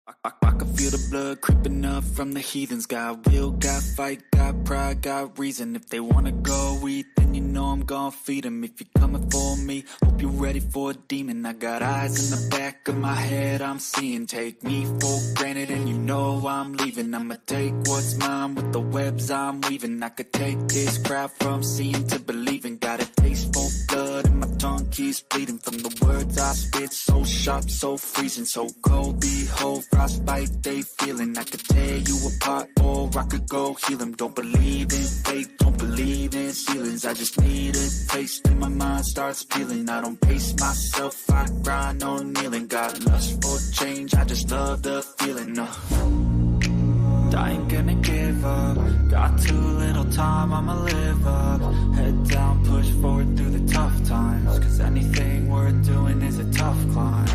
I can feel the blood creeping up from the heathens. Got will, got fight, got pride, got reason. If they wanna go eat, then you know I'm gon' feed them. If you're coming for me, hope you're ready for a demon. I got eyes in the back of my head, I'm seeing. Take me for granted and you know I'm leaving. I'ma take what's mine with the webs I'm weaving. I could take this crowd from seeing to believing. Got a taste for blood and my tongue keeps bleeding. From the words I spit, so sharp, so freezing. So cold, behold, frostbite they feeling. I could tear you apart or I could go heal them. Don't believe in fate, don't believe in ceilings. I just need a taste and my mind starts peeling. I don't pace myself, I grind on kneeling. Got lust for change, I just love the feeling. I ain't gonna give up. Got too little time, I'ma live up. Head down, push forward through the tough times. Cause anything worth doing is a tough climb.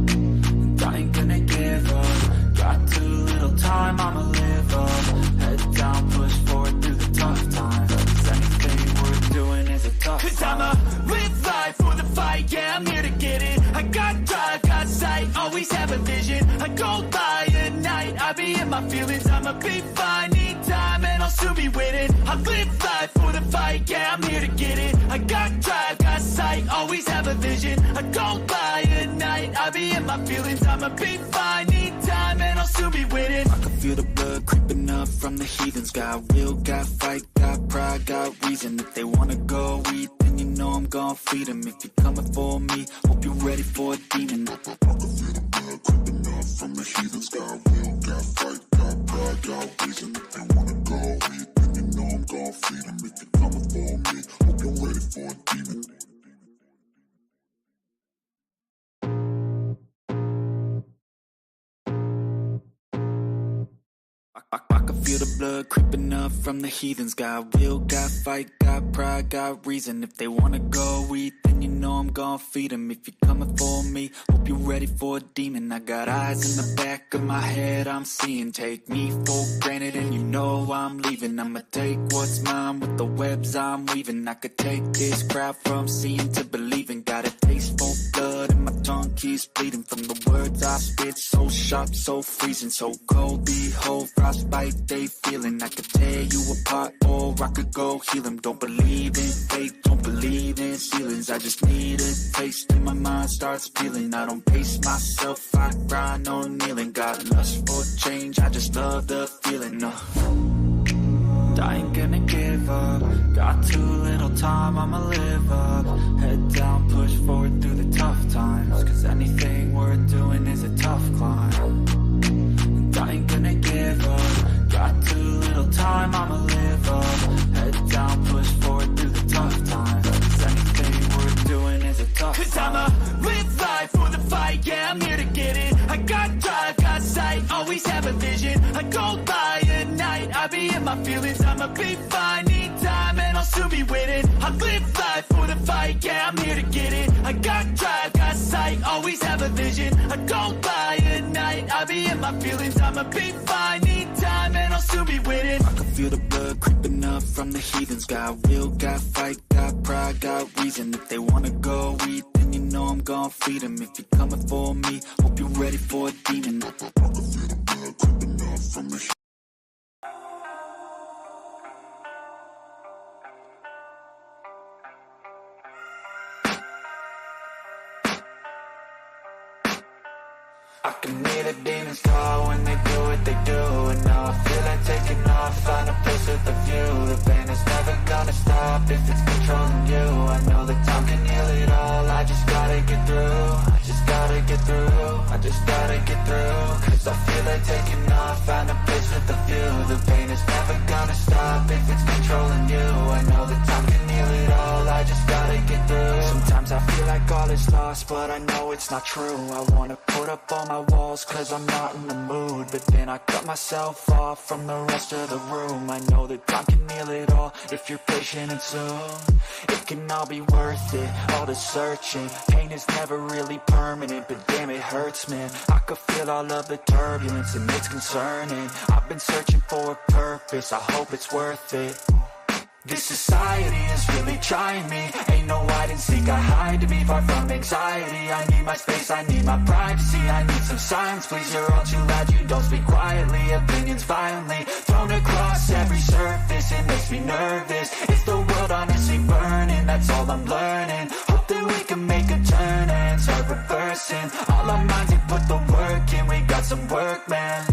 And I ain't gonna give up. Got too little time, I'ma live up. Head down, push forward through the tough times. Cause anything worth doing is a tough climb. Cause I'ma live life for the fight, yeah, I'm here to get it. I got drive, got sight, always have a vision. I go by at night, I be in my feelings. I'ma be fine, need time and I'll soon be winning. I live life for the fight, yeah, I'm here to get it. I got drive, got sight, always have a vision. I go by at night, I be in my feelings. I'ma be fine, need time and I'll soon be winning. I can feel the blood creeping up from the heathens. Got will, got fight, got pride, got reason. If they wanna go eat, then you know I'm gon' feed them. If you're coming for me, hope you're ready for a demon. I can feel the blood creeping up from the heathens. Got will, got fight, got pride, got reason. If they wanna go eat, then you know I'm gon' feed them. If you're coming for me, hope you're ready for a demon. I can feel the blood creeping up from the heathens. Got will, got fight, got pride, got reason. If they wanna go eat, then you know I'm gon' feed them. If you're coming for me, hope you're ready for a demon. I got eyes in the back of my head, I'm seeing. Take me for granted and you know I'm leaving. I'ma take what's mine with the webs I'm weaving. I could take this crowd from seeing to believing. Got a taste for blood and my tongue keeps bleeding. From the words I spit, so sharp, so freezing. So cold, behold, frostbite they feeling. I could tear you apart or I could go heal them. Don't believe in fate, don't believe in ceilings. I just need a taste and my mind starts peeling. I don't pace myself, I grind on kneeling. Got lust for change, I just love the feeling. I ain't gonna give up. Got too little time, I'ma live up. Head down, push forward through the tough times. Cause anything worth doing is a tough climb. And I ain't gonna give up. Got too little time, I'ma live up. Head down, push forward through the tough times. Cause anything worth doing is a tough climb. Cause I'ma live life for the fight, yeah, I'm here to get it. I got drive, got sight, always have a vision. I go by at night, I be in my feelings. I'ma be fine, need time and I'll soon be winning. I live life for the fight, yeah, I'm here to get it. I got drive, got sight, always have a vision. I go by at night, I be in my feelings. I'ma be fine, need time and I'll soon be winning. I can feel the blood creeping up from the heathens. Got will, got fight, got pride, got reason. If they wanna go eat, then you know I'm gon' feed them. If you're coming for me, hope you're ready for a demon. I can feel the blood creeping up from the heathens. I can hear the demons call when they do what they do. And now I feel like taking off, find a place with a view. The pain is never gonna stop if it's controlling you. I know that time can heal it all, I just gotta get through. I just gotta get through, I just gotta get through. Cause I feel like taking off, find a place with a view. The pain is never gonna stop if it's controlling you. I know that time can heal it all, I just gotta get through. Sometimes I feel like all is lost, but I know it's not true. I wanna put up all my walls cause I'm not in the mood. But then I cut myself off from the rest of the room. I know that time can heal it all if you're patient and soon. It can all be worth it, all the searching. Pain is never really permanent, but damn it hurts, man. I could feel all of the turbulence and it's concerning. I've been searching for a purpose, I hope it's worth it. This society is really trying me. Ain't no hide and seek, I hide to be far from anxiety. I need my space, I need my privacy. I need some silence, please, you're all too loud. You don't speak quietly, opinions violently thrown across every surface. It makes me nervous. Is the world honestly burning? That's all I'm learning. Hope that we can make a turn and start reversing. All our minds, we put the work in. We got some work, man.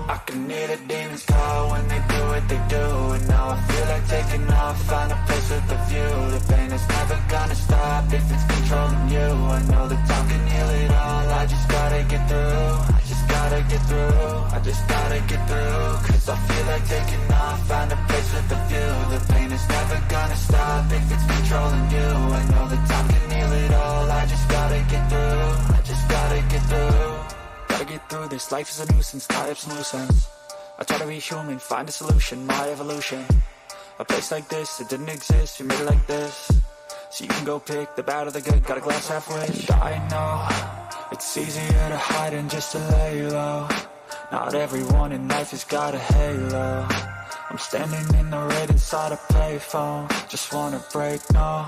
I can hear the demons call when they do what they do. And now I feel like taking off, find a place with a view. The pain is never gonna stop if it's controlling you. I know that time can heal it all. I just gotta get through. I just gotta get through. I just gotta get through. Cause I feel like taking off, find a place with a view. The pain is never gonna stop if it's controlling you. I know that time can heal it all. I just gotta get through. I just gotta get through. Gotta get through this, life is a nuisance, tie up some loose ends. I try to be human, find a solution, my evolution. A place like this, it didn't exist, we made it like this. So you can go pick the bad or the good, got a glass halfway. I know, it's easier to hide than just to lay low. Not everyone in life has got a halo. I'm standing in the red inside a payphone. Just wanna break, no.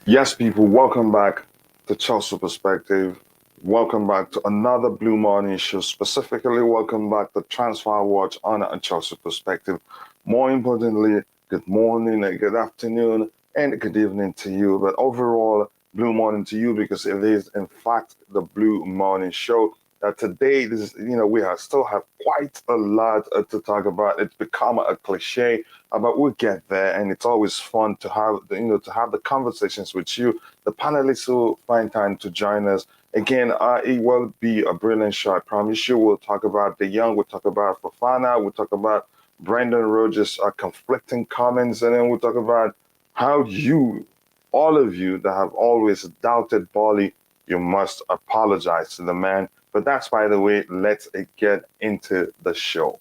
Yes, people, welcome back to Chelsea Perspective. Welcome back to another Blue Morning Show. Specifically, welcome back to Transfer Watch on a Chelsea Perspective. More importantly, good morning, and good afternoon, and good evening to you. But overall, Blue Morning to you because it is, in fact, the Blue Morning Show. Today, this is, still have quite a lot to talk about. It's become a cliche, but we'll get there, and it's always fun to have, the conversations with you, the panelists who find time to join us. Again, it will be a brilliant show. I promise you. We'll talk about De Yong, we'll talk about Fofana, we'll talk about Brendan Rodgers' conflicting comments, and then we'll talk about how you, all of you that have always doubted Boehly, you must apologize to the man. But that's by the way, let's get into the show.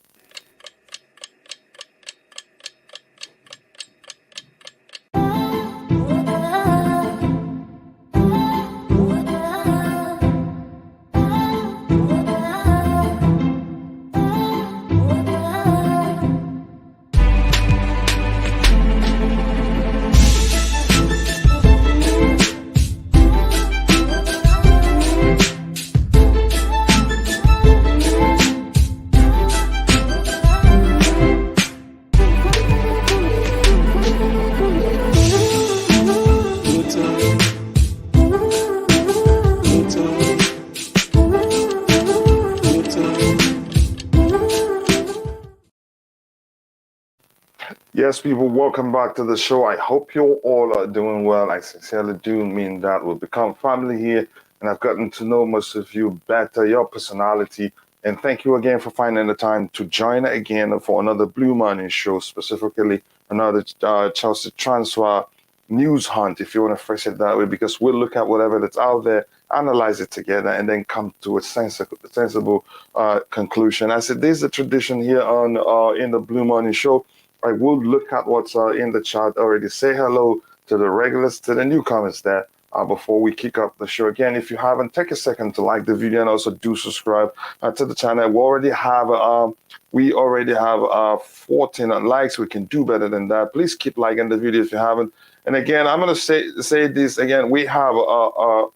Yes, people, welcome back to the show. I hope you all are doing well. I sincerely do mean that. We've become family here, and I've gotten to know most of you better, your personality. And thank you again for finding the time to join again for another Blue Morning Show, specifically another Chelsea transfer news hunt, if you want to phrase it that way, because we'll look at whatever that's out there, analyze it together, and then come to a sensible conclusion. As it is a tradition here on in the Blue Morning Show, I will look at what's in the chat already. Say hello to the regulars, to the newcomers there before we kick up the show. Again, if you haven't, take a second to like the video and also do subscribe to the channel. We already have 14 likes. We can do better than that. Please keep liking the video if you haven't. And again, I'm going to say this again. We have a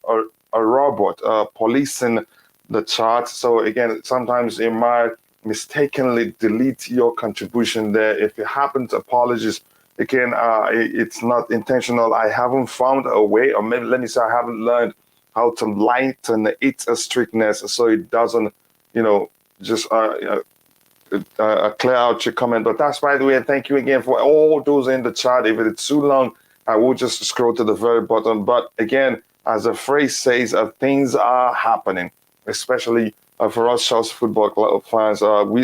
robot policing the chart. So again, sometimes it might mistakenly delete your contribution there. If it happens, apologies. Again, it's not intentional. I haven't found a way, or maybe let me say I haven't learned how to lighten its strictness so it doesn't, just clear out your comment. But that's, by the way, thank you again for all those in the chat. If it's too long, I will just scroll to the very bottom. But again, as the phrase says, things are happening, especially for us Chelsea Football Club fans.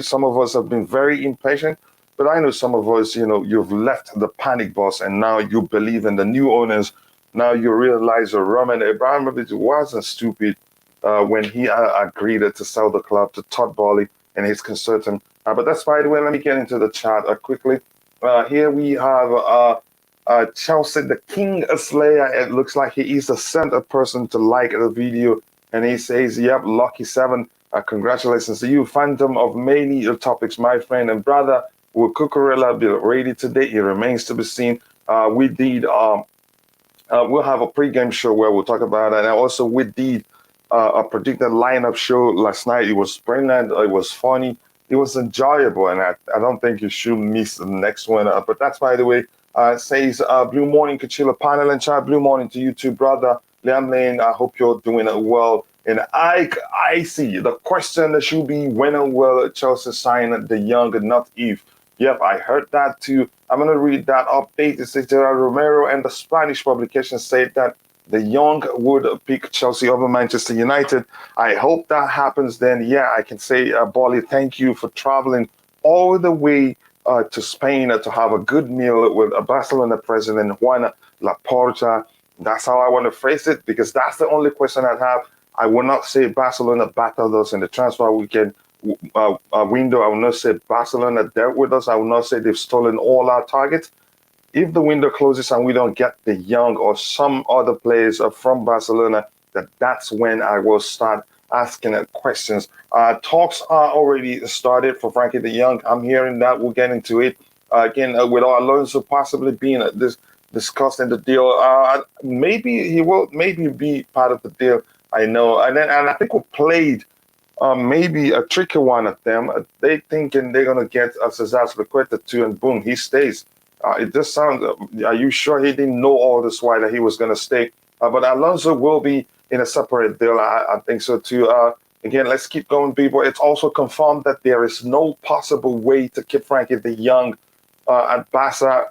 Some of us have been very impatient, but I know some of us, you've left the panic bus and now you believe in the new owners. Now you realize Roman Abramovich wasn't stupid when he agreed to sell the club to Todd Boehly and his consultant. But that's, by the way, let me get into the chat quickly. Here we have Chelsea, the King Slayer. It looks like he is the center person to like the video. And he says, yep, Lucky 7. Congratulations to you. Phantom of many topics, my friend and brother. Will Coachila be ready today? It remains to be seen. We did, we'll have a pregame show where we'll talk about it. And also we did a predicted lineup show last night. It was brilliant. It was funny. It was enjoyable. And I don't think you should miss the next one. But that's, by the way, says Blue Morning, Coachila panel and chat. Blue morning to you too, brother. Liam Lane, I hope you're doing well. And I see the question that should be when will Chelsea sign De Yong, not if. Yep, I heard that too. I'm going to read that update. It says Gerard Romero and the Spanish publication said that De Jong would pick Chelsea over Manchester United. I hope that happens then. Yeah, I can say, Boehly, thank you for traveling all the way to Spain to have a good meal with Barcelona president Juan Laporta. That's how I want to phrase it, because that's the only question I have. I will not say Barcelona battled us in the transfer weekend window. I will not say Barcelona dealt with us. I will not say they've stolen all our targets. If the window closes and we don't get De Jong or some other players from Barcelona, that's when I will start asking questions. Talks are already started for Frenkie De Jong. I'm hearing that. We'll get into it. Again, with our Alonso possibly being discussed in the deal. Maybe he will be part of the deal. I know. And I think we played maybe a tricky one at them. They thinking they're going to get Cesar Spilicueta too, and boom, he stays. It just sounds, are you sure he didn't know all this while that he was going to stay? But Alonso will be in a separate deal. I think so too. Again, let's keep going, people. It's also confirmed that there is no possible way to keep Frenkie De Jong at Barca.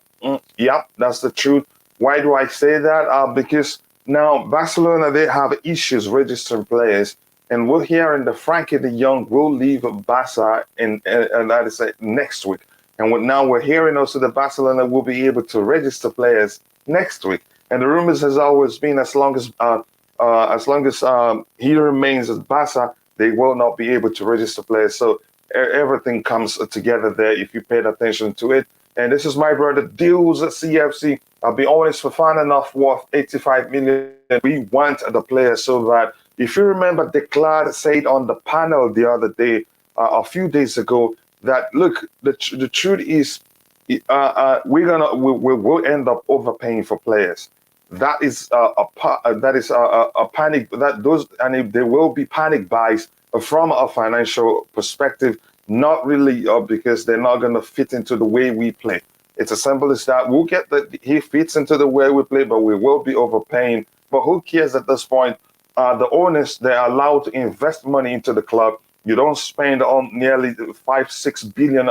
Yep, that's the truth. Why do I say that? Because now Barcelona, they have issues registering players. And we're hearing that Frenkie De Jong will leave Barca and that is next week. And now we're hearing also that Barcelona will be able to register players next week. And the rumors has always been as long as he remains at Barca, they will not be able to register players. So everything comes together there if you paid attention to it. And this is my brother Deals at CFC. I'll be honest, Fofana enough worth 85 million. We want the player so bad. If you remember, Declare said on the panel the other day, a few days ago, that look, the truth is, we will end up overpaying for players. That is a panic. There will be panic buys from a financial perspective. Not really because they're not going to fit into the way we play. It's as simple as that. We'll get that he fits into the way we play, but we will be overpaying. But who cares at this point? The owners, they're allowed to invest money into the club. You don't spend on nearly 5-6 billion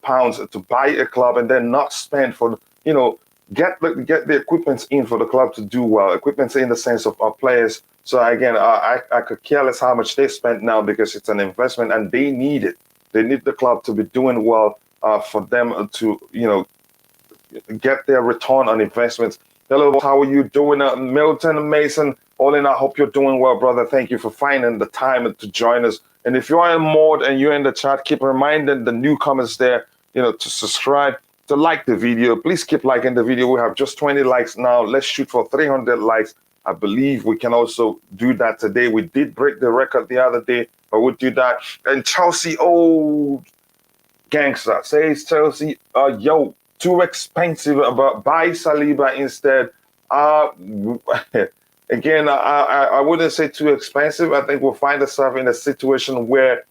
pounds to buy a club and then not spend for get the equipment in for the club to do well. Equipment in the sense of players. So again, I could care less how much they spend now because it's an investment and they need it. They need the club to be doing well for them to get their return on investments. Hello, how are you doing, Milton Mason? All in, I hope you're doing well, brother. Thank you for finding the time to join us. And if you are in mode and you're in the chat, keep reminding the newcomers there, to subscribe, to like the video. Please keep liking the video. We have just 20 likes now. Let's shoot for 300 likes. I believe we can also do that today. We did break the record the other day, but we'll do that. And Chelsea, old gangster, says Chelsea, too expensive, but buy Saliba instead. Again, I wouldn't say too expensive. I think we'll find ourselves in a situation where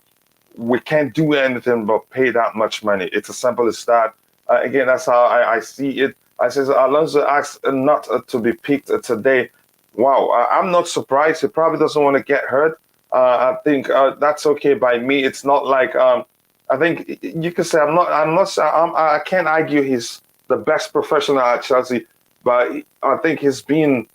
we can't do anything but pay that much money. It's as simple as that. Again, that's how I see it. I says Alonso asked not to be picked today. Wow, I'm not surprised. He probably doesn't want to get hurt. I think that's okay by me. It's not like I think you could say I can't argue he's the best professional at Chelsea, but I think he's been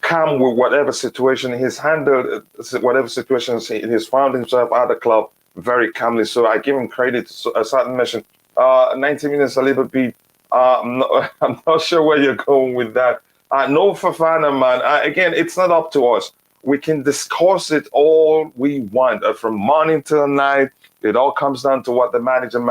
calm with whatever situation he's handled, whatever situations he's found himself at the club very calmly. So I give him credit. So a certain mention, 90 minutes a little bit. I'm not sure where you're going with that. No Fofana, man. Again, it's not up to us. We can discuss it all we want from morning till night. It all comes down to what the manager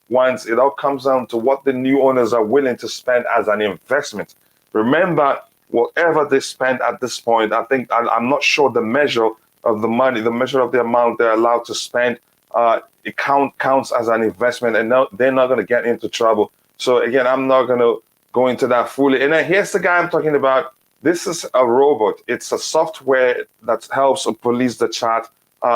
wants. It all comes down to what the new owners are willing to spend as an investment. Remember, whatever they spend at this point, I'm not sure the measure of the money, the measure of the amount they're allowed to spend, it counts as an investment, and they're not going to get into trouble. So again, I'm not going to go into that fully. And then here's the guy I'm talking about. This is a robot. It's a software that helps police the chat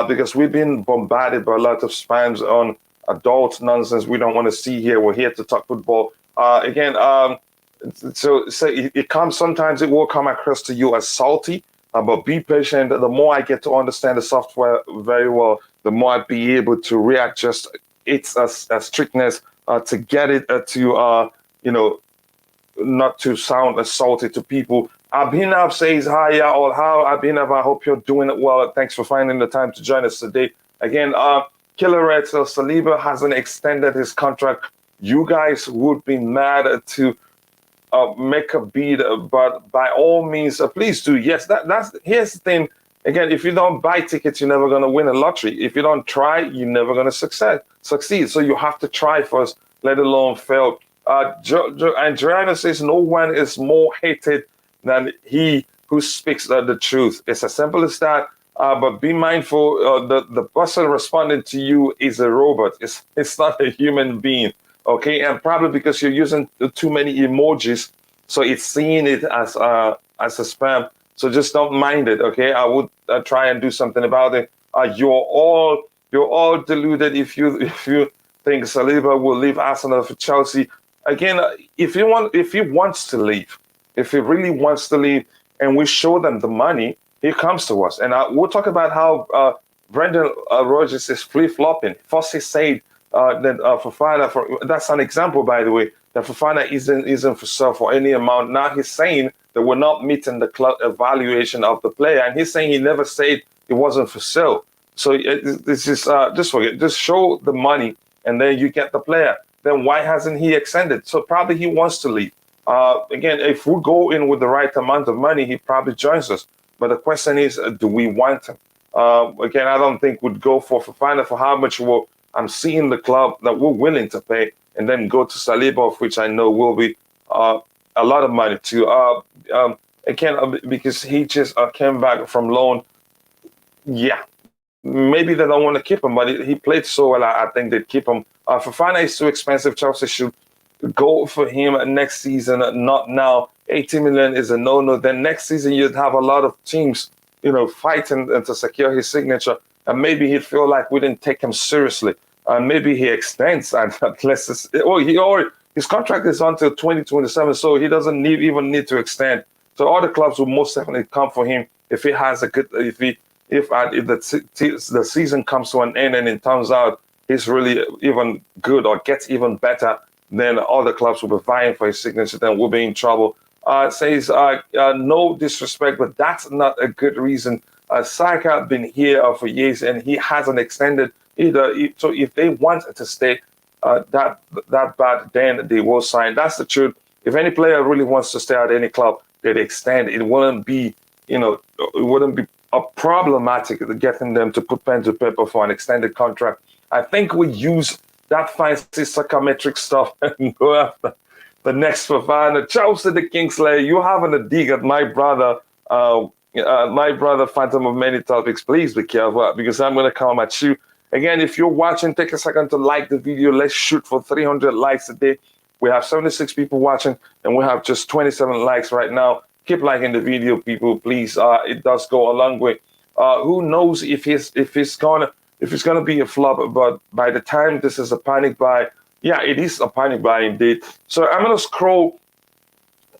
because we've been bombarded by a lot of spams on adult nonsense we don't want to see here. We're here to talk football. So it comes, sometimes it will come across to you as salty, but be patient. The more I get to understand the software very well, the more I'd be able to readjust its strictness to get it to, not to sound as salty to people. Abhinav says, hi, yeah, all how. Abhinav, I hope you're doing it well. Thanks for finding the time to join us today. Again, Killer Red Saliba hasn't extended his contract. You guys would be mad to make a bid, but by all means, please do. Yes, that's here's the thing. Again, if you don't buy tickets, you're never going to win a lottery. If you don't try, you're never going to succeed. So you have to try first, let alone fail. Andriana says no one is more hated than he who speaks the truth. It's as simple as that. But be mindful, the person responding to you is a robot. It's not a human being. Okay, and probably because you're using too many emojis, so it's seeing it as a spam. So just don't mind it. Okay, I would try and do something about it. You're all deluded if you think Saliba will leave Arsenal for Chelsea. Again, if he wants to leave, if he really wants to leave, and we show them the money, he comes to us, and we'll talk about how Brendan Rodgers is flip-flopping. First he said that Fofana, that's an example, by the way, that Fofana isn't for sale for any amount. Now he's saying that we're not meeting the club evaluation of the player, and he's saying he never said it wasn't for sale. So this is just forget, just show the money, and then you get the player. Then why hasn't he extended? So probably he wants to leave. Again, if we go in with the right amount of money, he probably joins us. But the question is, do we want him? Again, I don't think we'd go for Fofana for how much I'm seeing the club that we're willing to pay, and then go to Saliba, of which I know will be a lot of money too. Again, because he just came back from loan. Yeah, maybe they don't want to keep him, but he played so well. I think they'd keep him. Fofana is too expensive. Chelsea should go for him next season, not now. 80 million is a no-no. Then next season you'd have a lot of teams, fighting to secure his signature, and maybe he'd feel like we didn't take him seriously. And maybe he extends at Leicester. His contract is until 2027, so he doesn't even need to extend. So all the clubs will most definitely come for him if he has a good, if the season comes to an end and it turns out he's really even good or gets even better, then other clubs will be vying for his signature. Then we'll be in trouble. Says no disrespect, but that's not a good reason. Saka been here for years and he hasn't extended either. So if they want to stay that bad, then they will sign. That's the truth. If any player really wants to stay at any club, they'd extend. It wouldn't be, it wouldn't be a problematic getting them to put pen to paper for an extended contract. I think we use that fancy psychometric stuff and go after the next Fofana. Chelsea the Kingslayer, you having a dig at my brother, Phantom of Many Topics. Please be careful because I'm going to come at you. Again, if you're watching, take a second to like the video. Let's shoot for 300 likes a day. We have 76 people watching and we have just 27 likes right now. Keep liking the video, people, please. It does go a long way. Who knows if he's gonna if it's going to be a flop. But by the time this is a panic buy, yeah, it is a panic buy indeed. So I'm going to scroll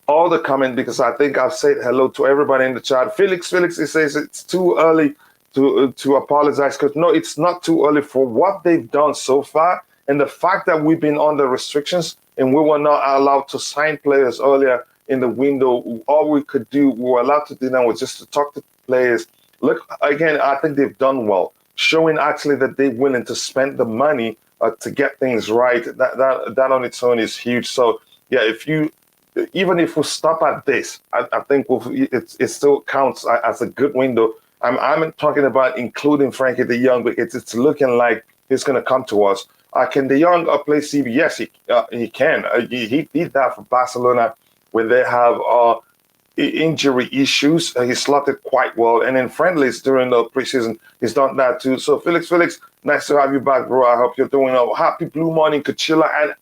all the comments because I think I've said hello to everybody in the chat. Felix, he says it's too early to apologize. Because no, it's not too early for what they've done so far. And the fact that we've been under restrictions and we were not allowed to sign players earlier in the window, all we could do, we were allowed to do now was just to talk to players. Look, again, I think they've done well, showing actually that they're willing to spend the money to get things right. That on its own is huge. So, yeah, even if we stop at this, I think it still counts as a good window. I'm talking about including Frenkie De Yong because it's looking like he's going to come to us. Can De Jong play CB? Yes, he can. He did that for Barcelona when they have injury issues. He slotted quite well. And in friendlies during the preseason, he's done that too. So Felix, nice to have you back, bro. I hope you're doing well. Happy Blue Morning, Coachila, and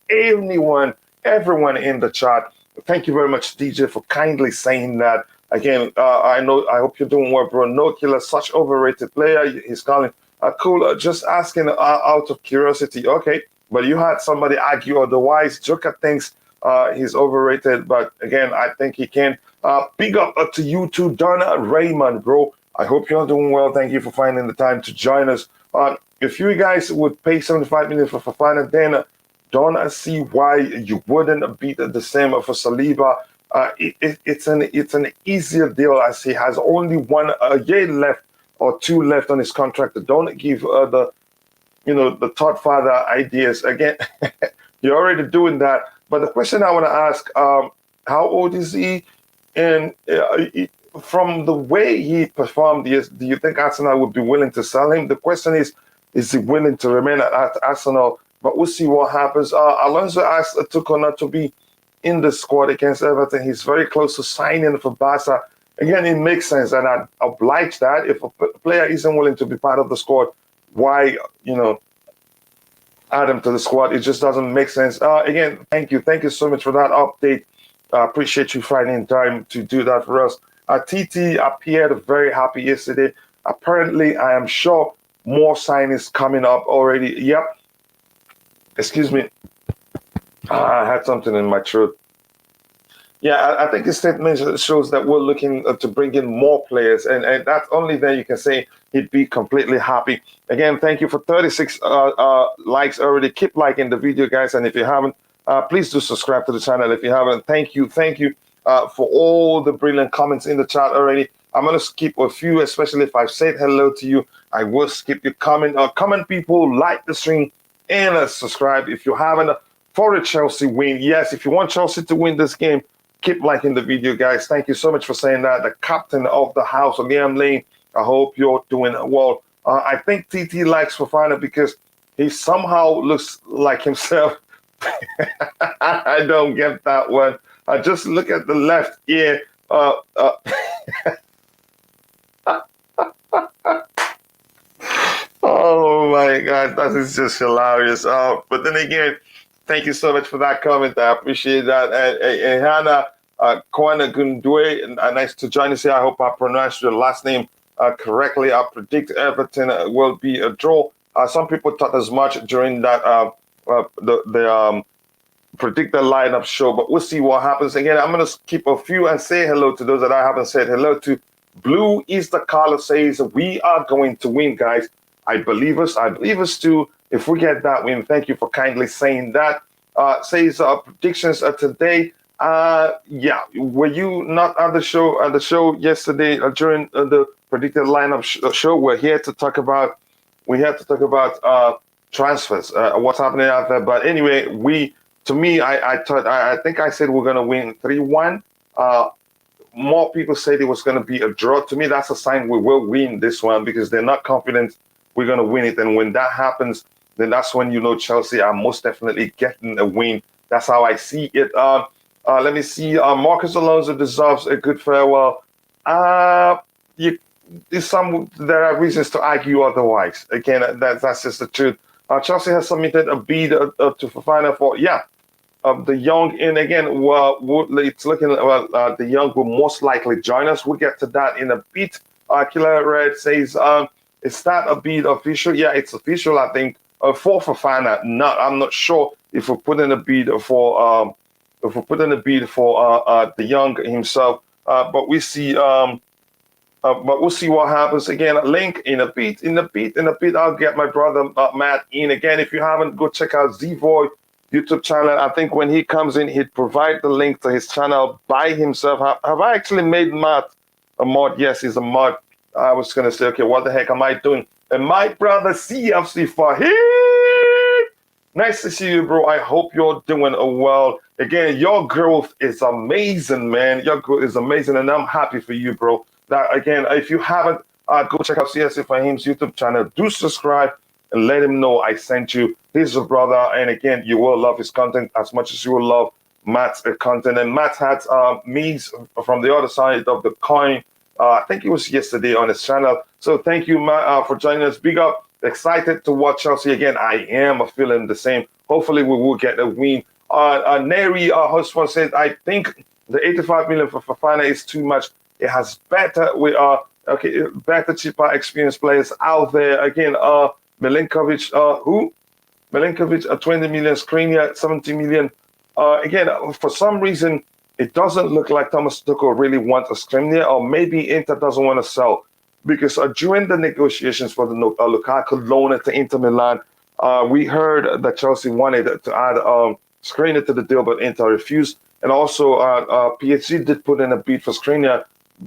everyone in the chat. Thank you very much, DJ, for kindly saying that. Again, I hope you're doing well, bro. No Killer, such overrated player. He's calling. Cool. Just asking out of curiosity. Okay, but you had somebody argue otherwise. Joker thinks he's overrated, but again, I think he can. Big up to you too, Donna Raymond, bro. I hope you're doing well. Thank you for finding the time to join us. If you guys would pay 75 million for Fofana, then don't see why you wouldn't beat the same for Saliba. It's an easier deal as he has only a year left or two left on his contract. Don't give the Todd father ideas again. You're already doing that. But the question I want to ask, how old is he? And from the way he performed, do you think Arsenal would be willing to sell him? The question is he willing to remain at Arsenal? But we'll see what happens. Alonso asked Tuchel not to be in the squad against Everton. He's very close to signing for Barca. Again, it makes sense, and I'd oblige that. If a player isn't willing to be part of the squad, why, add him to the squad? It just doesn't make sense. Again, thank you so much for that update. I appreciate you finding time to do that for us. TT appeared very happy yesterday. Apparently, I am sure more signings coming up already. Yep. Excuse me. I had something in my throat. Yeah, I think his statement shows that we're looking to bring in more players, and that's only then you can say he'd be completely happy. Again, thank you for 36 likes already. Keep liking the video, guys, and if you haven't, please do subscribe to the channel if you haven't. Thank you for all the brilliant comments in the chat already. I'm going to skip a few, especially if I've said hello to you. I will skip your comment. Comment, people, like the stream, and subscribe if you haven't. For a Chelsea win, yes, if you want Chelsea to win this game, keep liking the video, guys. Thank you so much for saying that. The captain of the house, Liam Lane, I hope you're doing well. I think TT likes Fofana because he somehow looks like himself. I don't get that one. Just look at the left ear. Oh my God, that is just hilarious. But then again, thank you so much for that comment. I appreciate that. And Hannah Kwana Gundwe, nice to join us here. I hope I pronounced your last name correctly. I predict Everton will be a draw. Some people thought as much during that the predictor lineup show, but we'll see what happens. Again, I'm going to skip a few and say hello to those that I haven't said hello to. Blue is the color, says we are going to win, guys. I believe us too. If we get that win, thank you for kindly saying that. Says predictions today. Yeah, were you not on the show yesterday during the predicted lineup show? We're here to talk about transfers, what's happening out there. But anyway, I think I said we're gonna win 3-1. More people said it was gonna be a draw. To me, that's a sign we will win this one because they're not confident we're gonna win it. And when that happens, then that's when you know Chelsea are most definitely getting a win. That's how I see it. Let me see. Marcus Alonso deserves a good farewell. There are reasons to argue otherwise. Again, that's just the truth. Chelsea has submitted a bid to Fofana for De Jong, and again, it's looking De Jong will most likely join us. We'll get to that in a bit. Killer Red says Is that a bid official? Yeah, it's official, I think. For Fofana, I'm not sure if we put in a bid for De Jong himself. But we see but we'll see what happens. Again, link in a bit. I'll get my brother Matt in. Again, if you haven't, go check out Zvoy YouTube channel. I think when he comes in, he'd provide the link to his channel by himself. Have I actually made Matt a mod? Yes, he's a mod. I was going to say, okay, what the heck am I doing? And my brother CFC Fahid. Nice to see you, bro. I hope you're doing well. Again, your growth is amazing, man. Your growth is amazing, and I'm happy for you, bro. That again, if you haven't, go check out CSC Fahim's YouTube channel. Do subscribe and let him know I sent you. He's a brother, and again, you will love his content as much as you will love Matt's content. And Matt had me from the other side of the coin. I think it was yesterday on his channel. So thank you, Matt, for joining us. Big up. Excited to watch Chelsea again. I am feeling the same. Hopefully, we will get a win. Neri Husband said, I think the 85 million for Fofana is too much. It has better better, cheaper, experienced players out there. Again, Milinkovic, Milinkovic, 20 million, Skriniar, 70 million. Again, for some reason, it doesn't look like Thomas Tuchel really wants a Skriniar, or maybe Inter doesn't want to sell. Because during the negotiations for the Lukaku loan to Inter Milan, we heard that Chelsea wanted to add Skriniar to the deal, but Inter refused. And also, PSG did put in a bid for Skriniar,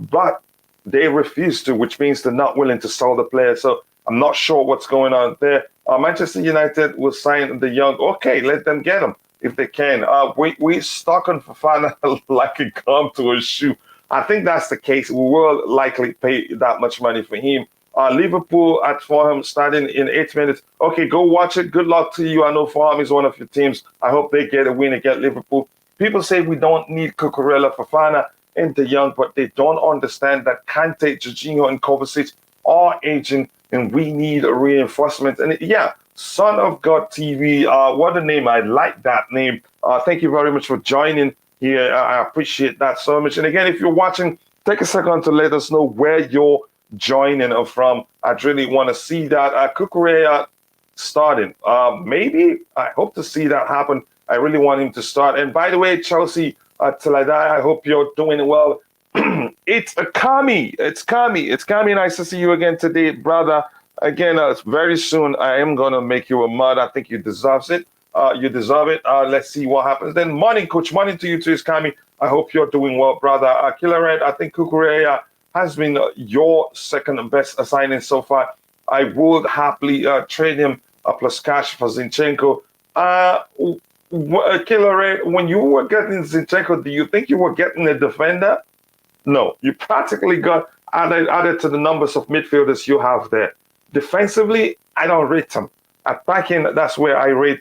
but they refused to, which means they're not willing to sell the player. So I'm not sure what's going on there. Manchester United will sign De Jong. Okay, let them get him if they can. We stuck on Fofana like a gum to a shoe. I think that's the case. We will likely pay that much money for him. Liverpool at Fulham starting in 8 minutes. Okay, go watch it. Good luck to you. I know Fulham is one of your teams. I hope they get a win against Liverpool. People say we don't need Cucurella, Fofana, and De Jong, but they don't understand that Kante, Jorginho, and Kovacic are aging, and we need a reinforcement. And yeah, Son of God TV, what a name. I like that name. Thank you very much for joining here. I appreciate that so much. And again, if you're watching, take a second to let us know where you're joining from. I'd really want to see that. Cucurella starting. Maybe I hope to see that happen. I really want him to start. And by the way, Chelsea, till I die, I hope you're doing well. It's Kami. It's Kami. Nice to see you again today, brother. Again, very soon I am going to make you a mod. I think you deserve it. You deserve it. Let's see what happens. Then morning, coach. Morning to you too, Kami. I hope you're doing well, brother. Killer Red, I think Cucurella has been your second best signing so far. I would happily trade him plus cash for Zinchenko. Killer Red, when you were getting Zinchenko, do you think you were getting a defender? No, you practically got added to the numbers of midfielders you have there. Defensively, I don't rate him. Attacking, that's where I rate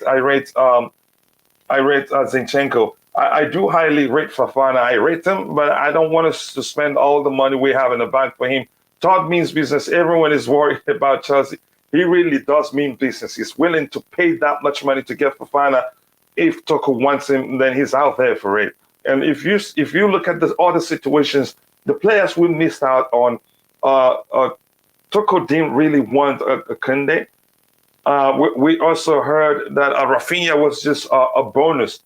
Zinchenko. I do highly rate Fofana. I rate him, but I don't want us to spend all the money we have in the bank for him. Todd means business. Everyone is worried about Chelsea. He really does mean business. He's willing to pay that much money to get Fofana. If Tuchel wants him, then he's out there for it. And if you look at the other situations, the players we missed out on, Tuchel didn't really want Kunde. We also heard that Rafinha was just a bonus.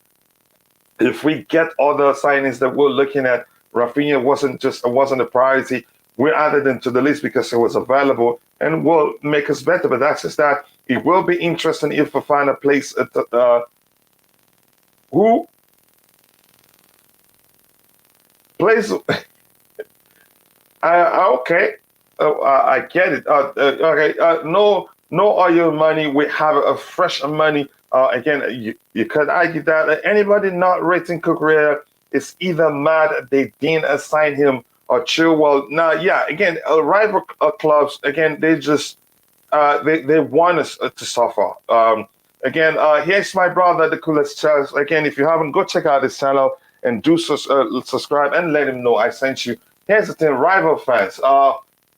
If we get other signings that we're looking at, Rafinha wasn't a priority. We added him to the list because it was available and will make us better. But that's just that. It will be interesting if Fofana plays at who plays. Okay, I get it. Okay, no oil money. We have a fresh money. Again, you could argue that anybody not rating Cucurella is either mad they didn't assign him or chill. Well, now, yeah, again, rival clubs, again, they just they want us to suffer. Again, here's my brother, the coolest Charles. Again, if you haven't, go check out his channel and do subscribe and let him know I sent you. Here's the thing, rival fans,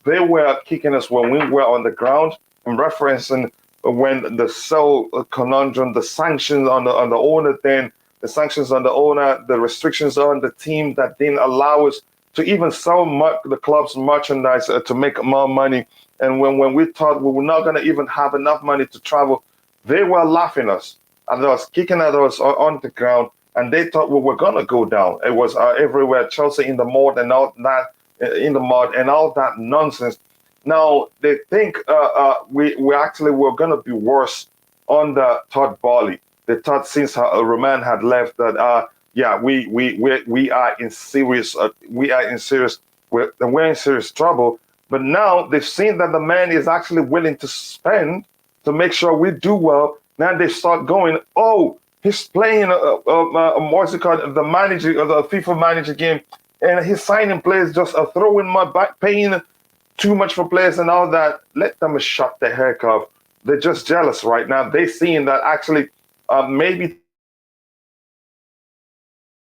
they were kicking us when we were on the ground. I'm referencing when the sell conundrum, the sanctions on the owner, then the sanctions on the owner, the restrictions on the team that didn't allow us to even sell the club's merchandise to make more money. And when we thought we were not going to even have enough money to travel, they were laughing at us and they was kicking at us on the ground. And they thought we were going to go down. It was everywhere, Chelsea in the mud and all that, in the mud and all that nonsense. Now they think we actually were going to be worse under Todd Boehly. They thought since Roman had left that yeah, we are in serious we're in serious trouble. But now they've seen that the man is actually willing to spend to make sure we do well. Now they start going, oh, he's playing what's it called, the manager of the FIFA manager game, and he's signing players, just throwing my back, paying too much for players and all that. Let them shut the heck up. They're just jealous right now. They're seeing that actually maybe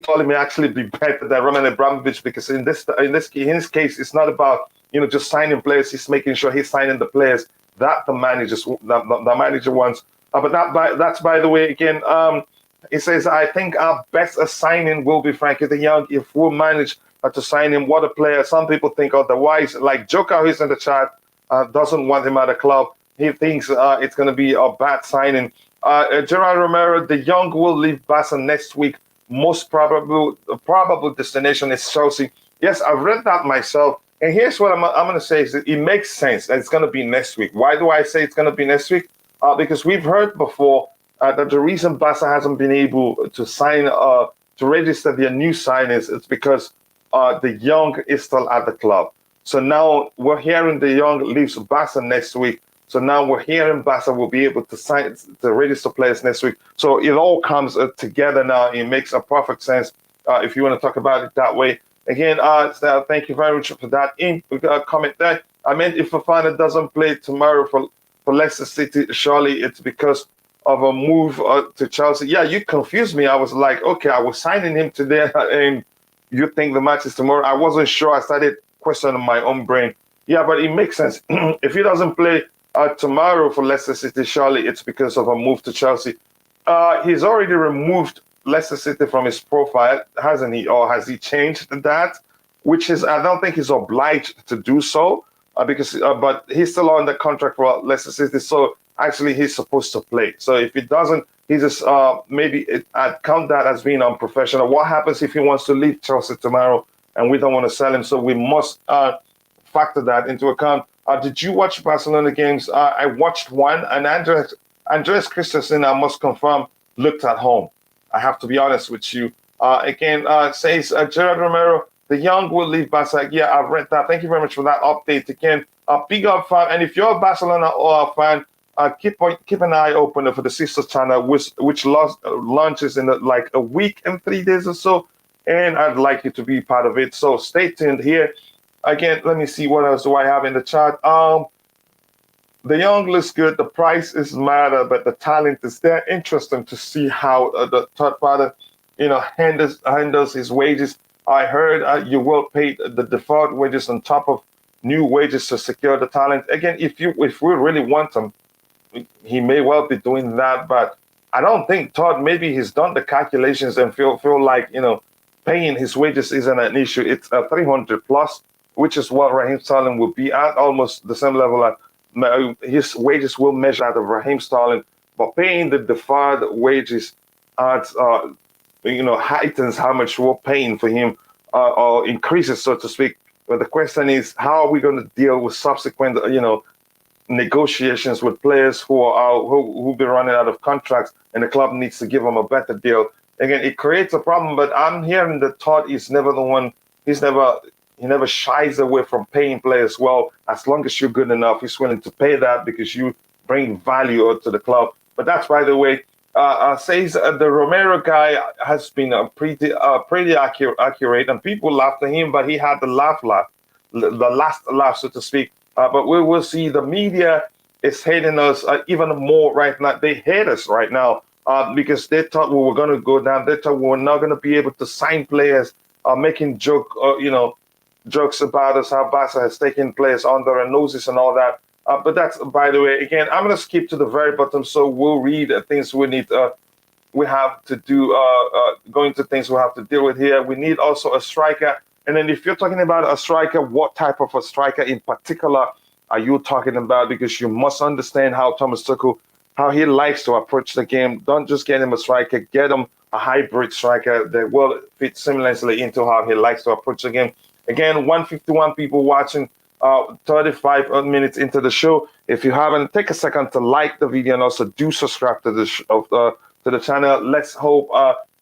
Todd may actually be better than Roman Abramovich, because in his case, it's not about just signing players. He's making sure he's signing the players that the manager wants. But that's by the way again. He says, I think our best signing will be Frenkie De Jong if we manage to sign him. What a player! Some people think otherwise. Like Joker, who's in the chat, doesn't want him at the club. He thinks it's going to be a bad signing. Gerard Romero, De Jong will leave Barca next week. Most probable destination is Chelsea. Yes, I've read that myself. And here's what I'm going to say is that it makes sense that it's going to be next week. Why do I say it's going to be next week? Because we've heard before that the reason Barca hasn't been able to sign, to register their new signings is because De Jong is still at the club. So now we're hearing De Jong leaves Barca next week. So now we're hearing Barca will be able to register players next week. So it all comes together now. It makes a perfect sense if you want to talk about it that way. Again, thank you very much for that comment there. I mean, if Fofana doesn't play tomorrow for Leicester City, surely it's because of a move to Chelsea. Yeah, you confused me. I was like, okay, I was signing him today, and you think the match is tomorrow. I wasn't sure. I started questioning my own brain. Yeah, but it makes sense. If he doesn't play tomorrow for Leicester City, surely it's because of a move to Chelsea. He's already removed Leicester City from his profile, hasn't he? Or has he changed that? Which is, I don't think he's obliged to do so, because but he's still on the contract for Leicester City, so actually he's supposed to play. So if he doesn't, he just I'd count that as being unprofessional. What happens if he wants to leave Chelsea tomorrow and we don't want to sell him? So we must factor that into account. Did you watch Barcelona games? I watched one, and Andreas Christensen, I must confirm, looked at home. I have to be honest with you. Again, says Gerard Romero, De Jong will leave Barca. Yeah, I've read that. Thank you very much for that update again. Big up fan, and if you're a Barcelona or a fan, keep an eye open for the sister channel, which launches in like a week and 3 days or so, and I'd like you to be part of it. So stay tuned here. Again, let me see what else do I have in the chat. De Jong looks good. The price is matter, but the talent is there. Interesting to see how the third father, handles his wages. I heard you will pay the deferred wages on top of new wages to secure the talent. Again, if we really want him, he may well be doing that, but I don't think Todd. Maybe he's done the calculations and feel like paying his wages isn't an issue. It's 300 plus, which is what Raheem Sterling will be at, almost the same level. His wages will measure out of Raheem Sterling, but paying the deferred wages adds, heightens how much we're paying for him, or increases, so to speak. But the question is, how are we going to deal with subsequent, negotiations with players who'll be running out of contracts, and the club needs to give them a better deal? Again, it creates a problem. But I'm hearing that Todd is never the one. He never shies away from paying players well. As long as you're good enough, he's willing to pay that because you bring value to the club. But that's, by the way, says the Romero guy has been pretty accurate, and people laughed at him, but he had the last laugh, so to speak. But we will see. The media is hating us even more right now. They hate us right now because they thought we were going to go down. They thought we were not going to be able to sign players, making jokes about us, how Barca has taken players under our noses and all that. But that's, by the way, again, I'm going to skip to the very bottom, so we'll read things we have to do, going to things we have to deal with here. We need also a striker. And then if you're talking about a striker, what type of a striker in particular are you talking about? Because you must understand how Thomas Tuchel, how he likes to approach the game. Don't just get him a striker, get him a hybrid striker that will fit seamlessly into how he likes to approach the game. Again, 151 people watching, 35 minutes into the show. If you haven't, take a second to like the video and also do subscribe to the channel. Let's hope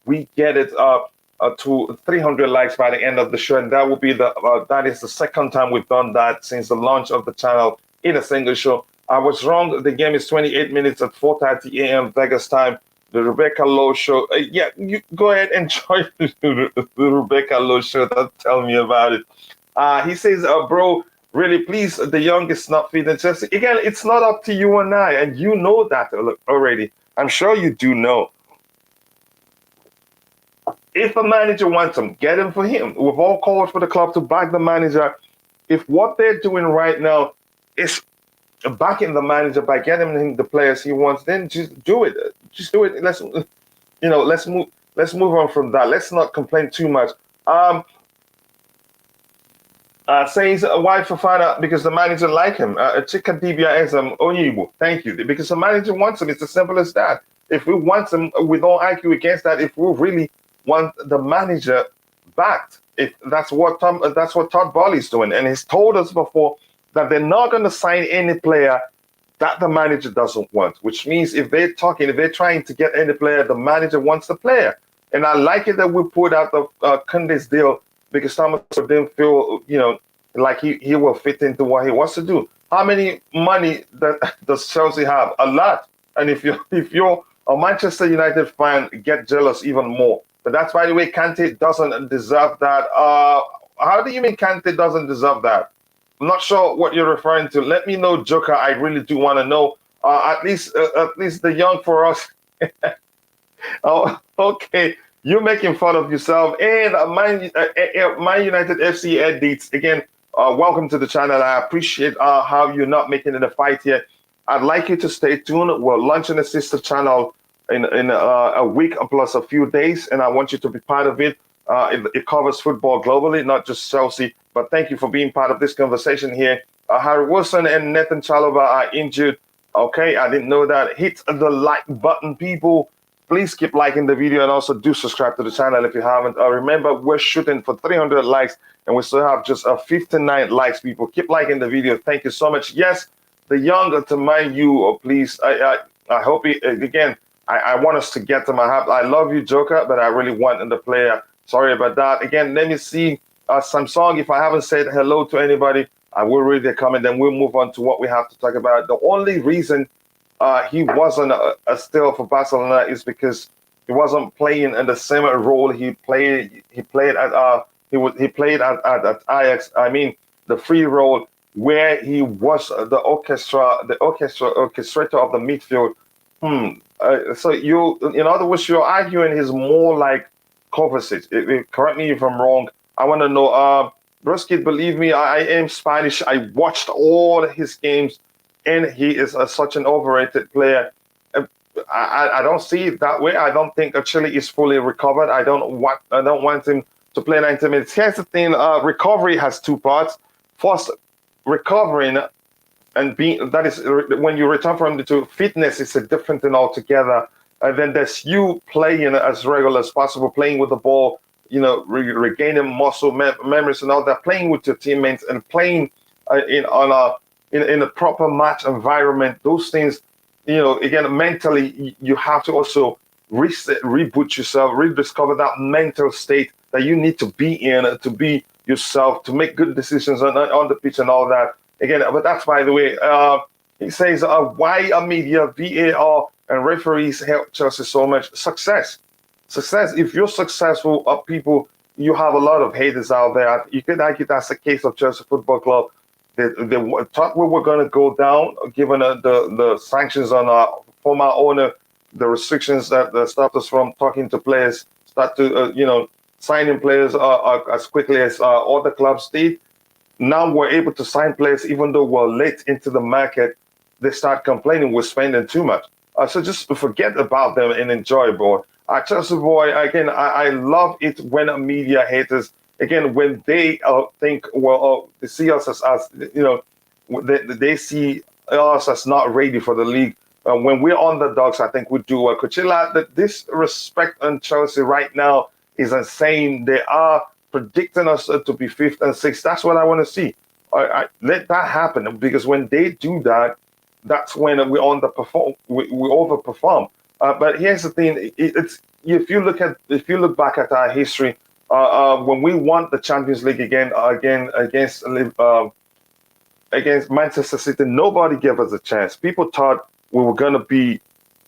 we get it to 300 likes by the end of the show, and that will be that is the second time we've done that since the launch of the channel in a single show. I was wrong. The game is 28 minutes at 4:30 a.m. Vegas time. The Rebecca Lowe show. Yeah, you go ahead and enjoy the Rebecca Lowe show. Don't tell me about it. He says, bro, really, please, De Yong is not fit. And just again, it's not up to you and I, and you know that already. I'm sure you do know. If a manager wants him, get him for him. We've all called for the club to back the manager. If what they're doing right now is backing the manager by getting him the players he wants, then just do it. Just do it. Let's move on from that. Let's not complain too much. Says why Fofana? Because the manager like him. Thank you. Because the manager wants him. It's as simple as that. If we want him, we don't argue against that. If we really want the manager backed, if that's what Todd Boehly is doing, and he's told us before that they're not going to sign any player that the manager doesn't want. Which means if they're trying to get any player, the manager wants the player. And I like it that we put out the Kunde's deal because Thomas didn't feel, like he will fit into what he wants to do. How many money does Chelsea have? A lot. And if you're a Manchester United fan, get jealous even more. But that's, by the way, Kante doesn't deserve that. How do you mean Kante doesn't deserve that? I'm not sure what you're referring to. Let me know, Joker. I really do want to know. At least De Yong for us. Oh, okay. You're making fun of yourself. And Man United FC edits again. Welcome to the channel. I appreciate how you're not making it a fight here. I'd like you to stay tuned. We're launching a sister channel in a week plus a few days, and I want you to be part of it. It covers football globally, not just Chelsea. But thank you for being part of this conversation here. Harry Wilson and Nathan Chalobah are injured. Okay, I didn't know that. Hit the like button, people. Please keep liking the video and also do subscribe to the channel if you haven't. Remember, we're shooting for 300 likes, and we still have just 59 likes, people. Keep liking the video. Thank you so much. Yes, De Yong to Man U, please. I hope he, again, I want us to get him. I love you, Joker, but I really want the player. Sorry about that. Again, let me see Samsung. If I haven't said hello to anybody, I will read the comment, then we'll move on to what we have to talk about. The only reason he wasn't still for Barcelona is because he wasn't playing in the same role he played at Ajax. I mean, the free role where he was the orchestrator of the midfield. So in other words, you're arguing he's more like Kovacic. Correct me if I'm wrong. I want to know, Broski, believe me, I am Spanish. I watched all his games, and he is such an overrated player. I don't see it that way. I don't think Chile is fully recovered. I don't want him to play 90 minutes. Here's the thing: recovery has two parts. First, recovering and that is when you return from to fitness is a different thing altogether. And then there's you playing as regular as possible, playing with the ball, regaining muscle memories and all that, playing with your teammates and playing in a proper match environment. Those things, again, mentally, you have to also reboot yourself, rediscover that mental state that you need to be in to be yourself, to make good decisions on the pitch and all that. Again, but that's, by the way, he says, why are media, VAR, and referees help Chelsea so much? Success. If you're successful, people, you have a lot of haters out there. You could argue that's the case of Chelsea Football Club. They thought we were going to go down, given the sanctions on our former owner, the restrictions that stopped us from talking to players, signing players as quickly as other clubs did. Now we're able to sign players, even though we're late into the market. They start complaining we're spending too much. So just forget about them and enjoy, boy. Chelsea boy, again, I love it when media haters again, when they think, well, they see us as they see us as not ready for the league. When we're underdogs, I think we do well. Coachila, that this respect on Chelsea right now is insane. They are predicting us to be fifth and sixth. That's what I want to see. Let that happen, because when they do that, that's when we underperform. We overperform. But here's the thing: it's if you look back at our history, when we won the Champions League again against Manchester City, nobody gave us a chance. People thought we were going to be,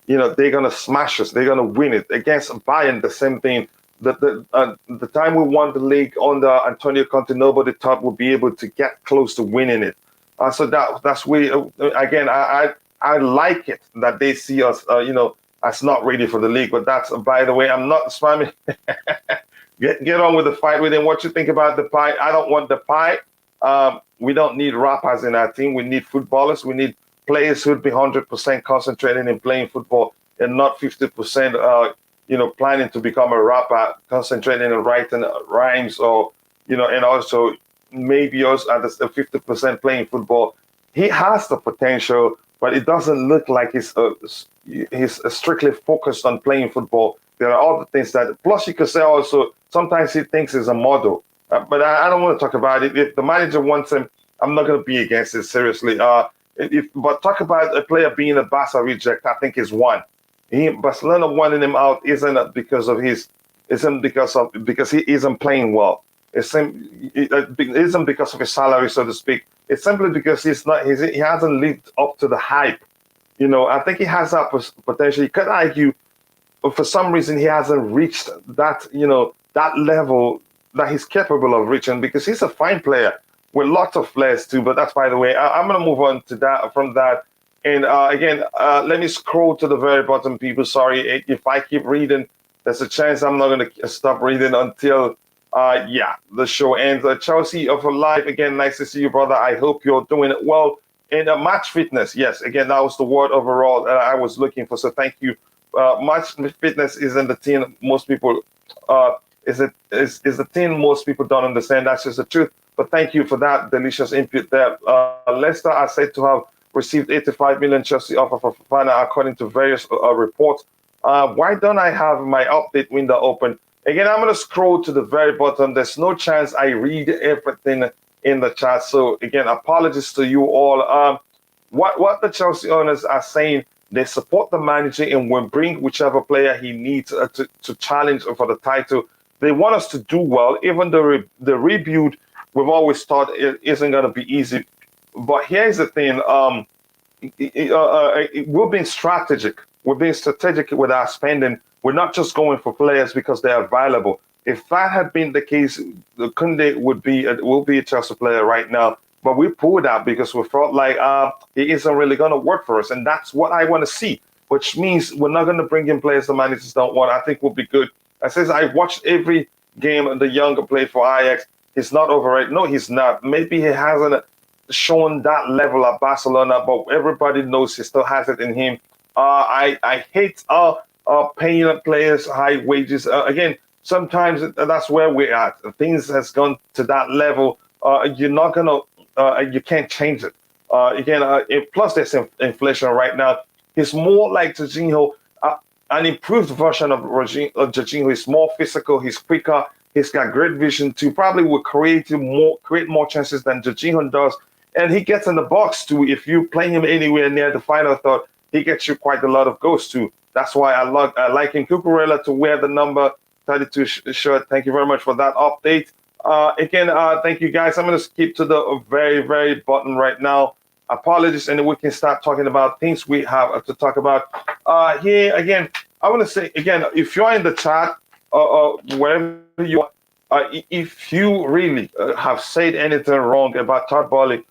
they're going to smash us. They're going to win it. Against Bayern, the same thing. The time we won the league under Antonio Conte, nobody thought we'd be able to get close to winning it. So that's where, again, I like it that they see us, as not ready for the league. But that's, by the way, I'm not spamming. Get on with the fight with him. What you think about the pie? I don't want the pie. We don't need rappers in our team. We need footballers. We need players who'd be 100% concentrated in playing football and not 50%, planning to become a rapper, concentrating on writing rhymes or, and also maybe also at the 50% playing football. He has the potential, but it doesn't look like he's strictly focused on playing football. There are other things that, plus you could say also, sometimes he thinks he's a model. But I don't want to talk about it. If the manager wants him, I'm not going to be against it, seriously. But talk about a player being a Barca reject, I think is one. Barcelona wanting him out isn't because he isn't playing well. It isn't because of his salary, so to speak. It's simply because he hasn't lived up to the hype. I think he has that potential. You could argue, but for some reason he hasn't reached that, that level that he's capable of reaching, because he's a fine player with lots of flares too. But that's by the way. I'm going to move on to that from that. And again, let me scroll to the very bottom, people. Sorry, if I keep reading, there's a chance I'm not going to stop reading until, the show ends. Chelsea of Life, again, nice to see you, brother. I hope you're doing it well. And match fitness, yes, again, that was the word overall that I was looking for. So thank you. Match fitness isn't the thing most people is the thing most people don't understand. That's just the truth. But thank you for that delicious input there. Leicester are said to have received 85 million Chelsea offer for Fofana, according to various reports. Why don't I have my update window open? Again, I'm going to scroll to the very bottom. There's no chance I read everything in the chat. So again, apologies to you all. What the Chelsea owners are saying, they support the manager and will bring whichever player he needs to challenge for the title. They want us to do well. Even the rebuild, we've always thought it isn't going to be easy. But here's the thing. We're being strategic. We're being strategic with our spending. We're not just going for players because they're available. If that had been the case, Kunde will be a Chelsea player right now. But we pulled out because we felt like it isn't really going to work for us. And that's what I want to see, which means we're not going to bring in players the managers don't want. I think we'll be good. I says I watched every game the Younger played for Ajax. He's not overrated. No, he's not. Maybe he hasn't shown that level at Barcelona, but everybody knows he still has it in him. I hate paying players high wages. Again, sometimes that's where we're at. Things has gone to that level. You're not gonna, you can't change it. Plus there's inflation right now. He's more like Jorginho, an improved version of Jorginho. He's more physical. He's quicker. He's got great vision too. Probably will create more chances than Jorginho does. And he gets in the box too. If you play him anywhere near the final third, he gets you quite a lot of goals too. That's why I like him. Cucurella to wear the number 32 shirt. Thank you very much for that update. Thank you guys. I'm going to skip to the very, very bottom right now. Apologies, and then we can start talking about things we have to talk about. Here again, I want to say again, if you're in the chat or wherever you are, if you really have said anything wrong about Todd Boehly,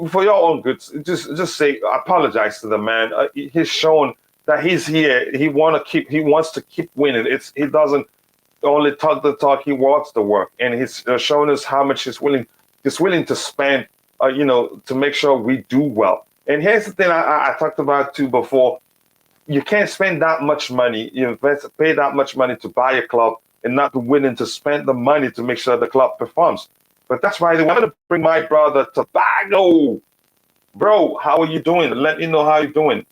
for your own good, just say apologize to the man. He's shown that he's here. He wants to keep winning. He doesn't only talk the talk. He walks the work, and he's shown us how much he's willing to spend. To make sure we do well. And here's the thing I talked about too before. You can't spend that much money, pay that much money to buy a club and not willing to spend the money to make sure the club performs. But that's why they wanted to bring my brother Tobago. Bro, how are you doing? Let me know how you're doing.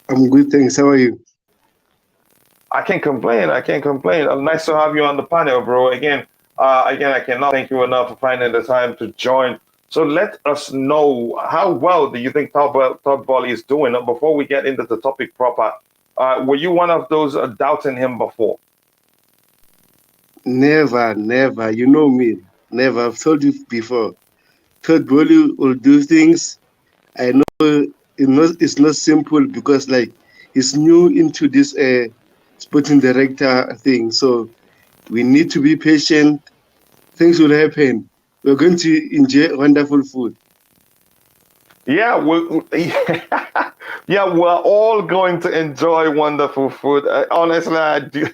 I'm good, thanks. How are you? I can't complain. I can't complain. Nice to have you on the panel, bro. Again, I cannot thank you enough for finding the time to join. So let us know, how well do you think Todd Boehly is doing? Before we get into the topic proper, were you one of those doubting him before? Never, never. You know me. Never. I've told you before. Todd Boehly will do things. I know it's not simple because like he's new into this sporting director thing. So we need to be patient. Things will happen. We're going to enjoy wonderful food. Yeah, yeah, we're all going to enjoy wonderful food. Honestly, I do.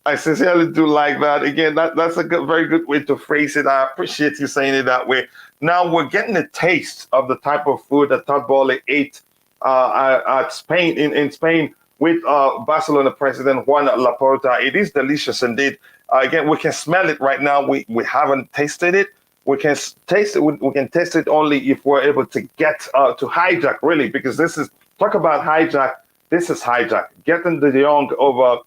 I sincerely do like that. Again, that's a very good way to phrase it. I appreciate you saying it that way. Now we're getting a taste of the type of food that Todd Boehly ate at Spain in Spain with Barcelona president Juan Laporta. It is delicious indeed. Again, we can smell it right now. We haven't tasted it. We can taste it. We can taste it only if we're able to get to hijack, really, because this is, talk about hijack. This is hijack. Getting De Jong over,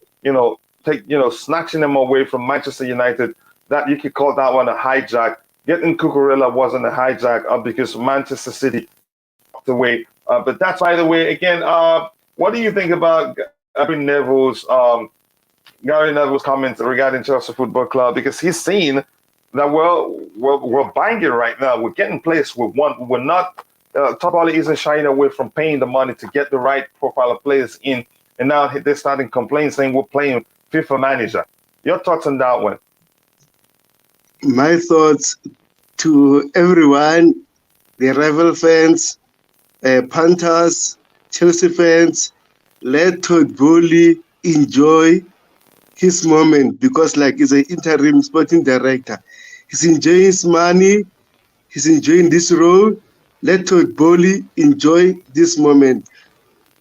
snatching them away from Manchester United. That you could call that one a hijack. Getting Coachila wasn't a hijack because Manchester City walked away. But that's, by the way, again. What do you think about Gary Neville's comments regarding Chelsea Football Club? Because he's seen that we're buying it right now. We're getting players we want. We're not. Todd Boehly isn't shying away from paying the money to get the right profile of players in, and now they're starting complaining, saying we're playing FIFA manager. Your thoughts on that one? My thoughts to everyone, the rival fans, Panthers, Chelsea fans, let Todd Boehly enjoy his moment because like he's an interim sporting director. He's enjoying his money. He's enjoying this role. Let Todd Boehly enjoy this moment.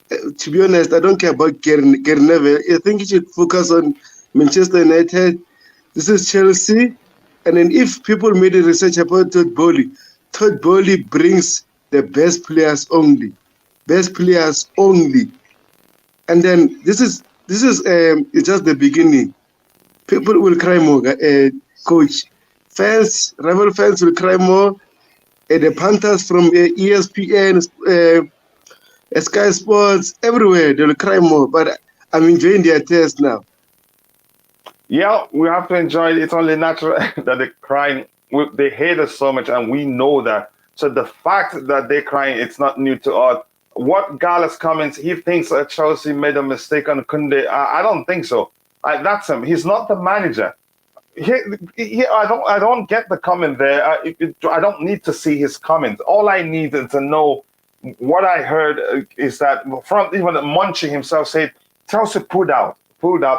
To be honest, I don't care about Gary Neville. I think he should focus on Manchester United. This is Chelsea. And then if people made a research about Todd Boehly brings the best players only. Best players only. And then this is it's just the beginning. People will cry more, coach. Fans, rival fans will cry more. The Panthers from ESPN, Sky Sports, everywhere, they'll cry more. But I'm enjoying their taste now. Yeah, we have to enjoy it. It's only natural that they're crying. They hate us so much, and we know that. So the fact that they're crying, it's not new to us. What Gala's comments, he thinks that Chelsea made a mistake on Kunde. I don't think so. That's him. He's not the manager. I don't get the comment there. I don't need to see his comments. All I need is to know what I heard is that from even Michy himself said Chelsea pulled out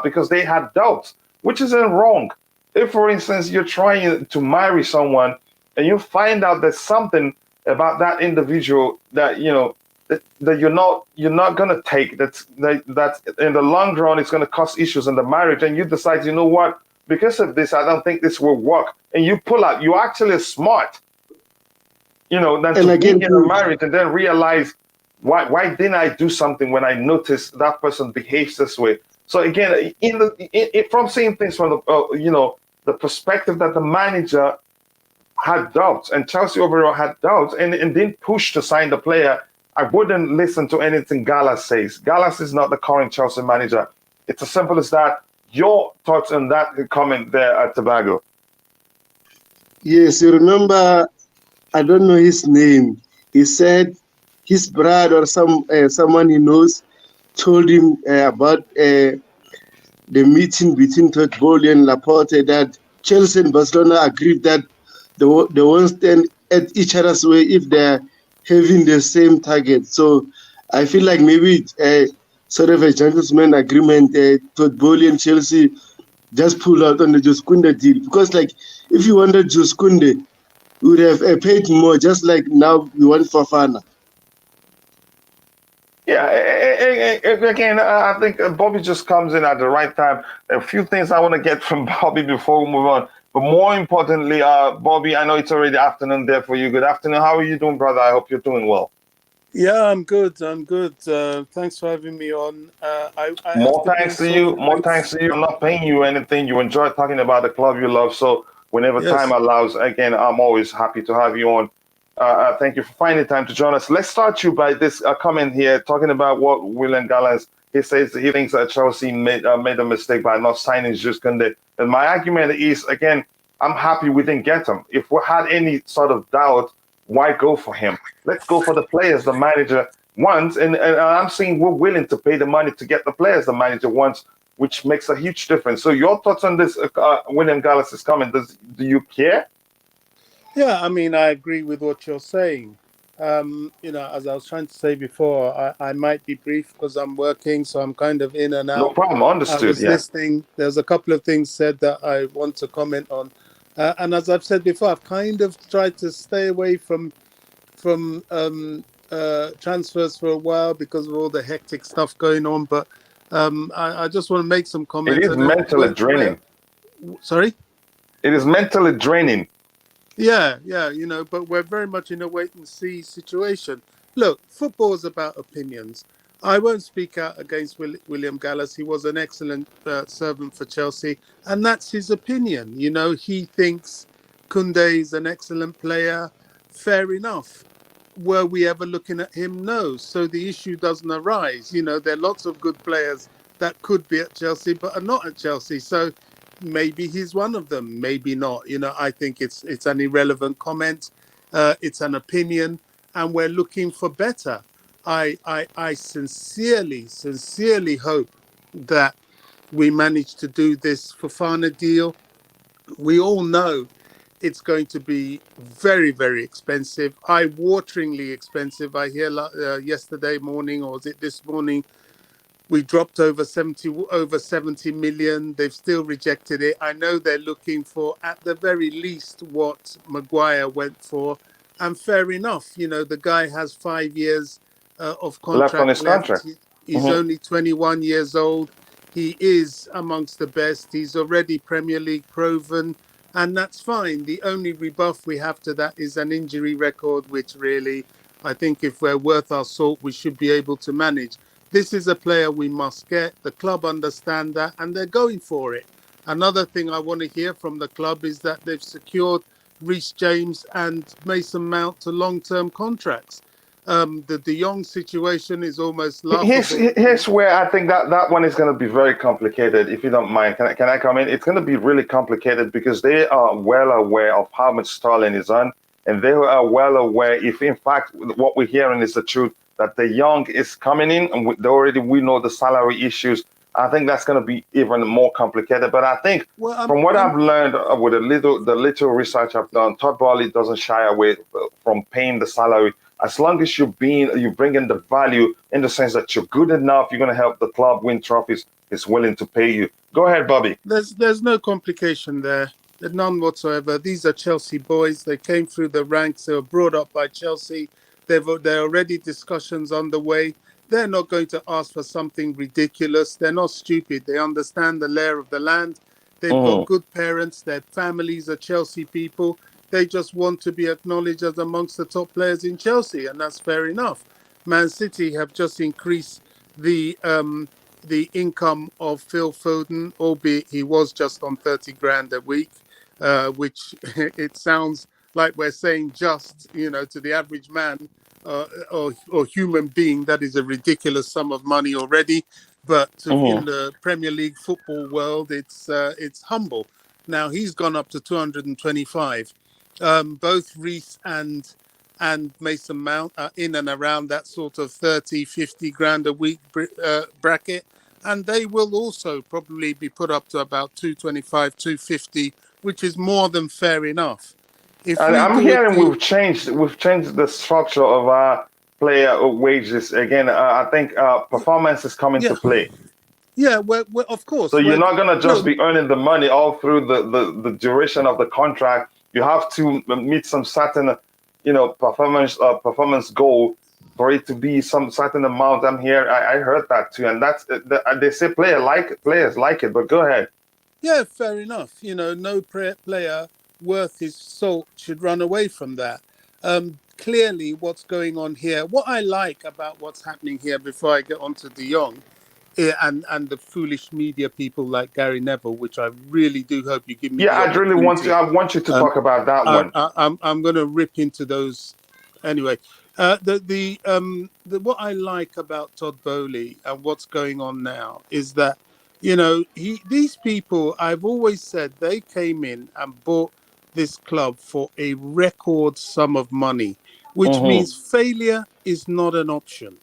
because they had doubts, which isn't wrong. If, for instance, you're trying to marry someone and you find out there's something about that individual that that you're not gonna take, that's in the long run it's gonna cause issues in the marriage, and you decide, you know what, because of this I don't think this will work, and you pull out. You're actually smart, than to be in a marriage and then realize why didn't I do something when I noticed that person behaves this way. So again, from seeing things from the perspective that the manager had doubts and Chelsea overall had doubts and didn't push to sign the player, I wouldn't listen to anything Gallas says. Gallas is not the current Chelsea manager. It's as simple as that. Your thoughts on that comment there at Tobago? Yes, you remember, I don't know his name. He said his brother or someone he knows told him about the meeting between Todd Boehly and Laporte, that Chelsea and Barcelona agreed that they won't stand at each other's way if they're having the same target. So I feel like maybe sort of a gentleman agreement. Todd Boehly and Chelsea just pulled out on the Jules Koundé deal, because like if you wanted Jules Koundé, we would have paid more, just like now we want Fofana. Yeah, again, I think Bobby just comes in at the right time. A few things I want to get from Bobby before we move on. But more importantly, Bobby, I know it's already afternoon there for you. Good afternoon. How are you doing, brother? I hope you're doing well. Yeah, I'm good. I'm good. Thanks for having me on. I have More to be thanks to sort you. of More brief. thanks to you. I'm not paying you anything. You enjoy talking about the club you love. So whenever time Yes. allows, again, I'm always happy to have you on. Thank you for finding time to join us. Let's start you by this comment here, talking about what William Gallas. He says he thinks that Chelsea made a mistake by not signing Jules Koundé. And my argument is, again, I'm happy we didn't get him. If we had any sort of doubt, why go for him? Let's go for the players the manager wants. And I'm saying we're willing to pay the money to get the players the manager wants, which makes a huge difference. So your thoughts on this, William Gallas is coming. Do you care? Yeah, I mean, I agree with what you're saying. As I was trying to say before, I might be brief because I'm working, so I'm kind of in and No out. problem. I Understood. was Yeah. listening. There's a couple of things said that I want to comment on. And as I've said before, I've kind of tried to stay away from transfers for a while because of all the hectic stuff going on. But I just want to make some It comments. is I know mentally draining. sorry? It is mentally draining. Yeah, but we're very much in a wait and see situation. Look, football is about opinions. I won't speak out against William Gallas. He was an excellent servant for Chelsea, and that's his opinion. He thinks Koundé is an excellent player. Fair enough. Were we ever looking at him? No. So the issue doesn't arise. There are lots of good players that could be at Chelsea but are not at Chelsea. So maybe he's one of them, maybe not. I think it's an irrelevant comment. It's an opinion, and we're looking for better. I sincerely hope that we manage to do this Fofana deal. We all know it's going to be very, very expensive, eye-wateringly expensive. I hear yesterday morning, or was it this morning, we dropped over 70 million. They've still rejected it. I know they're looking for, at the very least, what Maguire went for. And fair enough. The guy has 5 years of Left on contract his left. contract. He's only 21 years old. He is amongst the best. He's already Premier League proven. And that's fine. The only rebuff we have to that is an injury record, which really, I think if we're worth our salt, we should be able to manage. This is a player we must get. The club understand that, and they're going for it. Another thing I want to hear from the club is that they've secured Reece James and Mason Mount to long-term contracts. The De Jong situation is almost laughable. Here's where I think that one is going to be very complicated. If you don't mind, can I come in? It's going to be really complicated because they are well aware of how much Sterling is on, and they are well aware if in fact what we're hearing is the truth, that De Jong is coming in, and we know the salary issues. I think that's going to be even more complicated. But I think from what I've learned with the little research I've done, Todd Boehly doesn't shy away from paying the salary as long as you bring in the value in the sense that you're good enough, you're going to help the club win trophies. Is willing to pay you. Go ahead, Bobby. There's no complication there. None whatsoever. These are Chelsea boys. They came through the ranks. They were brought up by Chelsea. There are already discussions on the way. They're not going to ask for something ridiculous. They're not stupid. They understand the layer of the land. They've got good parents. Their families are Chelsea people. They just want to be acknowledged as amongst the top players in Chelsea, and that's fair enough. Man City have just increased the income of Phil Foden, albeit he was just on 30 grand a week, which it sounds like we're saying just, to the average man or human being, that is a ridiculous sum of money already. But in the Premier League football world, it's humble. Now he's gone up to 225. Both Reece and Mason Mount are in and around that sort of 30, 50 grand a week bracket. And they will also probably be put up to about 225, 250, which is more than fair enough. If And we I'm do a hearing deal, we've changed the structure of our player wages again. I think performance is coming to play. of course. So you're not going to just be earning the money all through the duration of the contract. You have to meet some certain, performance goal for it to be some certain amount. I'm here. I heard that too, and that's they say players like it. But go ahead. Yeah, fair enough. You know, no player worth his salt should run away from that. Clearly, what's going on here, what I like about what's happening here before I get on to De Jong, and the foolish media people like Gary Neville, which I really do hope you give me Yeah, the I really want to. opportunity. I want you to Um, talk about that one. I'm going to rip into those anyway. What I like about Todd Boehly and what's going on now is that, you know, these people, I've always said they came in and bought this club for a record sum of money, which Mm-hmm. means failure is not an option.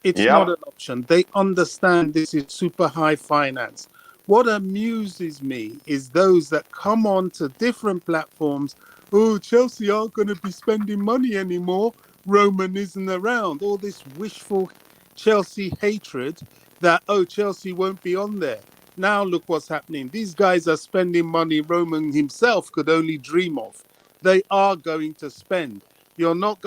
It's not Yep. an option. They understand this is super high finance. What amuses me is those that come on to different platforms. Oh, Chelsea aren't going to be spending money anymore. Roman isn't around. All this wishful Chelsea hatred that, oh, Chelsea won't be on there. Now look what's happening. These guys are spending money Roman himself could only dream of. They are going to spend.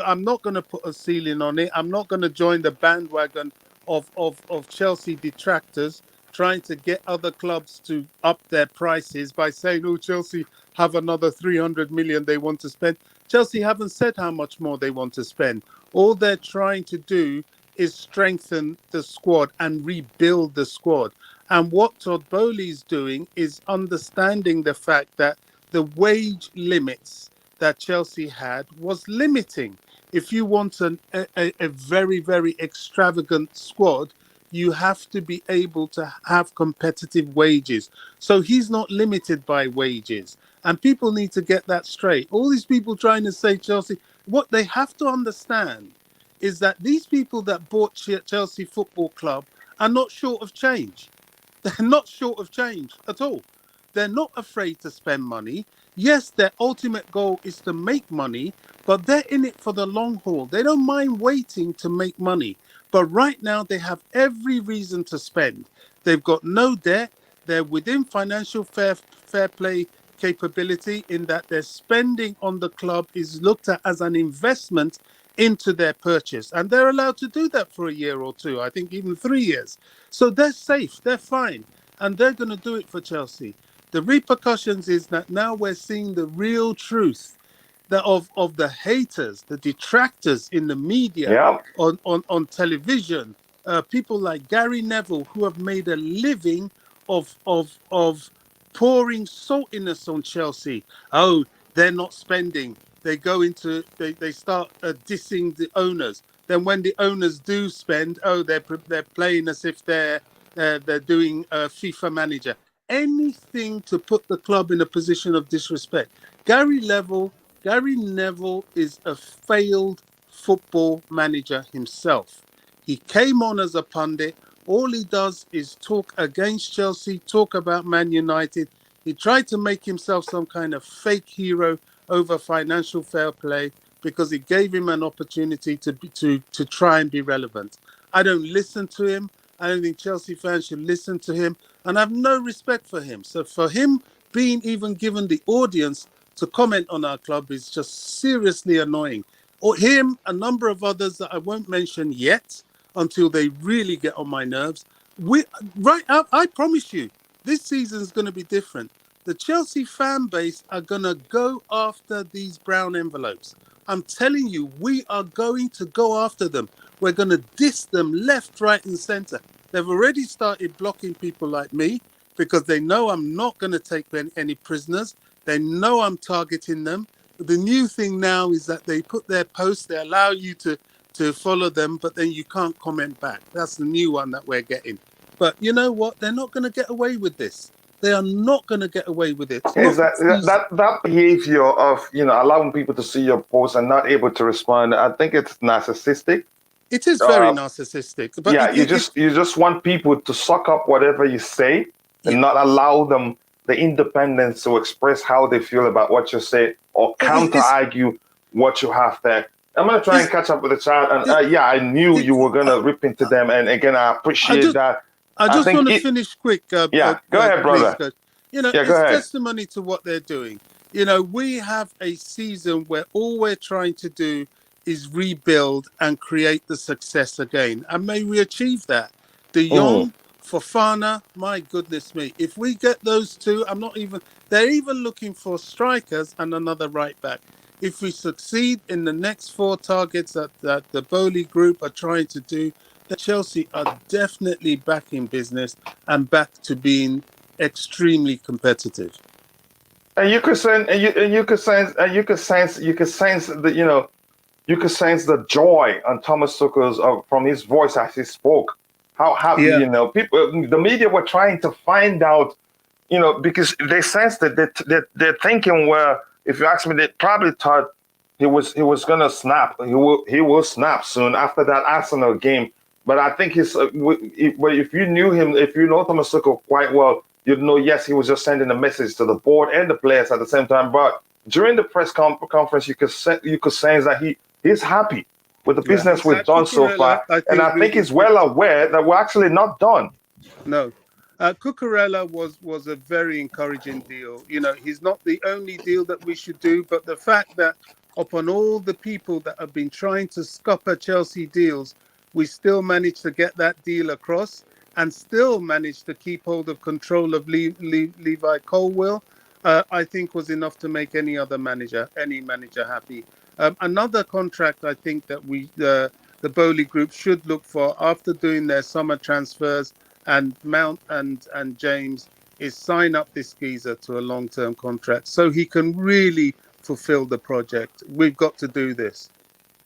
I'm not going to put a ceiling on it. I'm not going to join the bandwagon of Chelsea detractors trying to get other clubs to up their prices by saying, oh, Chelsea have another 300 million they want to spend. Chelsea haven't said how much more they want to spend. All they're trying to do is strengthen the squad and rebuild the squad. And what Todd Boehly is doing is understanding the fact that the wage limits that Chelsea had was limiting. If you want a very, very extravagant squad, you have to be able to have competitive wages. So he's not limited by wages. And people need to get that straight. All these people trying to say Chelsea, what they have to understand is that these people that bought Chelsea Football Club are not short of change. They're not short of change at all. They're not afraid to spend money. Yes, their ultimate goal is to make money, but they're in it for the long haul. They don't mind waiting to make money. But right now, they have every reason to spend. They've got no debt. They're within financial fair play capability in that their spending on the club is looked at as an investment into their purchase. And they're allowed to do that for a year or two, I think even 3 years. So they're safe, they're fine, and they're going to do it for Chelsea. The repercussions is that now we're seeing the real truth that of the haters, the detractors in the media, Yep. on television, people like Gary Neville who have made a living of pouring saltiness on Chelsea. Oh, they're not spending. They start dissing the owners. Then when the owners do spend, oh, they're playing as if they're doing FIFA manager. Anything to put the club in a position of disrespect. Gary Neville is a failed football manager himself. He came on as a pundit. All he does is talk against Chelsea, talk about Man United. He tried to make himself some kind of fake hero over financial fair play because it gave him an opportunity to try and be relevant. I don't listen to him. I don't think Chelsea fans should listen to him, and I have no respect for him. So for him being even given the audience to comment on our club is just seriously annoying. Or him, a number of others that I won't mention yet until they really get on my nerves. I promise you, this season is going to be different. The Chelsea fan base are going to go after these brown envelopes. I'm telling you, we are going to go after them. We're going to diss them left, right, and centre. They've already started blocking people like me because they know I'm not going to take any prisoners. They know I'm targeting them. The new thing now is that they put their posts, they allow you to follow them, but then you can't comment back. That's the new one that we're getting. But you know what? They're not going to get away with this. They are not going to get away with it. It's Is not that this easy. that behavior of allowing people to see your posts and not able to respond? I think it's narcissistic. It is very Uh, narcissistic. But yeah, you just want people to suck up whatever you say yeah. and not allow them the independence to express how they feel about what you say or counter argue what you have there. I'm gonna try and catch up with the chat, and yeah, I knew you were gonna rip into them, and again, I appreciate that. I I just think want to finish quick. yeah, go ahead, Please, brother. Coach. Yeah, go It's ahead. testimony to what they're doing. We have a season where all we're trying to do is rebuild and create the success again. And may we achieve that. De Mm. Jong, Fofana, my goodness me. If we get those two, they're even looking for strikers and another right back. If we succeed in the next four targets that the Boehly group are trying to do, then Chelsea are definitely back in business and back to being extremely competitive. And you could sense, and you could sense, and you could sense the, you could sense the joy on Thomas Tuchel's from his voice as he spoke. How happy, Yeah. people, the media were trying to find out, because they sensed that they're thinking, well, if you ask me, they probably thought he was gonna snap. He will snap soon after that Arsenal game. But I think if you knew him, if you know Thomas Tuchel quite well, you'd know, yes, he was just sending a message to the board and the players at the same time. But during the press conference, you could sense that he's happy with the business we've done so far, and I think he's well aware that we're actually not done. No. Cucurella was a very encouraging deal. He's not the only deal that we should do, but the fact that upon all the people that have been trying to scupper Chelsea deals, we still managed to get that deal across and still managed to keep hold of control of Levi Colwill, I think was enough to make any manager happy. Another contract I think that the Boehly Group should look for after doing their summer transfers and Mount and James is sign up this geezer to a long-term contract so he can really fulfill the project. We've got to do this.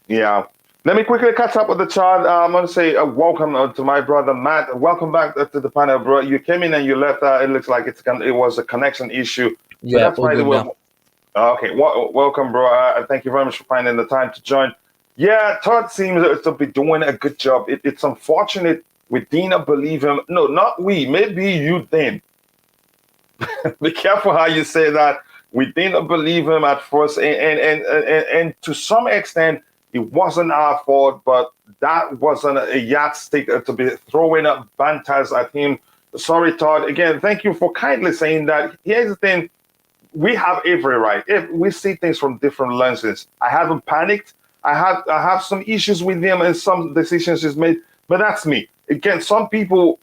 Yeah. Let me quickly catch up with the chat. I'm going to say welcome to my brother Matt. Welcome back to the panel, bro. You came in and you left. It looks like it was a connection issue. Yeah, that's all why good now. Okay, welcome, bro. Thank you very much for finding the time to join. Yeah, Todd seems to be doing a good job. It's unfortunate we didn't believe him. No, not we. Maybe you didn't. Be careful how you say that. We didn't believe him at first, and to some extent, it wasn't our fault, but that wasn't a yardstick to be throwing up banters at him. Sorry, Todd. Again, thank you for kindly saying that. Here's the thing. We have every right. If we see things from different lenses, I haven't panicked. I have some issues with him and some decisions he's made, but that's me. Again, some people,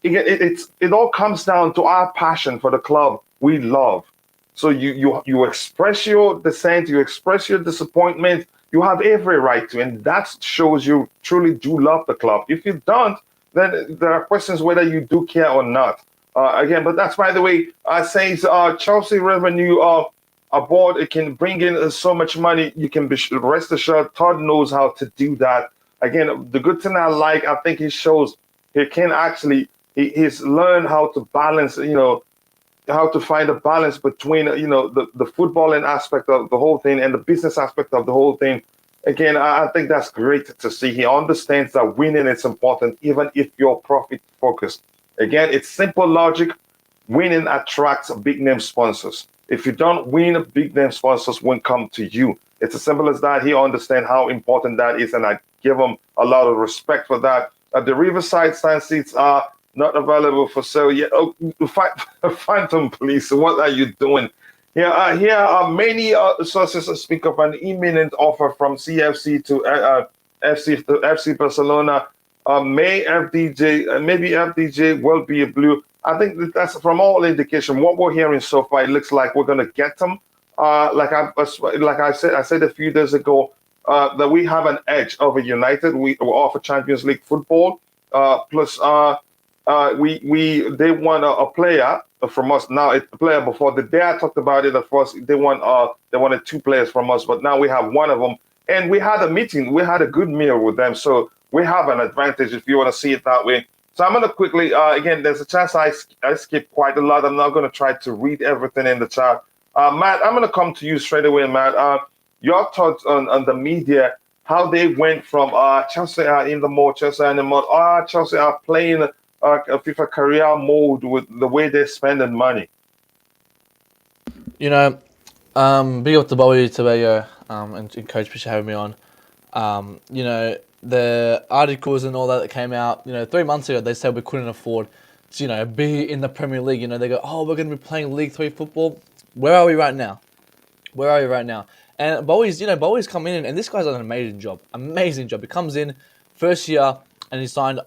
it all comes down to our passion for the club we love. So you express your dissent, you express your disappointment. You have every right to, and that shows you truly do love the club. If you don't, then there are questions whether you do care or not. Again, but that's, by the way, says Chelsea revenue aboard. It can bring in so much money. You can be rest assured Todd knows how to do that. Again, the good thing I think he shows he can actually, he's learned how to balance, how to find a balance between, the footballing aspect of the whole thing and the business aspect of the whole thing. Again, I think that's great to see. He understands that winning is important, even if you're profit focused. Again, it's simple logic. Winning attracts big name sponsors. If you don't win, big name sponsors won't come to you. It's as simple as that. He understands how important that is, and I give him a lot of respect for that. The Riverside stand seats are not available for sale yet. Oh, Phantom Police, what are you doing? Here are many sources speak of an imminent offer from CFC to FC Barcelona. Maybe FDJ will be a blue. I think that's from all indication. What we're hearing so far, it looks like we're going to get them. Like I said a few days ago, that we have an edge over United. We offer Champions League football. Plus, they want a player from us. Now it's a player. Before the day I talked about it, at first they wanted two players from us, but now we have one of them. And we had a meeting. We had a good meal with them. So we have an advantage if you want to see it that way. So I'm going to quickly, again, there's a chance I skip quite a lot. I'm not going to try to read everything in the chat. Matt, I'm going to come to you straight away, Matt. Your thoughts on the media, how they went from Chelsea are in the mode, Chelsea are in the mode, Chelsea are playing a FIFA career mode with the way they're spending money. Big up to Bowie today, and Coach for having me on. The articles and all that came out, 3 months ago, they said we couldn't afford to, be in the Premier League. They go, oh, we're going to be playing League 3 football. Where are we right now? And Bowie's come in, and this guy's done an amazing job. Amazing job. He comes in first year, and he signed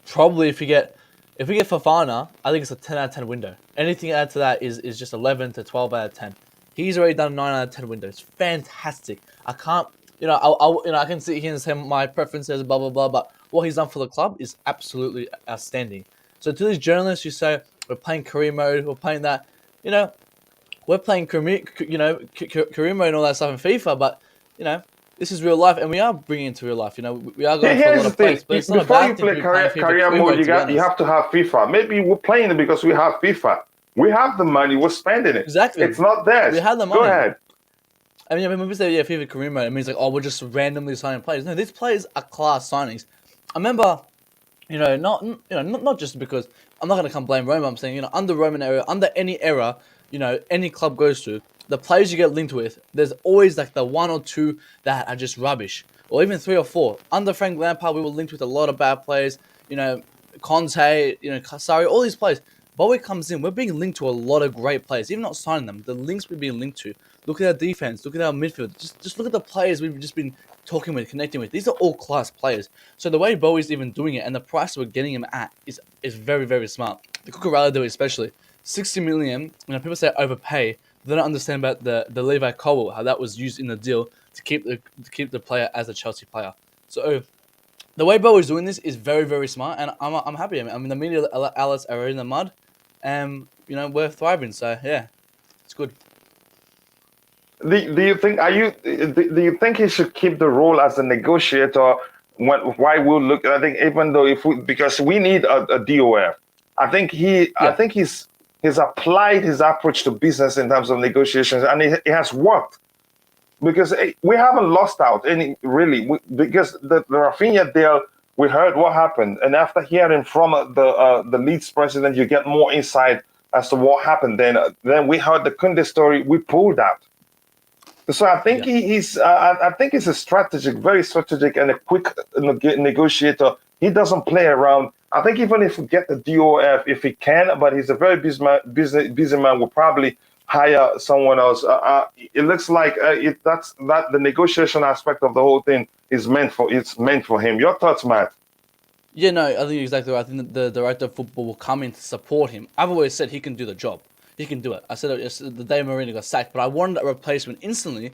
probably if we get Fofana, I think it's a 10 out of 10 window. Anything add to that is just 11 to 12 out of 10. He's already done 9 out of 10 window. It's fantastic. I can't, I can sit here and say my preferences, blah blah blah, but what he's done for the club is absolutely outstanding. So to these journalists who say we're playing career mode, we're playing that, we're playing career mode and all that stuff in FIFA, but this is real life, and we are bringing it into real life. We are going for a lot of plays, but it's not a Before bad you thing play to be playing career FIFA mode, to be you honest. have to have FIFA. Maybe we're playing it because we have FIFA. We have the money, we're spending it. Exactly. It's not theirs. We have the money. Go ahead. I mean, when people say FIFA career mode, it means like, we're just randomly signing players. No, these players are class signings. I remember, not just because I'm not going to come blame Roma. I'm saying, under Roman era, under any era, any club goes to, the players you get linked with, there's always like the one or two that are just rubbish, or even 3 or 4. Under Frank Lampard, we were linked with a lot of bad players. Conte, Casari, all these players. Bowie comes in, we're being linked to a lot of great players, even not signing them. The links we're being linked to. Look at our defense. Look at our midfield. Just look at the players we've just been talking with, connecting with. These are all class players. So the way Bowie's even doing it and the price we're getting him at is very, very smart. The Cucurella deal especially. 60 million, people say overpay. They don't understand about the Levi Colwill, how that was used in the deal to keep the player as a Chelsea player. So the way Bowie's doing this is very, very smart, and I'm happy. I mean, the media outlets are in the mud, and we're thriving. So yeah, it's good. Do you think he should keep the role as a negotiator? Why we'll look? I think even though because we need a DOF, I think he's applied his approach to business in terms of negotiations, and it has worked. Because we haven't lost out because the Rafinha deal, we heard what happened, and after hearing from the Leeds president, you get more insight as to what happened. Then we heard the Kunde story. We pulled out. So I think he's a very strategic, and a quick negotiator. He doesn't play around. I think even if we get the DOF, if he can, but he's a very busy man, will probably hire someone else. It looks like the negotiation aspect of the whole thing is meant for him. Your thoughts, Matt? Yeah, no, I think exactly right. I think that the director of football will come in to support him. I've always said he can do the job. He can do it. I said it the day Mourinho got sacked, but I wanted a replacement instantly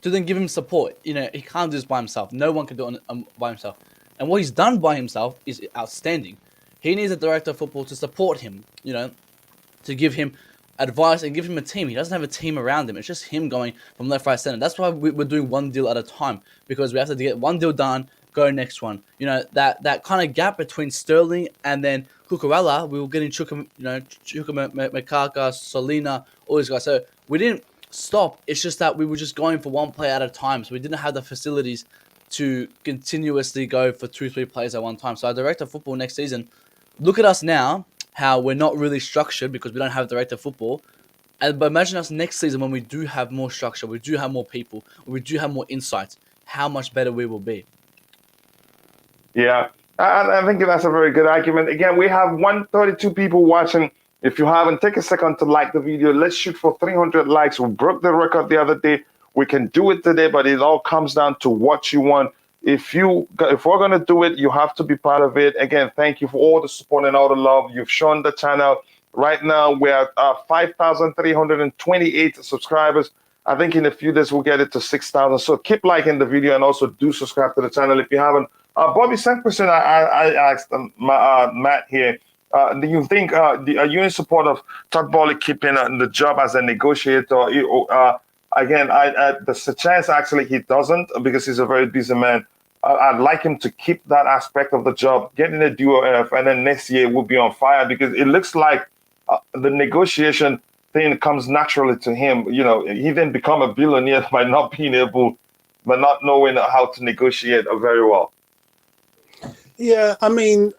to then give him support. He can't do this by himself. No one can do it by himself. And what he's done by himself is outstanding. He needs a director of football to support him, to give him advice and give him a team. He doesn't have a team around him. It's just him going from left, right, center. That's why we're doing one deal at a time, because we have to get one deal done, go next one. That kind of gap between Sterling and then Cucurella, we were getting Chuka, Makaka, Solina, all these guys. So we didn't stop. It's just that we were just going for one player at a time. So we didn't have the facilities to continuously go for 2-3 players at one time. So our director of football next season, look at us now, how we're not really structured because we don't have director of football. But imagine us next season when we do have more structure, we do have more people, we do have more insights, how much better we will be. Yeah, I think that's a very good argument. Again, we have 132 people watching. If you haven't, take a second to like the video. Let's shoot for 300 likes. We broke the record the other day. We can do it today, but it all comes down to what you want. If we're going to do it, you have to be part of it. Again, thank you for all the support and all the love you've shown the channel. Right now, we're at 5,328 subscribers. I think in a few days, we'll get it to 6,000. So keep liking the video and also do subscribe to the channel if you haven't. Bobby Sankerson, I asked Matt here, do you think, are you in support of Todd Boehly keeping the job as a negotiator? Again, there's a chance actually he doesn't, because he's a very busy man. I'd like him to keep that aspect of the job, getting a DOF, and then next year we'll be on fire, because it looks like the negotiation thing comes naturally to him. He then become a billionaire by not knowing how to negotiate very well. Yeah, I mean,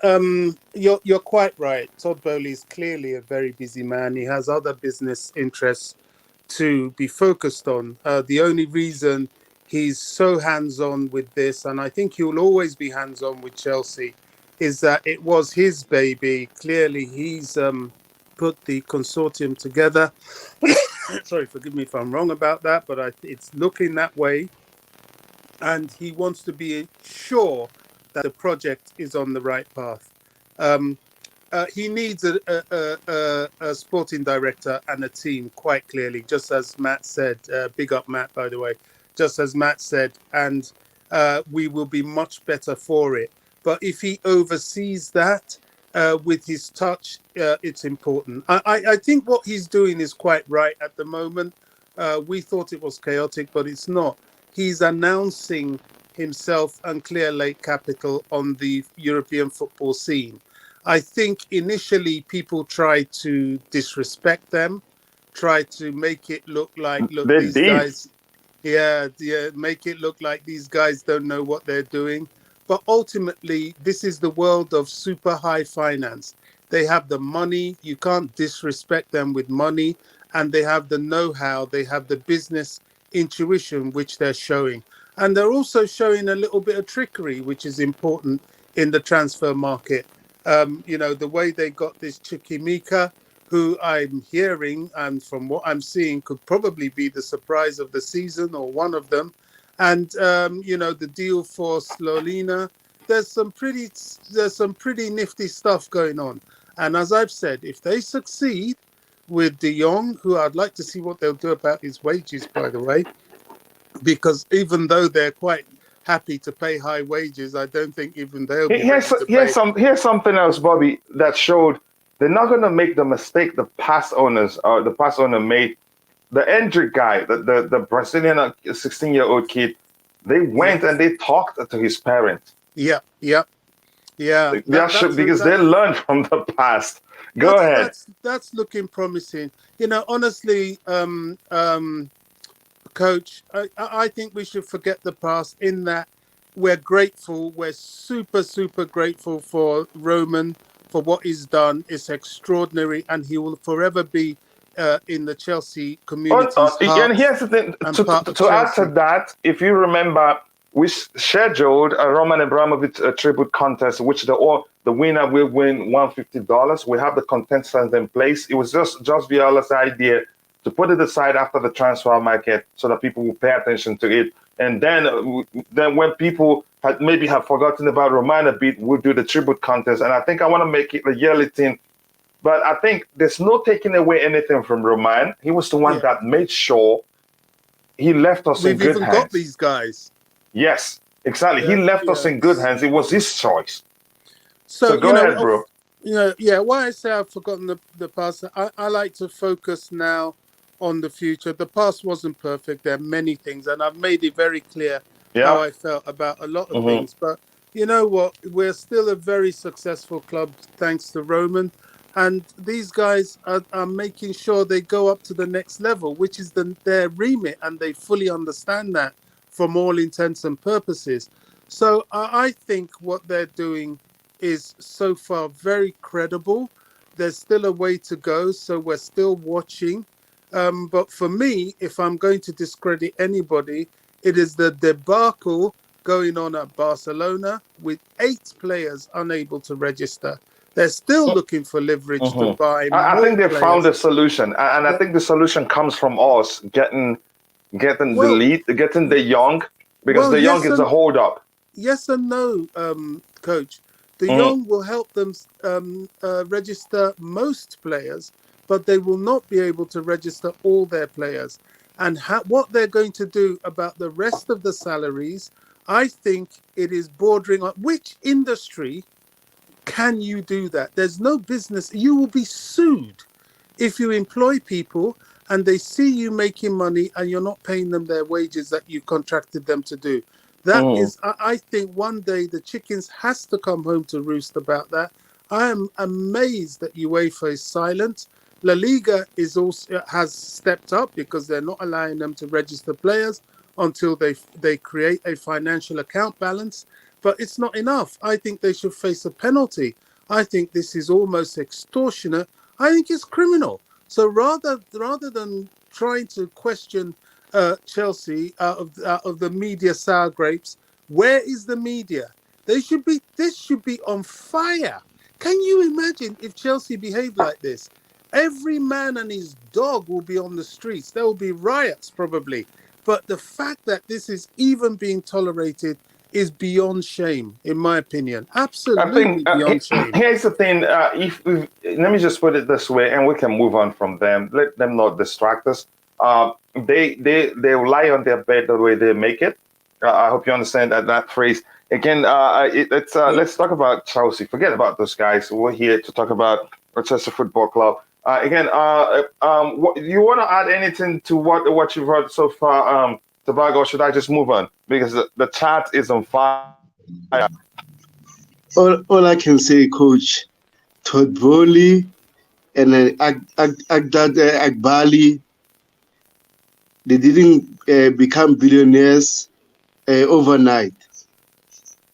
you're quite right. Todd Boehly is clearly a very busy man. He has other business interests to be focused on. The only reason he's so hands-on with this, and I think he'll always be hands-on with Chelsea, is that it was his baby. Clearly, he's put the consortium together. Sorry, forgive me if I'm wrong about that, but it's looking that way. And he wants to be sure that the project is on the right path. Um, he needs a sporting director and a team, quite clearly, just as Matt said. Big up, Matt, by the way. Just as Matt said, and we will be much better for it. But if he oversees that with his touch, it's important. I think what he's doing is quite right at the moment. We thought it was chaotic, but it's not. He's announcing himself and Clear Lake Capital on the European football scene. I think initially people tried to disrespect them, tried to make it look like, look, They these did. guys, yeah, make it look like these guys don't know what they're doing. But ultimately, this is the world of super high finance. They have the money. You can't disrespect them with money. And they have the know-how. They have the business intuition, which they're showing. And they're also showing a little bit of trickery, which is important in the transfer market. The way they got this Chikimika, who I'm hearing and from what I'm seeing could probably be the surprise of the season or one of them. And, the deal for Slolina, there's some pretty nifty stuff going on. And as I've said, if they succeed with De Jong, who I'd like to see what they'll do about his wages, by the way, because even though they're quite happy to pay high wages, I don't think even they'll be ready to pay. Here's something else, Bobby, that showed they're not going to make the mistake the past owner made. The Endrick guy, the Brazilian 16-year-old kid, they went and they talked to his parents. Yeah. Because they learned from the past. Go ahead. That's looking promising. Honestly, Coach, I think we should forget the past in that we're grateful. We're super, super grateful for Roman, for what he's done. It's extraordinary, and he will forever be in the Chelsea community's heart. And here's the thing, to add to that, if you remember, we scheduled a Roman Abramovich tribute contest, which the winner will win $150. We have the contestants in place. It was just Viola's idea to put it aside after the transfer market so that people will pay attention to it. And then when people have forgotten about Roman a bit, we'll do the tribute contest. And I think I want to make it a yearly thing. But I think there's no taking away anything from Roman. He was the one that made sure he left us in good hands. We've even got these guys. Yes, exactly. He left us in good hands. It was his choice. So go ahead, bro. Why I say I've forgotten the past, I like to focus now on the future. The past wasn't perfect. There are many things, and I've made it very clear how I felt about a lot of things. But you know what? We're still a very successful club thanks to Roman. And these guys are making sure they go up to the next level, which is their remit, and they fully understand that from all intents and purposes. So I think what they're doing is so far very credible. There's still a way to go, so we're still watching. But for me, if I'm going to discredit anybody, it is the debacle going on at Barcelona with 8 players unable to register. They're still looking for leverage to buy more I think they players. found a solution. And I think the solution comes from us getting the lead, getting De Jong, because De Jong is a hold-up. Yes and no, Coach. De Jong will help them register most players, but they will not be able to register all their players. And what they're going to do about the rest of the salaries, I think it is bordering on which industry can you do that? There's no business. You will be sued if you employ people and they see you making money and you're not paying them their wages that you contracted them to do. That is, I think one day the chickens has to come home to roost about that. I am amazed that UEFA is silent. La Liga has stepped up because they're not allowing them to register players until they create a financial account balance. But it's not enough. I think they should face a penalty. I think this is almost extortionate. I think it's criminal. So rather than trying to question Chelsea out of the media sour grapes, where is the media? This should be on fire. Can you imagine if Chelsea behaved like this? every man and his dog will be on the streets. There will be riots probably. But the fact that this is even being tolerated is beyond shame, in my opinion. I Absolutely think beyond shame. here's the thing. Let me just put it this way, and we can move on from them. Let them not distract us. They lie on their bed the way they make it. I hope you understand that phrase. Again, let's talk about Chelsea. Forget about those guys. We're here to talk about Manchester Football Club. You want to add anything to what you've heard so far, Tobago? Or should I just move on because the chat is on fire? All I can say, Coach, Todd Boehly and Agbali, they didn't become billionaires overnight.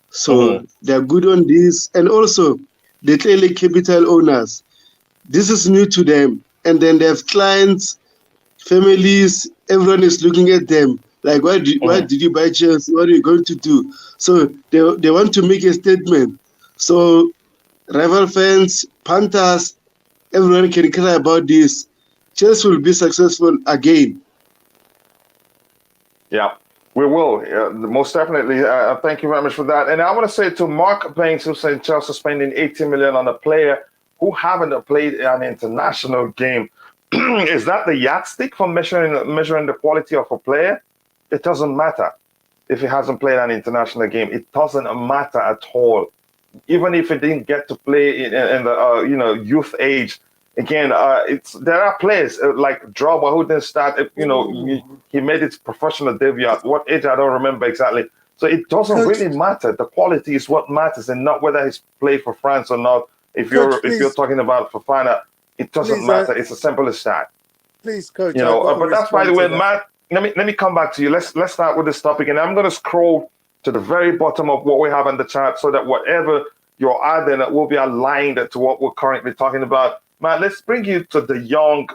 So they're good on this. And also, the clearly capital owners. This is new to them. And then they have clients, families, everyone is looking at them. Like, why did you buy Chelsea? What are you going to do? So they want to make a statement. So rival fans, Panthers, everyone can cry about this. Chelsea will be successful again. Yeah, we will. Most definitely. Thank you very much for that. And I want to say to Mark Banks, who said Chelsea spending 80 million on a player who haven't played an international game. Is that the yardstick for measuring the quality of a player? It doesn't matter if he hasn't played an international game. It doesn't matter at all. Even if he didn't get to play in the youth age. Again, there are players like Drogba who didn't start. He made his professional debut at what age I don't remember exactly. So it doesn't really matter. The quality is what matters, and not whether he's played for France or not. If you're talking about Fofana, it doesn't matter. It's as simple as that. Please, Coach. But that's by the way, Matt. Let me come back to you. Let's start with this topic, and I'm going to scroll to the very bottom of what we have on the chart so that whatever you're adding will be aligned to what we're currently talking about. Matt, let's bring you to De Jong.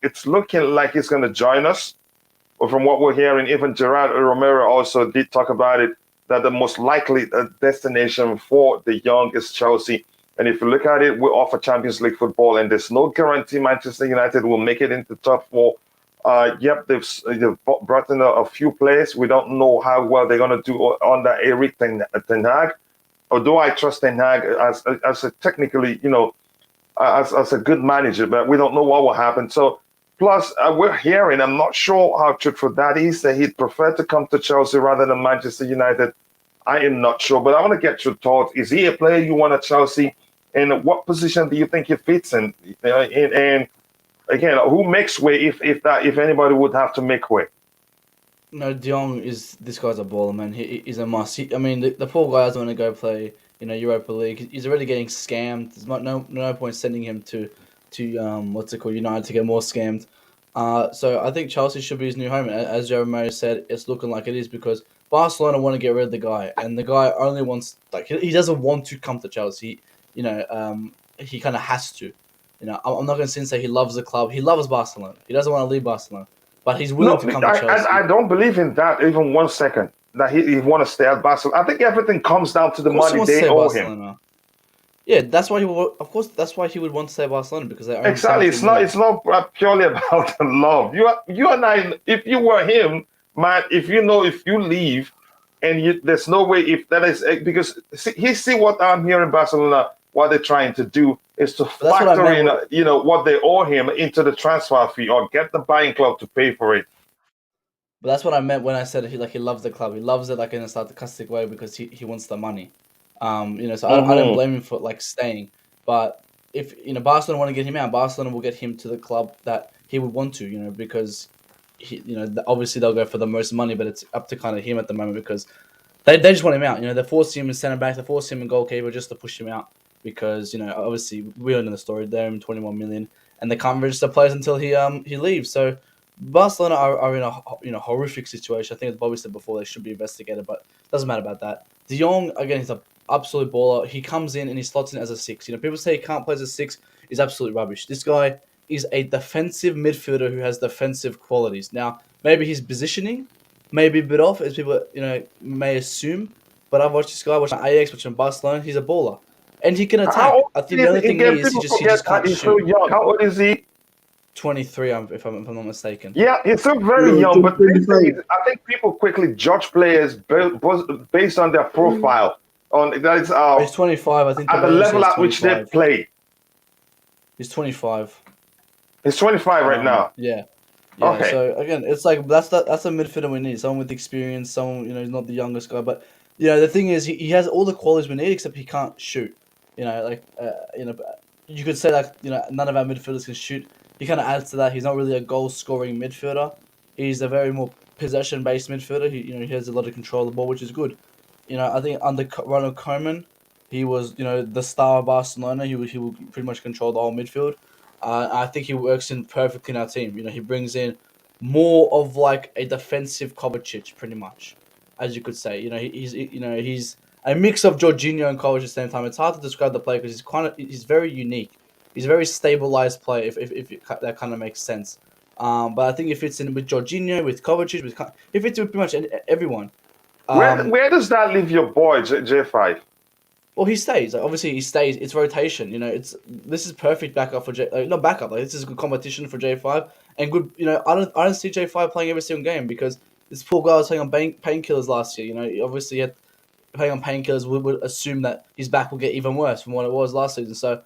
It's looking like he's going to join us. But from what we're hearing, even Gerard Romero also did talk about it, that the most likely destination for De Jong is Chelsea. And if you look at it, we offer Champions League football, and there's no guarantee Manchester United will make it into top four. They've brought in a few players. We don't know how well they're going to do under Erik Ten Hag. Although I trust Ten Hag as a technically, as a good manager, but we don't know what will happen. So, plus, we're hearing, I'm not sure how truthful that is, that he'd prefer to come to Chelsea rather than Manchester United. I am not sure, but I want to get your thoughts. Is he a player you want at Chelsea? And what position do you think he fits in? And again, who makes way if anybody would have to make way? No, De Jong this guy's a baller, man. He's a must. The poor guy doesn't want to go play, Europa League. He's already getting scammed. There's no point sending him to United to get more scammed. So I think Chelsea should be his new home. As Jeremiah said, it's looking like it is because Barcelona want to get rid of the guy, and the guy only wants he doesn't want to come to Chelsea. He kind of has to. I'm not going to say he loves the club. He loves Barcelona. He doesn't want to leave Barcelona, but he's willing to come to Chelsea. I don't believe in that even 1 second. That he want to stay at Barcelona. I think everything comes down to the money they owe him. Yeah, that's why he would. Of course, that's why he would want to stay at Barcelona because they own exactly. It's not purely about the love. You and I. If you were him, man. If you leave, and there's no way if that is because see what I'm hearing in Barcelona. What they're trying to do is to factor in, what they owe him into the transfer fee or get the buying club to pay for it. But that's what I meant when I said he loves the club. He loves it in a sarcastic way because he wants the money. So I don't blame him for staying. But if Barcelona want to get him out, Barcelona will get him to the club that he would want to. Because obviously they'll go for the most money, but it's up to kind of him at the moment because they just want him out. They force him in centre back, they force him in goalkeeper just to push him out. Because obviously we all know the story. They're in 21 million, and they can't register players until he leaves. So Barcelona are in a horrific situation. I think as Bobby said before, they should be investigated, but it doesn't matter about that. De Jong again, he's an absolute baller. He comes in and he slots in as a 6. People say he can't play as a 6. Is absolutely rubbish. This guy is a defensive midfielder who has defensive qualities. Now maybe his positioning may be a bit off, as people may assume. But I've watched this guy, watching Ajax, watching Barcelona. He's a baller. and he can How attack. old I is think he the only thing again? is he People just forget that can't he's so shoot. young. How old is he? 23, if I'm not mistaken. Yeah, he's still very No, young, but these 25. days, I think people quickly judge players based on their profile, on that is He's 25. I think at the Tabello level says at which they 25. play. He's 25. He's 25 right now. Yeah. Yeah, Okay. so again, it's like that's a midfielder we need. Someone with experience, someone, he's not the youngest guy, but the thing is he has all the qualities we need except he can't shoot. You could say that none of our midfielders can shoot. He kind of adds to that. He's not really a goal scoring midfielder. He's a very more possession based midfielder. He has a lot of control of the ball, which is good. I think under Ronald Koeman, he was the star of Barcelona. He will pretty much control the whole midfield. I think he works in perfectly in our team. He brings in more of like a defensive Kovacic, pretty much, as you could say. He's a mix of Jorginho and Kovacic at the same time. It's hard to describe the player because he's very unique. He's a very stabilized player, if that kind of makes sense. But I think it fits in with Jorginho, with Kovacic, it fits with pretty much everyone. Where does that leave your boy, J5? Well, he stays. Like, obviously, he stays. It's rotation. This is perfect backup for not backup. Like, this is good competition for J5 and good. I don't see J5 playing every single game because this poor guy was playing on painkillers last year. Obviously, he had playing on painkillers would assume that his back will get even worse from what it was last season. So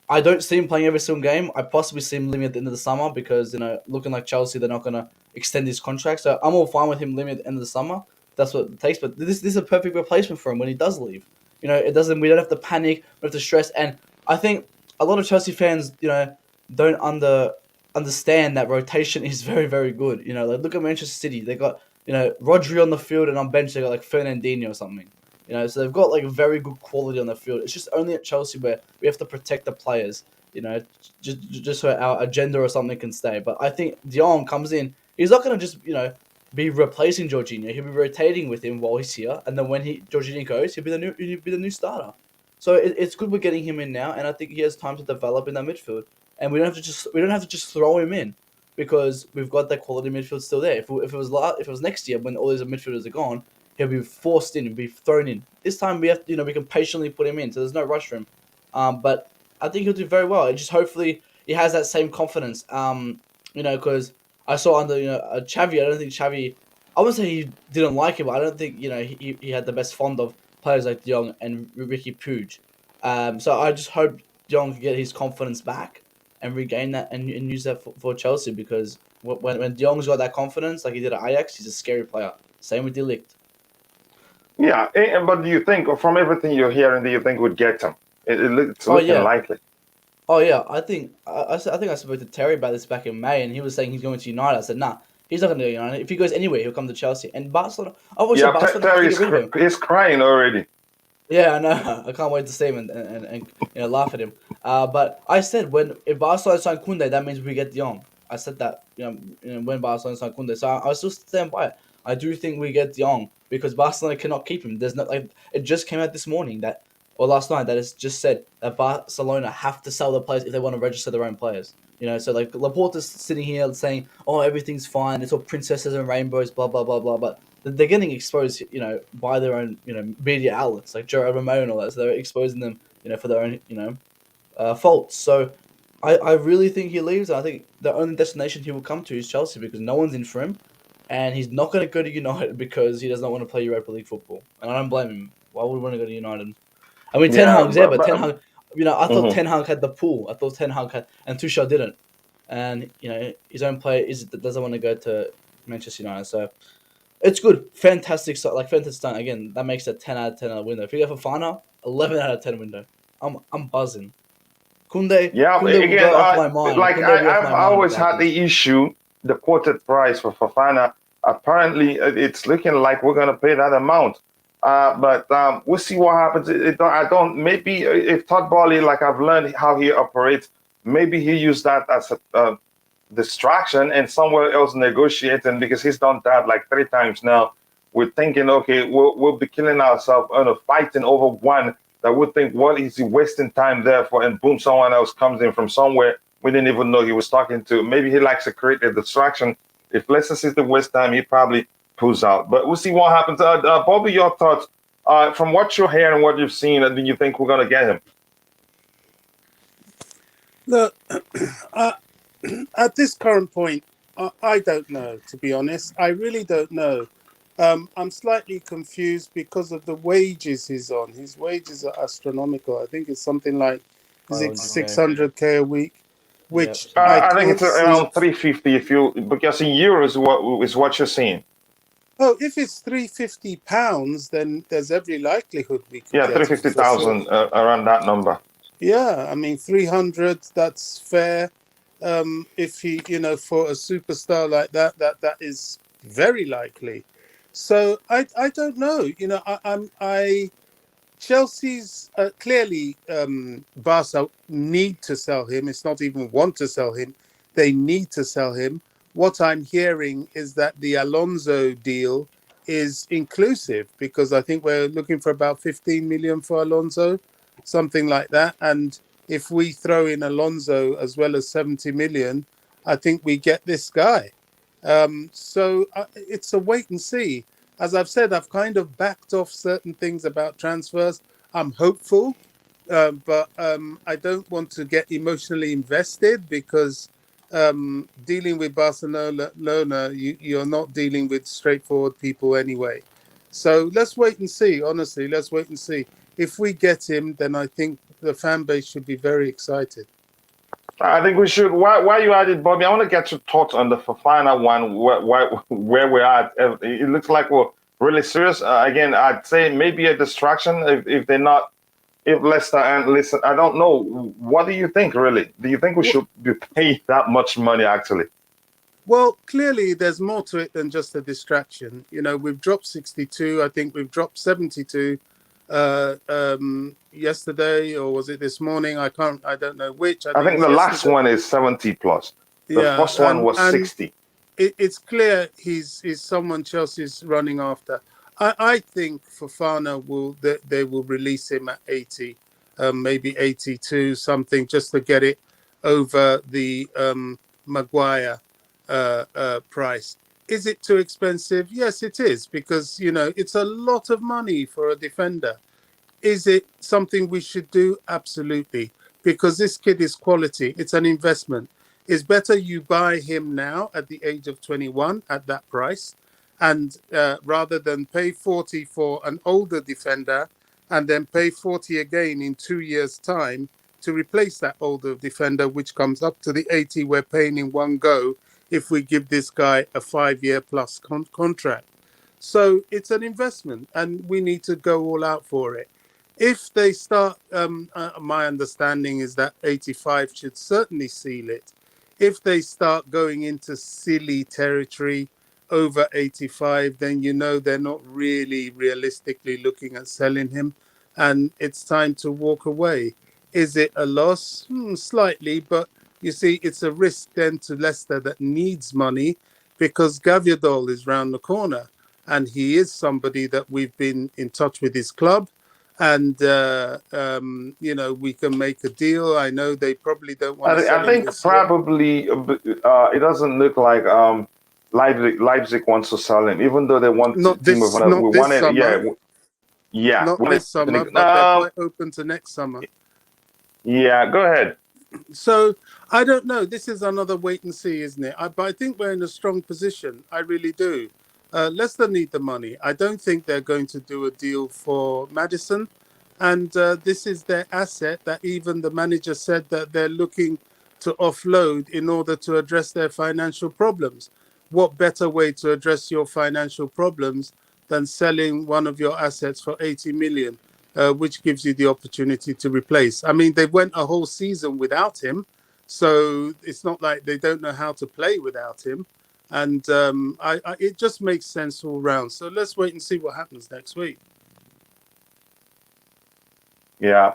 I don't see him playing every single game. I possibly see him leaving at the end of the summer because looking like Chelsea, they're not gonna extend his contract. So I'm all fine with him leaving at the end of the summer. That's what it takes. But this is a perfect replacement for him when he does leave. It doesn't. We don't have to panic. We don't have to stress. And I think a lot of Chelsea fans, don't understand that rotation is very, very good. Like look at Manchester City. They got Rodri on the field, and on bench they got like Fernandinho or something. So they've got like very good quality on the field. It's just only at Chelsea where we have to protect the players. Just so our agenda or something can stay. But I think De Jong comes in. He's not gonna just be replacing Jorginho. He'll be rotating with him while he's here, and then when Jorginho goes, he'll be the new starter. So it's good we're getting him in now, and I think he has time to develop in that midfield. And we don't have to just throw him in because we've got that quality midfield still there. If it was next year when all these midfielders are gone, he'll be forced in and be thrown in. This time we have we can patiently put him in, so there's no rush for him. But I think he'll do very well. And just hopefully he has that same confidence. Because I saw under Xavi. I don't think Xavi. I wouldn't say he didn't like him, but I don't think he had the best fond of players like De Jong and Ricky Puig. So I just hope De Jong can get his confidence back and regain that and use that for Chelsea because when De Jong's got that confidence like he did at Ajax, he's a scary player. Same with De Ligt. Yeah, but do you think, from everything you're hearing, do you think would get him? It's looking likely. Oh yeah, I think I spoke to Terry about this back in May, and he was saying he's going to United. I said, nah, he's not going to go to United. If he goes anywhere, he'll come to Chelsea and Barcelona. Barcelona Terry's he's crying already. Yeah, I know. I can't wait to see him and laugh at him. But I said if Barcelona sign Koundé, that means we get De Jong. I said that when Barcelona sign Koundé, so I still stand by it. I do think we get De Jong because Barcelona cannot keep him. There's it just came out this morning or last night that it's just said that Barcelona have to sell the players if they want to register their own players. So like Laporta's sitting here saying, "Oh, everything's fine. It's all princesses and rainbows, blah blah blah blah." But they're getting exposed, by their own, media outlets like Gerard Romero and all that. So they're exposing them, for their own, faults. So I really think he leaves. And I think the only destination he will come to is Chelsea because no one's in for him, and he's not going to go to United because he does not want to play Europa League football. And I don't blame him. Why would he want to go to United? I mean, Ten Hag's there, but Ten Hag, I thought Ten Hag had the pull. I thought Ten Hag had, and Tuchel didn't. And, his own player doesn't want to go to Manchester United. So it's good. Fantastic start. Again, that makes a 10 out of 10 out of window. If you go for Fofana, 11 out of 10 window. I'm buzzing. Koundé, yeah, Koundé again, I've always had the issue, the quoted price for Fofana. Apparently, it's looking like we're going to pay that amount. But we'll see what happens. Maybe if Todd Boehly, like I've learned how he operates, maybe he used that as a distraction and somewhere else negotiating because he's done that like 3 times now. We're thinking, okay, we'll be killing ourselves fighting over one that we think, what is he wasting time there for? And boom, someone else comes in from somewhere we didn't even know he was talking to. Maybe he likes to create a distraction. If Leicester City waste time, he probably pulls out. But we'll see what happens. Bobby, your thoughts From what you're hearing, what you've seen, do you think we're going to get him? Look, at this current point, I don't know, to be honest. I really don't know. I'm slightly confused because of the wages he's on. His wages are astronomical. I think it's something like, is it 600K a week? Which I I think can't it's around see. 350 because in euros what you're seeing. Oh, if it's £350, then there's every likelihood we could Yeah, get him for sure. 350,000 around that number. Yeah, I mean 300. That's fair. If he, for a superstar like that, that is very likely. So I don't know. Chelsea's clearly Barca need to sell him. It's not even want to sell him; they need to sell him. What I'm hearing is that the Alonso deal is inclusive because I think we're looking for about 15 million for Alonso, something like that. And if we throw in Alonso as well as 70 million, I think we get this guy. So it's a wait and see. As I've said, I've kind of backed off certain things about transfers. I'm hopeful, but I don't want to get emotionally invested because dealing with Barcelona, you're not dealing with straightforward people anyway. So let's wait and see. Honestly, let's wait and see. If we get him, then I think the fan base should be very excited. I think we should. Why you added, Bobby? I want to get your thoughts on the Fofana one. Where we're at. It looks like we're really serious. Again, I'd say maybe a distraction if they're not. If Leicester and listen, I don't know. What do you think, really? Do you think we should be paid that much money, actually? Well, clearly there's more to it than just a distraction. We've dropped 62. I think we've dropped 72 yesterday, or was it this morning? I don't know which. I think the last one is 70 plus. The first one was 60. It's clear he's someone Chelsea's running after. I think Fofana they will release him at 80, maybe 82, something, just to get it over the Maguire price. Is it too expensive? Yes, it is, because it's a lot of money for a defender. Is it something we should do? Absolutely, because this kid is quality. It's an investment. It's better you buy him now at the age of 21 at that price, and rather than pay 40 for an older defender and then pay 40 again in 2 years' time to replace that older defender, which comes up to the 80 we're paying in one go if we give this guy a 5-year plus contract. So it's an investment, and we need to go all out for it. If they start, my understanding is that 85 should certainly seal it. If they start going into silly territory over 85, then they're not really realistically looking at selling him, and it's time to walk away. Is it a loss? Slightly, but you see, it's a risk then to Leicester that needs money, because Gaviadol is round the corner, and he is somebody that we've been in touch with his club. And we can make a deal. I know they probably don't want to sell him think this probably it doesn't look like Leipzig wants to sell him, even though they want Timo Werner. We want it, yeah. Not this summer, but they're quite open to next summer. Yeah, go ahead. So I don't know. This is another wait and see, isn't it? But I think we're in a strong position. I really do. Leicester need the money. I don't think they're going to do a deal for Maddison. And this is their asset that even the manager said that they're looking to offload in order to address their financial problems. What better way to address your financial problems than selling one of your assets for 80 million, which gives you the opportunity to replace? I mean, they went a whole season without him, so it's not like they don't know how to play without him. And it just makes sense all round. So let's wait and see what happens next week. Yeah.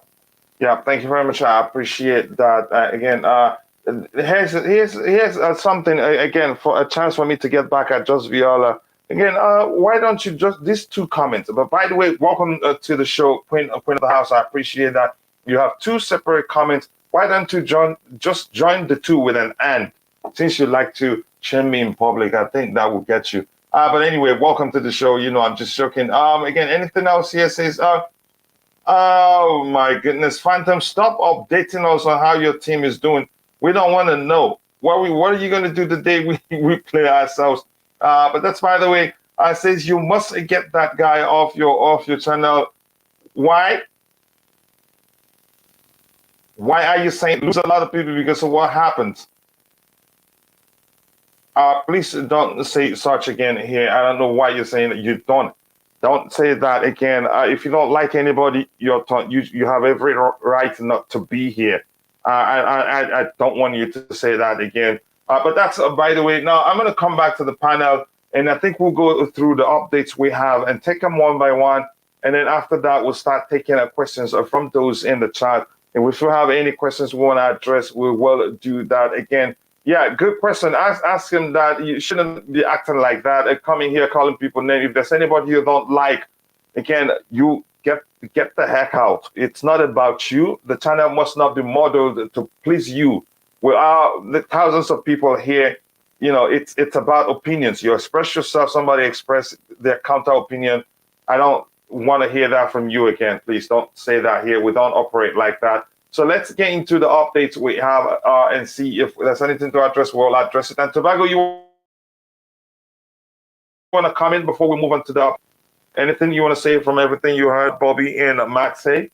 Thank you very much. I appreciate that. Again, here's something again, for a chance for me to get back at Just Viola. Again, why don't you just these two comments? But by the way, welcome to the show, Queen of the House. I appreciate that you have two separate comments. Why don't you join the two with an "and"? Since you like to shame me in public, I think that will get you But anyway, welcome to the show. I'm just joking. Again, anything else here says, oh my goodness, Phantom, stop updating us on how your team is doing. We don't want to know. What are you going to do the day we play ourselves? But that's, by the way, says you must get that guy off your channel. Why? Why are you saying lose a lot of people because of what happens? Please don't say such again here. I don't know why you're saying that. You don't say that again. If you don't like anybody, you have every right not to be here. I don't want you to say that again. But that's, by the way, now I'm going to come back to the panel, and I think we'll go through the updates we have and take them one by one. And then after that, we'll start taking questions from those in the chat. And if you have any questions we want to address, we will do that again. Yeah, good question. Ask him that. You shouldn't be acting like that, coming here calling people names. If there's anybody you don't like, again, you get the heck out. It's not about you. The channel must not be modeled to please you. We are the thousands of people here. It's about opinions. You express yourself, somebody express their counter opinion. I don't want to hear that from you again. Please don't say that here. We don't operate like that. So let's get into the updates we have and see if there's anything to address. We'll address it. And Tobago, you want to comment before we move on to the anything you want to say from everything you heard Bobby and Matt say?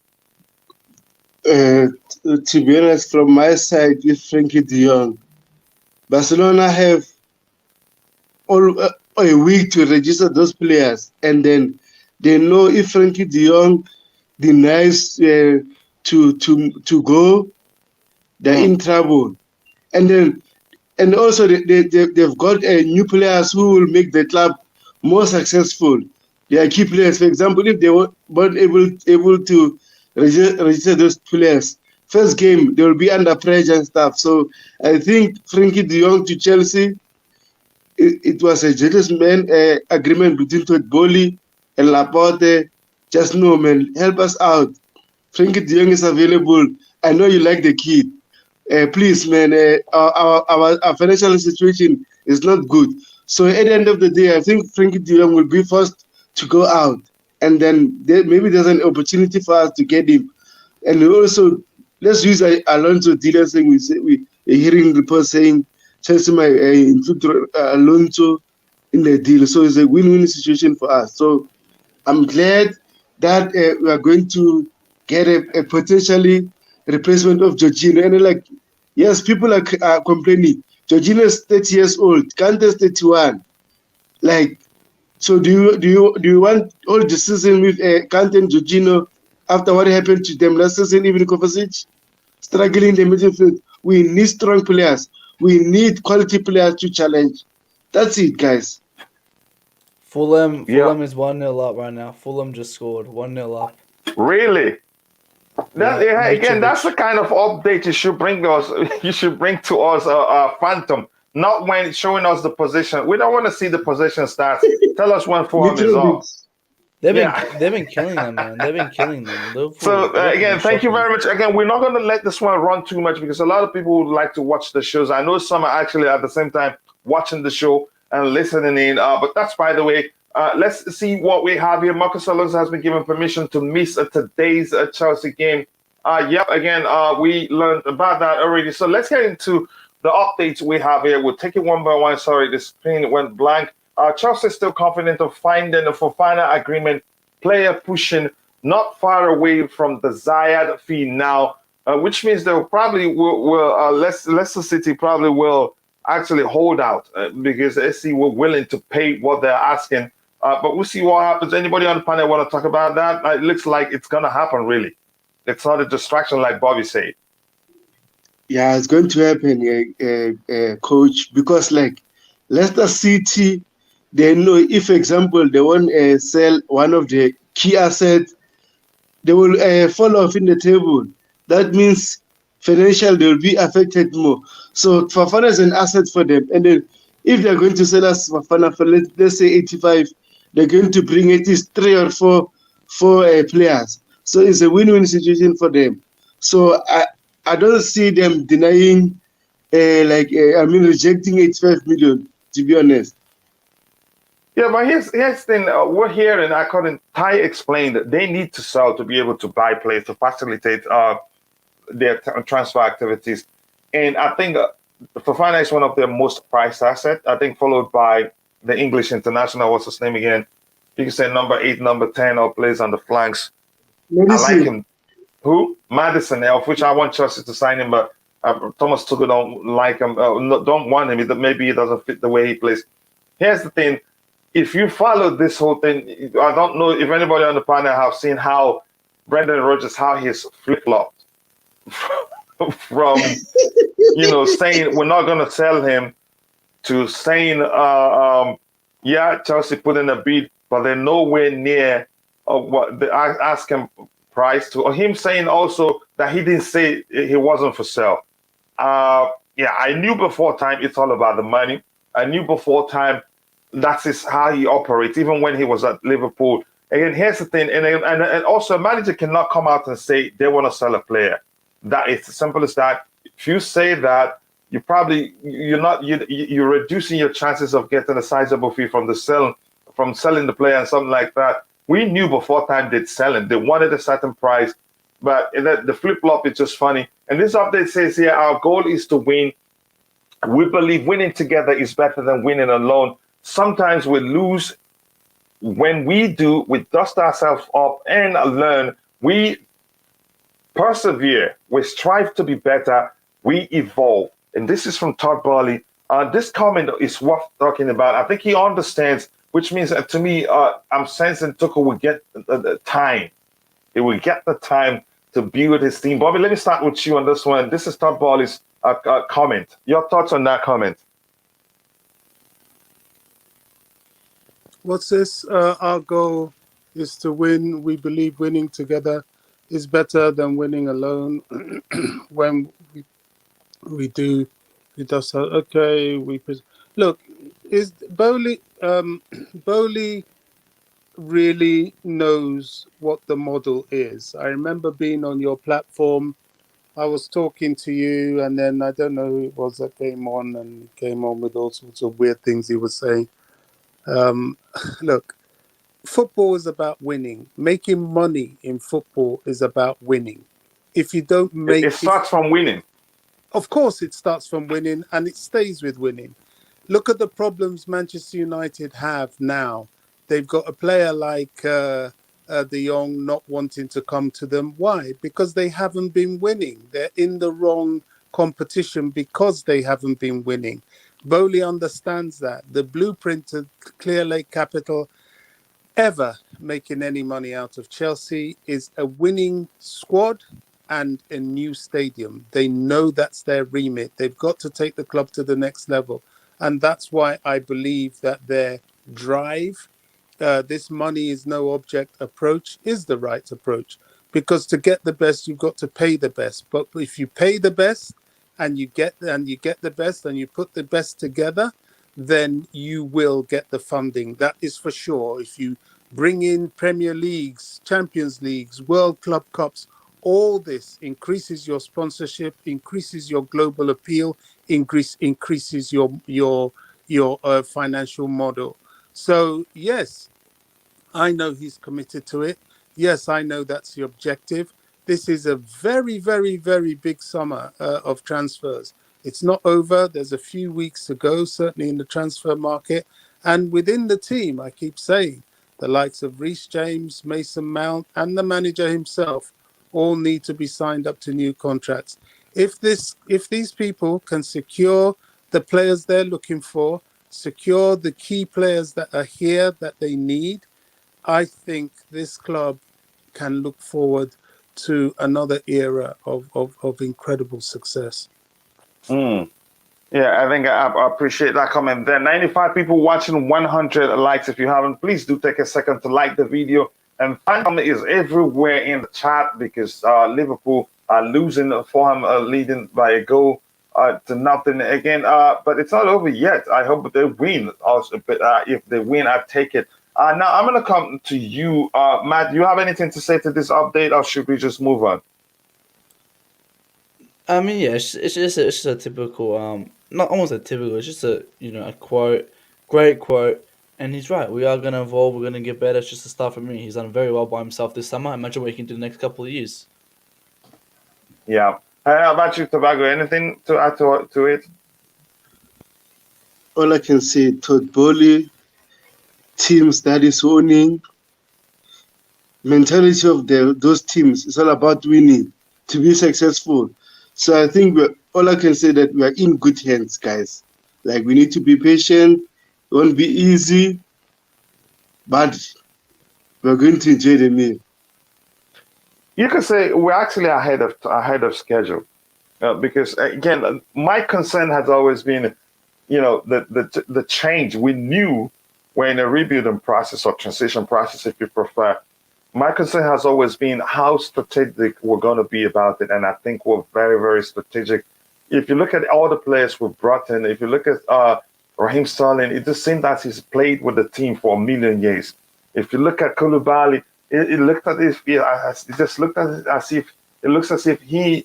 To be honest, from my side, with Frenkie De Yong, Barcelona have a week to register those players, and then they know if Frenkie De Yong denies to go, they're in trouble. And also they've got new players who will make the club more successful. They are key players. For example, if they weren't able to register those players, first game they will be under pressure and stuff. So I think Frenkie De Jong to Chelsea, it was a gentleman agreement between Todd Boehly and Laporte. Just know, man, help us out. Frenkie De Jong is available. I know you like the kid. Please, man, our financial situation is not good. So at the end of the day, I think Frenkie De Jong will be first to go out. And then maybe there's an opportunity for us to get him. And also, let's use Alonso dealer saying we're hearing reports saying Chelsea might include Alonso in the deal. So it's a win-win situation for us. So I'm glad that we are going to get a potentially replacement of Jorginho. And yes, people are complaining. Jorginho is 30 years old. Kante's 31. So do you want all the season with Kante and Jorginho after what happened to them last season, even Kovacic struggling in the midfield? We need strong players. We need quality players to challenge. That's it, guys. Fulham is 1-0 up right now. Fulham just scored 1-0 up. Really? Again, that's the kind of update you should bring us. You should bring to us, Phantom. Not when showing us the position. We don't want to see the position stats. Tell us when Fulham is off. They've been killing them, man. They've been killing them. So again, thank you very much. Again, we're not going to let this one run too much because a lot of people would like to watch the shows. I know some are actually at the same time watching the show and listening in. But that's, by the way, let's see what we have here. Marcus Alonso has been given permission to miss today's Chelsea game. We learned about that already. So let's get into the updates we have here. We'll take it one by one. Sorry, the screen went blank. Chelsea is still confident of finding a Fofana agreement. Player pushing not far away from desired fee now, which means they'll probably Leicester City probably will actually hold out because SC were willing to pay what they're asking. But we'll see what happens. Anybody on the panel want to talk about that? It looks like it's going to happen, really. It's not a distraction like Bobby said. Yeah, it's going to happen, Coach, because Leicester City, they know if, for example, they want to sell one of the key assets, they will fall off in the table. That means financial, they will be affected more. So Fofana is an asset for them. And then if they're going to sell us Fofana for, let's say, 85, they're going to bring at least 3 or 4 players. So it's a win-win situation for them. So I don't see them denying, rejecting 85 million, to be honest. Yeah, but here's the thing. We're here, and according Ty explained that they need to sell to be able to buy players to facilitate their transfer activities. And I think Fofana is one of their most prized assets. I think followed by the English international. What's his name again? You can say number 8, number 10, or plays on the flanks. I like Medicine. him. Who? Madison, of which I want Chelsea to sign him, but Thomas Tuchel don't like him. Don't want him. Maybe he doesn't fit the way he plays. Here's the thing: if you follow this whole thing, I don't know if anybody on the panel have seen how Brendan Rodgers how he's flip flopped from saying we're not going to sell him to saying yeah, Chelsea put in a bid, but they're nowhere near what the asking price to, or him saying also that he didn't say he wasn't for sale. Yeah, I knew before time it's all about the money. I knew before time that's how he operates, even when he was at Liverpool. And here's the thing, and also a manager cannot come out and say they want to sell a player. That it's as simple as that. If you say that, you're reducing your chances of getting a sizable fee from selling the player and something like that. We knew before time they'd sell him. They wanted a certain price, but the flip flop is just funny. And this update says here our goal is to win. We believe winning together is better than winning alone. Sometimes we lose. When we do, we dust ourselves up and learn. We persevere. We strive to be better. We evolve. And this is from Todd Boehly. This comment is worth talking about. I think he understands, which means to me, I'm sensing Tuchel will get the time. He will get the time to build his team. Bobby, let me start with you on this one. This is Todd Boehly's comment. Your thoughts on that comment? What's this? Our goal is to win. We believe winning together is better than winning alone. When we do, it does. Okay, look. Is Boehly? Boehly really knows what the model is. I remember being on your platform. I was talking to you, and then I don't know who it was that came on and came on with all sorts of weird things he was saying. Look, football is about winning. Making money in football is about winning. If you don't It starts from winning. Of course, it starts from winning, and it stays with winning. Look at the problems Manchester United have now. They've got a player like De Jong not wanting to come to them. Why? Because they haven't been winning. They're in the wrong competition because they haven't been winning. Boehly understands that. The blueprint to Clear Lake Capital ever making any money out of Chelsea is a winning squad and a new stadium. They know that's their remit. They've got to take the club to the next level. And that's why I believe that their drive, this money is no object approach, is the right approach. Because to get the best, you've got to pay the best. But if you pay the best and you get the best and you put the best together, then you will get the funding. That is for sure. If you bring in Premier Leagues, Champions Leagues, World Club Cups, all this increases your sponsorship, increases your global appeal, increases your financial model. So yes, I know he's committed to it. Yes, I know that's the objective. This is a very, very, very big summer of transfers. It's not over. There's a few weeks to go, certainly in the transfer market. And within the team, I keep saying, the likes of Reece James, Mason Mount, and the manager himself all need to be signed up to new contracts. If these people can secure the players they're looking for, secure the key players that are here that they need, I think this club can look forward to another era of incredible success. Mm. Yeah, I think I appreciate that comment there. 95 people watching, 100 likes. If you haven't, please do take a second to like the video. And Phantom is everywhere in the chat because Liverpool are losing, Fulham leading by a goal to nothing again. But it's not over yet. I hope they win. Also, but if they win, I take it. Now I'm going to come to you, Matt. Do you have anything to say to this update, or should we just move on? I mean, yeah, it's just a typical, not almost a typical, it's just a, a quote, great quote. And he's right. We are going to evolve. We're going to get better. It's just a start for me. He's done very well by himself this summer. Imagine what he can do the next couple of years. Yeah. How about you, Tobago? Anything to add to it? All I can say, Todd Boehly, teams that is owning, mentality of those teams is all about winning to be successful. So I think all I can say that we are in good hands, guys. Like, we need to be patient. It won't be easy, but we're going to enjoy the meal. You could say we're actually ahead of schedule, because again, my concern has always been, the change. We knew we're in a rebuilding process or transition process, if you prefer. My concern has always been how strategic we're going to be about it, and I think we're very, very strategic. If you look at all the players we've brought in, if you look at Raheem Sterling, it just seems that he's played with the team for a million years. If you look at Koulibaly, it looked at it. It just looked at it as if it looks as if him,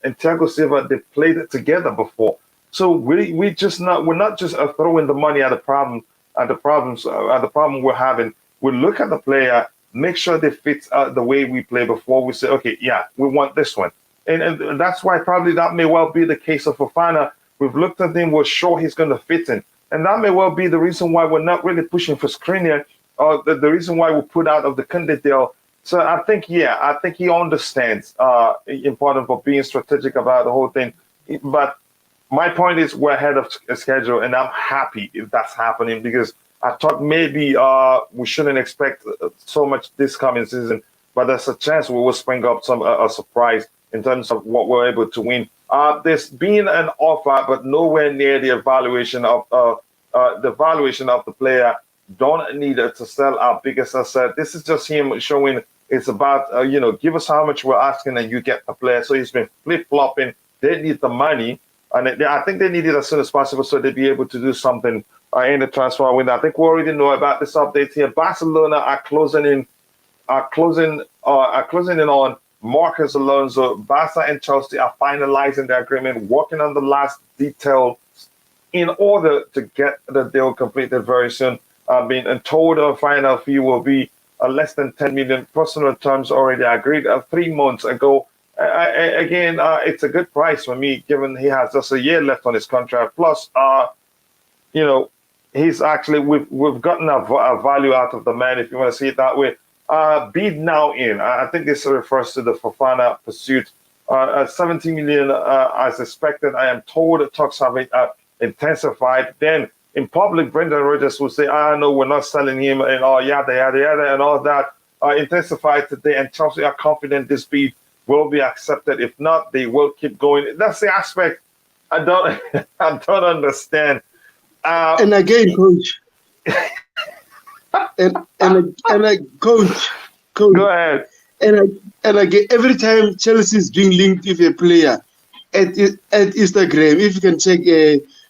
and Thiago Silva, they played it together before. So we're not just throwing the money at the problem we're having. We look at the player, make sure they fit the way we play before we say, okay, yeah, we want this one. And that's why probably that may well be the case of Fofana. We've looked at him, we're sure he's going to fit in. And that may well be the reason why we're not really pushing for Skriniar, or the reason why we put out of the Kunde deal. So I think he understands important for being strategic about the whole thing. But my point is we're ahead of schedule, and I'm happy if that's happening, because I thought maybe we shouldn't expect so much this coming season, but there's a chance we will spring up a surprise in terms of what we're able to win. There's been an offer, but nowhere near the evaluation of the player. Don't need to sell our biggest asset. This is just him showing it's about give us how much we're asking and you get the player. So he's been flip-flopping. They need the money, and I think they need it as soon as possible so they'll be able to do something in the transfer window. I think we already know about this update here. Barcelona are closing in on Marcus Alonso. Barca and Chelsea are finalizing the agreement, working on the last detail in order to get the deal completed very soon. Being told a final fee will be less than 10 million. Personal terms already agreed 3 months ago. Again, it's a good price for me, given he has just a year left on his contract. Plus, he's actually we've gotten a value out of the man, if you want to see it that way. Bid now in. I think this refers to the Fofana pursuit. 70 million as expected. I am told the talks have intensified. Then in public, Brendan Rodgers will say, no, we're not selling him, and yada, yada, yada, and all that intensified today. And Chelsea are confident this bid will be accepted. If not, they will keep going. That's the aspect I don't understand. And again, coach. Coach. Go ahead. And again, every time Chelsea is being linked with a player at Instagram, if you can check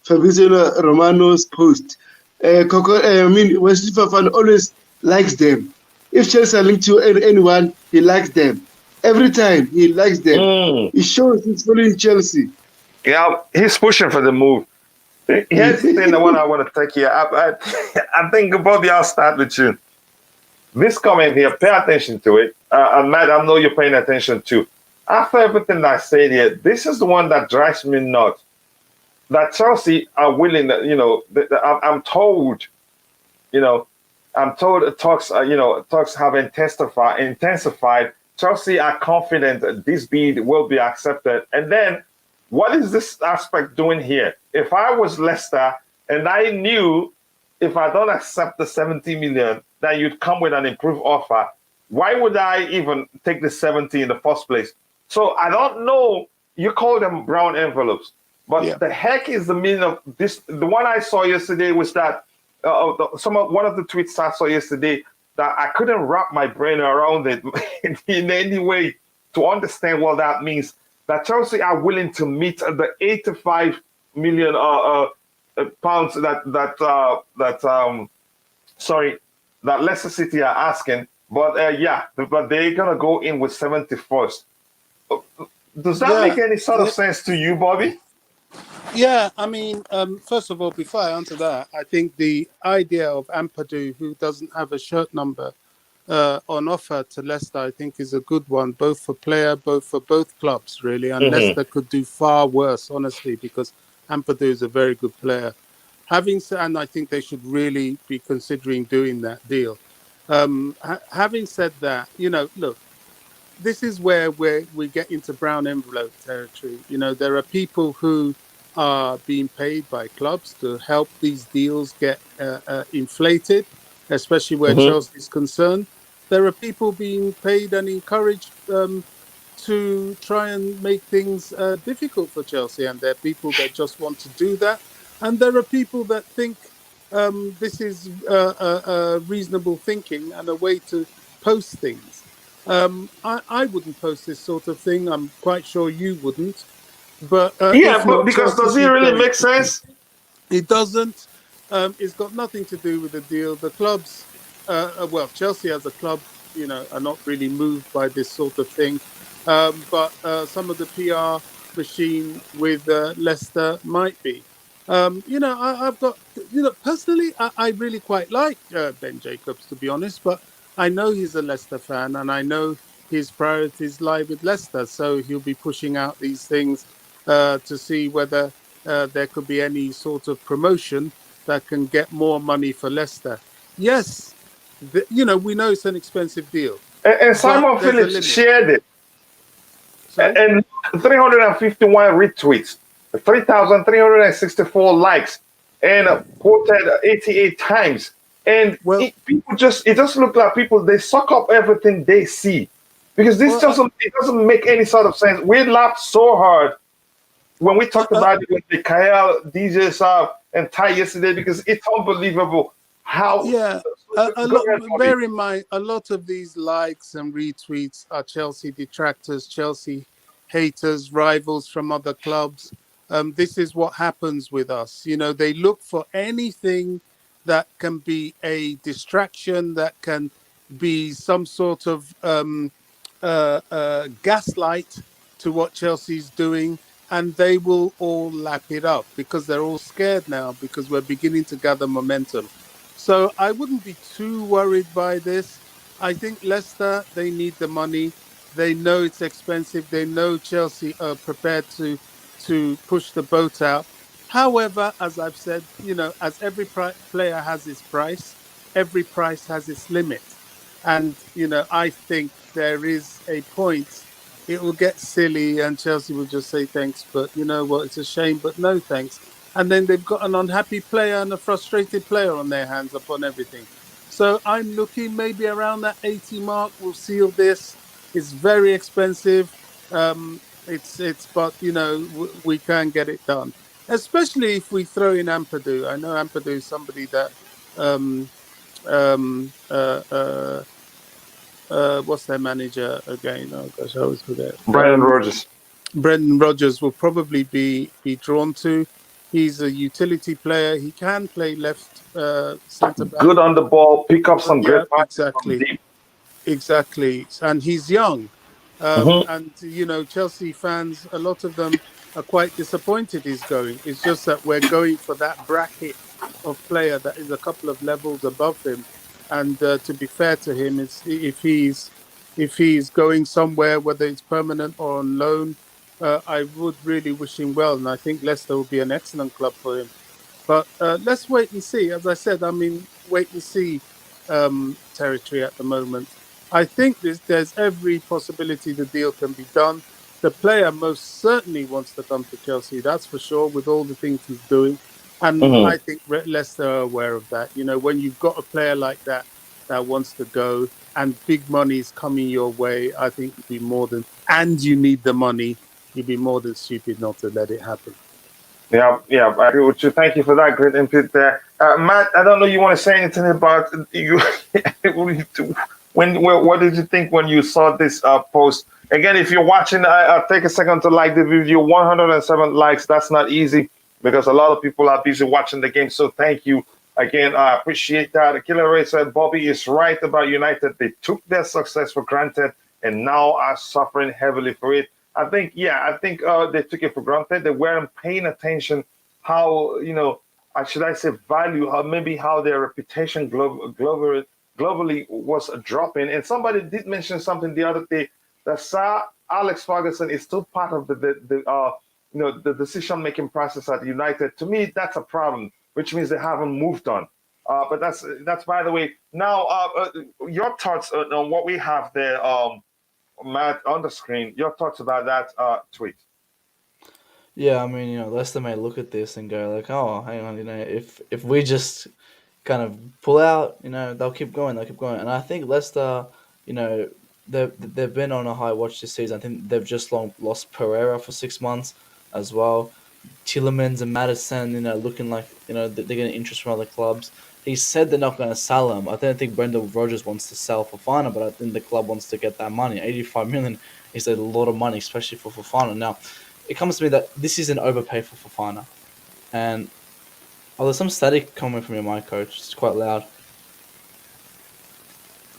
Fabrizio Romano's post, Wesley Fofana always likes them. If Chelsea are linked to anyone, he likes them. Every time he likes them. He shows he's following Chelsea. Yeah, he's pushing for the move. Here's the thing, the one I want to take here. I think, Bobby, I'll start with you. This comment here, pay attention to it. And Matt, I know you're paying attention too. After everything I said here, this is the one that drives me nuts. That Chelsea are willing, I'm told talks have intensified. Chelsea are confident that this bid will be accepted. And then, what is this aspect doing here? If I was Leicester and I knew if I don't accept the 70 million, that you'd come with an improved offer, why would I even take the 70 in the first place? So I don't know. You call them brown envelopes, but the heck is the meaning of this? The one I saw yesterday was that one of the tweets I saw yesterday that I couldn't wrap my brain around it in any way to understand what that means. That Chelsea are willing to meet the 85 million pounds that Leicester City are asking, but they're gonna go in with 70 first. Does that make any sort of sense to you, Bobby? Yeah, I mean, first of all, before I answer that, I think the idea of Ampadu, who doesn't have a shirt number on offer to Leicester, I think is a good one, both for player, both for both clubs, really. And Mm-hmm. Leicester could do far worse, honestly, because Ampadu is a very good player. Having said, and I think they should really be considering doing that deal. Having said that, look, this is where we get into brown envelope territory. There are people who are being paid by clubs to help these deals get inflated, especially where Mm-hmm. Chelsea is concerned. There are people being paid and encouraged to try and make things difficult for Chelsea, and there are people that just want to do that, and there are people that think this is reasonable thinking and a way to post things. I wouldn't post this sort of thing. I'm quite sure you wouldn't. But Yeah, if but not, because Chelsea does it keep really going. make sense? It doesn't. It's got nothing to do with the deal. The clubs, well, Chelsea as a club, are not really moved by this sort of thing. But some of the PR machine with Leicester might be. I've got, personally, I really quite like Ben Jacobs, to be honest, but I know he's a Leicester fan and I know his priorities lie with Leicester. So he'll be pushing out these things to see whether there could be any sort of promotion that can get more money for Leicester. Yes, we know it's an expensive deal, And but Simon there's a Phillips limit. shared it. Sorry? And 351 retweets, 3,364 likes, and quoted 88 times. And Well, it just look like people, they suck up everything they see. Because well, it doesn't make any sort of sense. We laughed so hard when we uh, talked uh, about it with Mikhail, DJ Saab, and Ty yesterday, because it's unbelievable how. yeah, a Go lot. ahead, Bobby. Bear in mind, a lot of these likes and retweets are Chelsea detractors, Chelsea haters, rivals from other clubs. This is what happens with us. They look for anything that can be a distraction, that can be some sort of gaslight to what Chelsea's doing, and they will all lap it up because they're all scared now because we're beginning to gather momentum. So I wouldn't be too worried by this. I think Leicester, they need the money. They know it's expensive. They know Chelsea are prepared to push the boat out. However, as I've said, as every player has its price, every price has its limit. And, I think there is a point it will get silly and Chelsea will just say thanks, but you know what, it's a shame, but no thanks. And then they've got an unhappy player and a frustrated player on their hands upon everything. So I'm looking maybe around that 80 mark. We'll seal this. It's very expensive. But we can get it done, especially if we throw in Ampadu. I know Ampadu is somebody that um, um, what's their manager again? Oh gosh, I always forget. Brandon Rogers. Brendan Rodgers will probably be drawn to. He's a utility player. He can play left centre back. Good on the ball, pick up some Yeah, great passes from exactly. deep. Exactly. And he's young. Hmm. And, Chelsea fans, a lot of them are quite disappointed he's going. It's just that we're going for that bracket of player that is a couple of levels above him. And to be fair to him, it's, if he's going somewhere, whether it's permanent or on loan, I would really wish him well. And I think Leicester will be an excellent club for him. But let's wait and see. As I said, wait and see territory at the moment. I think there's every possibility the deal can be done. The player most certainly wants to come to Chelsea, that's for sure, with all the things he's doing. And Hmm. I think Leicester are aware of that. When you've got a player like that that wants to go and big money is coming your way, I think and you need the money, you'd be more than stupid not to let it happen. Yeah, yeah, I agree with you. Thank you for that great input there. Matt, I don't know you want to say anything about you. What did you think when you saw this post? Again, if you're watching, I'll take a second to like the video. 107 likes. That's not easy because a lot of people are busy watching the game. So thank you again. I appreciate that. Killer Ray said Bobby is right about United. They took their success for granted and now are suffering heavily for it. I think they took it for granted. They weren't paying attention how should I say value how their reputation globally was dropping. And somebody did mention something the other day that Sir Alex Ferguson is still part of the decision making process at United. To me, that's a problem, which means they haven't moved on. But that's by the way. Now, your thoughts on what we have there, Matt, on the screen. Your thoughts about that tweet. Yeah, I mean, Leicester may look at this and go like, "Oh, hang on, if we just kind of pull out, they'll keep going, And I think Leicester, they've been on a high watch this season. I think they've just lost Pereira for 6 months as well. Tillemans and Madison, looking like they're getting interest from other clubs. He said they're not going to sell him. I don't think Brendan Rodgers wants to sell Fofana, but I think the club wants to get that money. 85 million is a lot of money, especially for Fofana. Now, it comes to me that this is an overpay for Fofana, and there's some static coming from your mic, coach. It's quite loud.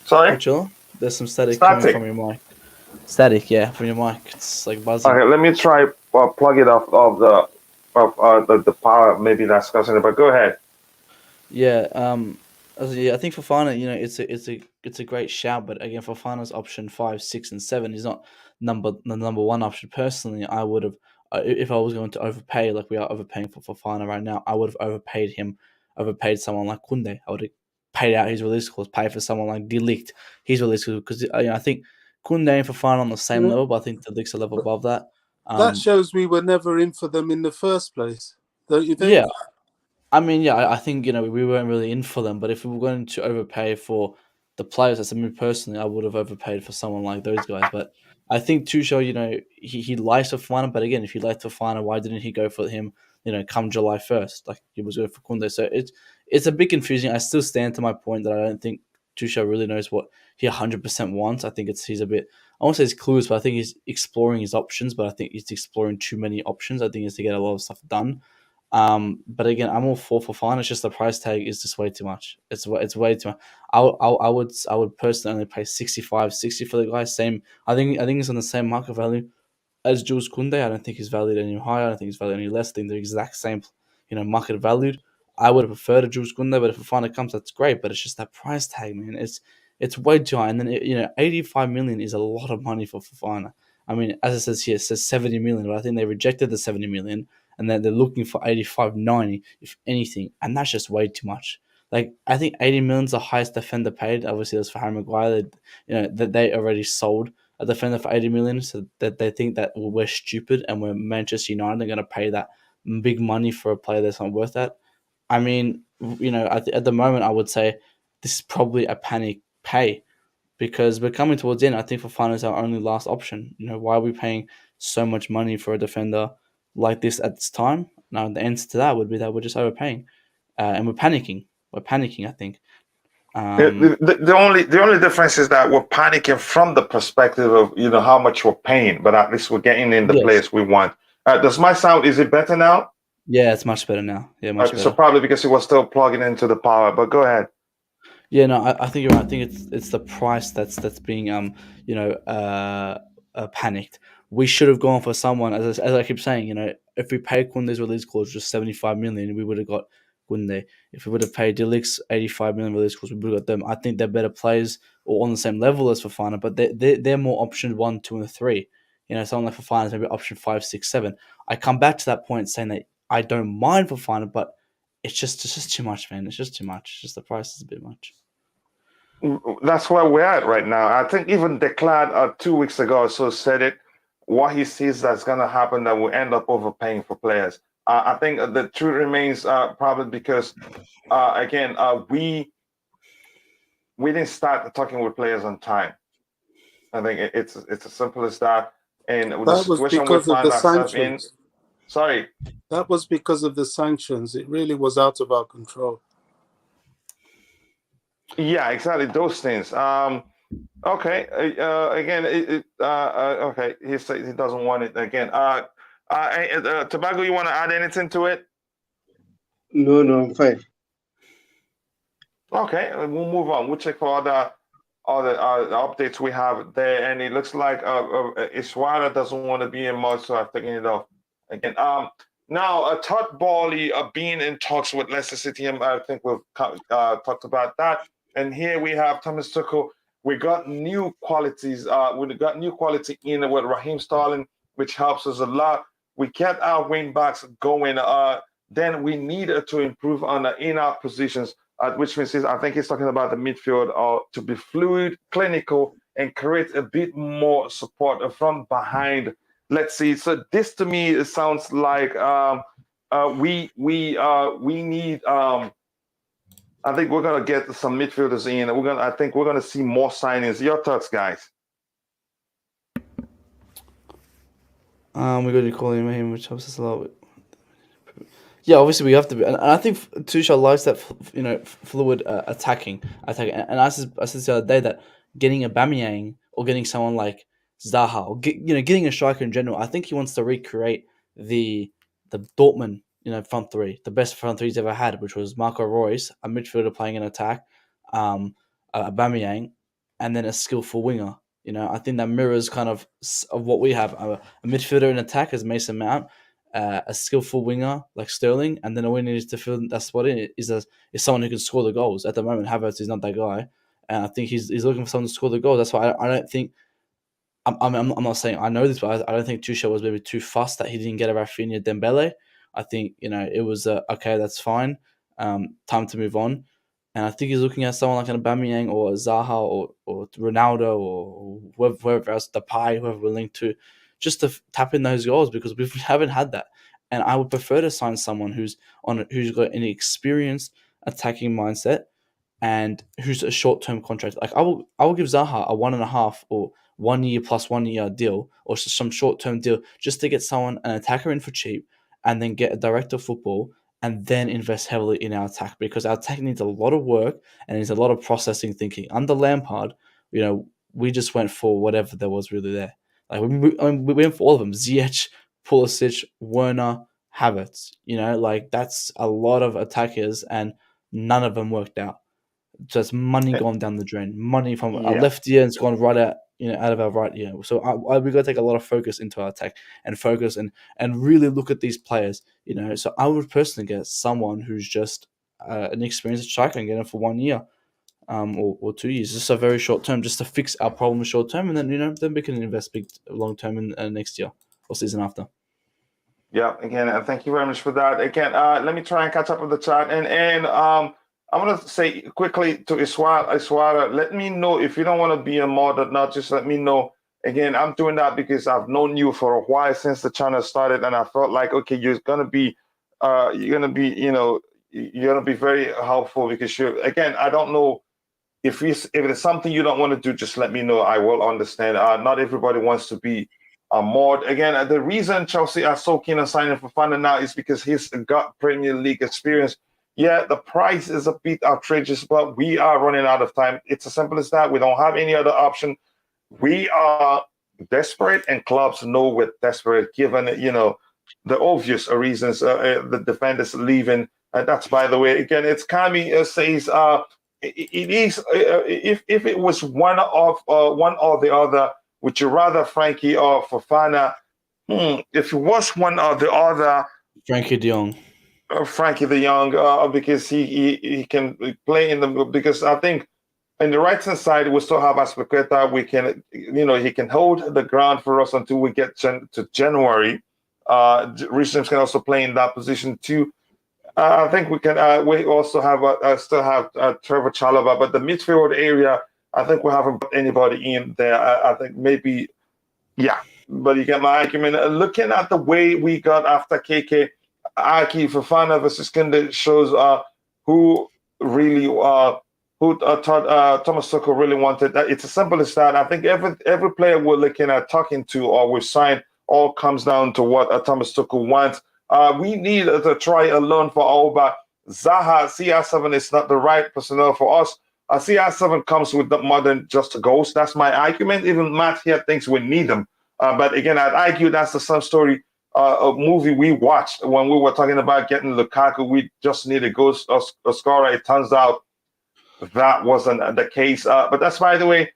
Sorry? Coachila? There's some static coming from your mic. Static, yeah, from your mic. It's like buzzing. Okay, let me try plug it off of the power. Maybe that's causing it, but go ahead. Yeah, I think Fofana, it's a great shout, but again, Fofana's option 5, 6, and 7 is not the number one option. Personally, I would have, if I was going to overpay like we are overpaying for Fofana right now, I would have overpaid someone like Kunde. I would have paid out his release clause, pay for someone like De Ligt, his release clause, because I think Kunde and Fofana on the same level, but I think De Ligt's a level above that. That shows we were never in for them in the first place, don't you think? Yeah. I mean, yeah, I think, we weren't really in for them, but if we were going to overpay for the players, as me personally, I would have overpaid for someone like those guys. But I think Tuchel, he likes Fofana, but again, if he liked Fofana, why didn't he go for him, come July 1st, like he was going for Kunde? So it's a bit confusing. I still stand to my point that I don't think Tuchel really knows what he 100% wants. I think he's a bit, I won't say he's clueless, but I think he's exploring his options, but I think he's exploring too many options. I think he's to get a lot of stuff done. But again, I'm all for Fofana. It's just the price tag is just way too much. It's way too much. I would personally only pay 65, 60 for the guy. Same. I think it's on the same market value as Jules Koundé. I don't think he's valued any higher. I don't think he's valued any less. I think they're exact same, market valued. I would have preferred a Jules Koundé, but if Fofana comes, that's great. But it's just that price tag, man. It's way too high. And then 85 million is a lot of money for Fofana. I mean, as it says here, it says 70 million, but I think they rejected the 70 million. And then they're looking for 85, 90, if anything. And that's just way too much. Like, I think 80 million is the highest defender paid. Obviously, that's for Harry Maguire. That they already sold a defender for 80 million. So that they think that we're stupid and we're Manchester United are going to pay that big money for a player that's not worth that. I mean, at the moment, I would say this is probably a panic pay because we're coming towards the end. I think Fofana is our only last option. Why are we paying so much money for a defender like this at this time? Now, the answer to that would be that we're just overpaying, and we're panicking. We're panicking, I think. The only difference is that we're panicking from the perspective of how much we're paying, but at least we're getting in the players we want. Does my sound? Is it better now? Yeah, it's much better now. Yeah, much better. So probably because it was still plugging into the power. But go ahead. Yeah, no, I think you're right. I think it's the price that's being panicked. We should have gone for someone, as I keep saying, if we paid Koundé's release clause just 75 million, we would have got Koundé. If we would have paid De Ligt's 85 million release clause, we would have got them. I think they're better players or on the same level as Fofana, but they're more option 1, 2, and 3. Someone like Fofana is maybe option 5, 6, 7. I come back to that point saying that I don't mind Fofana, but it's just too much, man. It's just too much. It's just the price is a bit much. That's where we're at right now. I think even Declan 2 weeks ago or so said it. What he sees that's going to happen that we'll end up overpaying for players. I think the truth remains probably because again we didn't start talking with players on time. I think it's as simple as that. And that was because of the sanctions. Sorry. That was because of the sanctions. It really was out of our control. Yeah, exactly. Those things. Okay. Again, okay. He said he doesn't want it again. Tobago, you want to add anything to it? No, I'm fine. Okay, we'll move on. We'll check for all the updates we have there, and it looks like Iswara doesn't want to be in much, so I'm taking it off again. Now, Todd Boehly being in talks with Leicester City, I think we've talked about that. And here we have Thomas Tuchel. We got new qualities. We got new quality in with Raheem Sterling, which helps us a lot. We kept our wing backs going. Then we needed to improve on the in-out positions, which means I think he's talking about the midfield to be fluid, clinical, and create a bit more support from behind. Let's see. So this to me it sounds like we need. I think we're gonna get some midfielders in. I think we're gonna see more signings. Your thoughts, guys? We're going to call him, which helps us a lot. Yeah, obviously we have to be, and I think Tuchel likes that fluid attacking. And I said the other day that getting a Aubameyang or getting someone like Zaha or getting a striker in general, I think he wants to recreate the Dortmund front three, the best front three he's ever had, which was Marco Reus, a midfielder playing in attack, Aubameyang, and then a skillful winger. I think that mirrors kind of what we have: a midfielder in attack as Mason Mount, a skillful winger like Sterling, and then all we need is to fill that spot in is someone who can score the goals. At the moment, Havertz is not that guy, and I think he's looking for someone to score the goals. That's why I don't think. I'm not saying I know this, but I don't think Tuchel was maybe too fussed that he didn't get a Rafinha Dembele. I think it was okay. That's fine. Time to move on. And I think he's looking at someone like an Aubameyang or Zaha or Ronaldo or whoever else, Depay, whoever we're linked to, just to tap in those goals because we haven't had that. And I would prefer to sign someone who's got an experienced attacking mindset and who's a short-term contract. Like I will give Zaha a 1.5 or 1 year plus 1 year deal or some short-term deal just to get an attacker in for cheap and then get a director of football and then invest heavily in our attack because our attack needs a lot of work and needs a lot of processing thinking. Under Lampard, we just went for whatever there was really there. Like we went for all of them: Ziyech, Pulisic, Werner, Havertz. That's a lot of attackers, and none of them worked out. Just money gone down the drain. Money from our left ear and it's gone right out, out of our right ear. So we got to take a lot of focus into our attack and focus and really look at these players. So I would personally get someone who's just an experienced striker and get him for 1 year, or 2 years, just a very short term, just to fix our problem short term, and then then we can invest big long term in next year or season after. Yeah. Again, thank you very much for that. Again, let me try and catch up with the chat and I'm going to say quickly to Iswara, let me know if you don't want to be a mod or not. Just let me know. Again, I'm doing that because I've known you for a while since the channel started, and I felt like, okay, you're going to be very helpful because again, I don't know if it's something you don't want to do, just let me know. I will understand. Not everybody wants to be a mod. Again, the reason Chelsea are so keen on signing Fofana now is because he's got Premier League experience. Yeah, the price is a bit outrageous, but we are running out of time. It's as simple as that. We don't have any other option. We are desperate, and clubs know we're desperate, given the obvious reasons. The defenders leaving. That's, by the way, again, it's Kami says it is. If it was one or the other, would you rather Frenkie or Fofana? If it was one or the other, Frenkie De Jong. Frenkie De Yong, because he can play because I think in the right hand side we still have Aspilicueta. We can he can hold the ground for us until we get to January. Reece James can also play in that position too. I think we can. We also have still have Trevor Chalobah, but the midfield area, I think we haven't put anybody in there. I think maybe, yeah. But you get my argument. Looking at the way we got after KK. Aki Fofana versus Kinder shows who really Thomas Tuchel really wanted. It's as simple as that. I think every player we're looking at, talking to, or we've signed, all comes down to what Thomas Tuchel wants. We need to try a loan for Auba. Zaha CR7 is not the right personnel for us. CR7 comes with more than just goals. That's my argument. Even Matt here thinks we need them. But again, I'd argue that's the same story. A movie we watched when we were talking about getting Lukaku. We just need a goal scorer. It turns out that wasn't the case. But that's, by the way,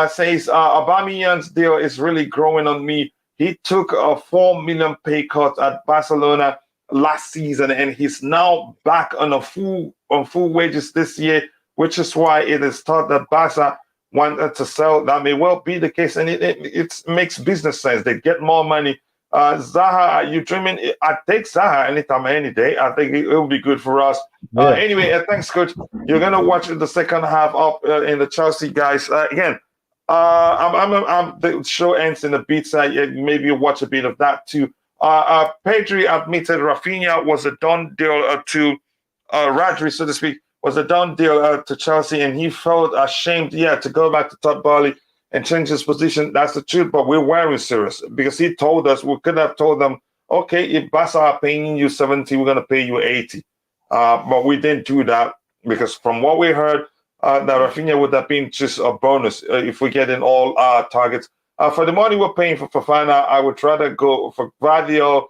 says Aubameyang's deal is really growing on me. He took a 4 million pay cut at Barcelona last season, and he's now back on full wages this year, which is why it is thought that Barca wanted to sell. That may well be the case, and it makes business sense. They get more money. Zaha, are you dreaming? I take Zaha anytime, any day. I think it will be good for us. Yeah. Anyway, thanks, coach. You're gonna watch the second half up in the Chelsea guys. Again, I'm the show ends in a bit. Maybe you watch a bit of that too. Pedri admitted Rafinha was a done deal to Rodri, so to speak, was a done deal to Chelsea, and he felt ashamed, to go back to Todd Boehly and change his position. That's the truth, but we're very serious because he told us, we could have told them, okay, if Barca are paying you 70, we're going to pay you 80. But we didn't do that because from what we heard, that Rafinha would have been just a bonus if we get in all our targets. For the money we're paying for Fofana, I would rather go for Vardio.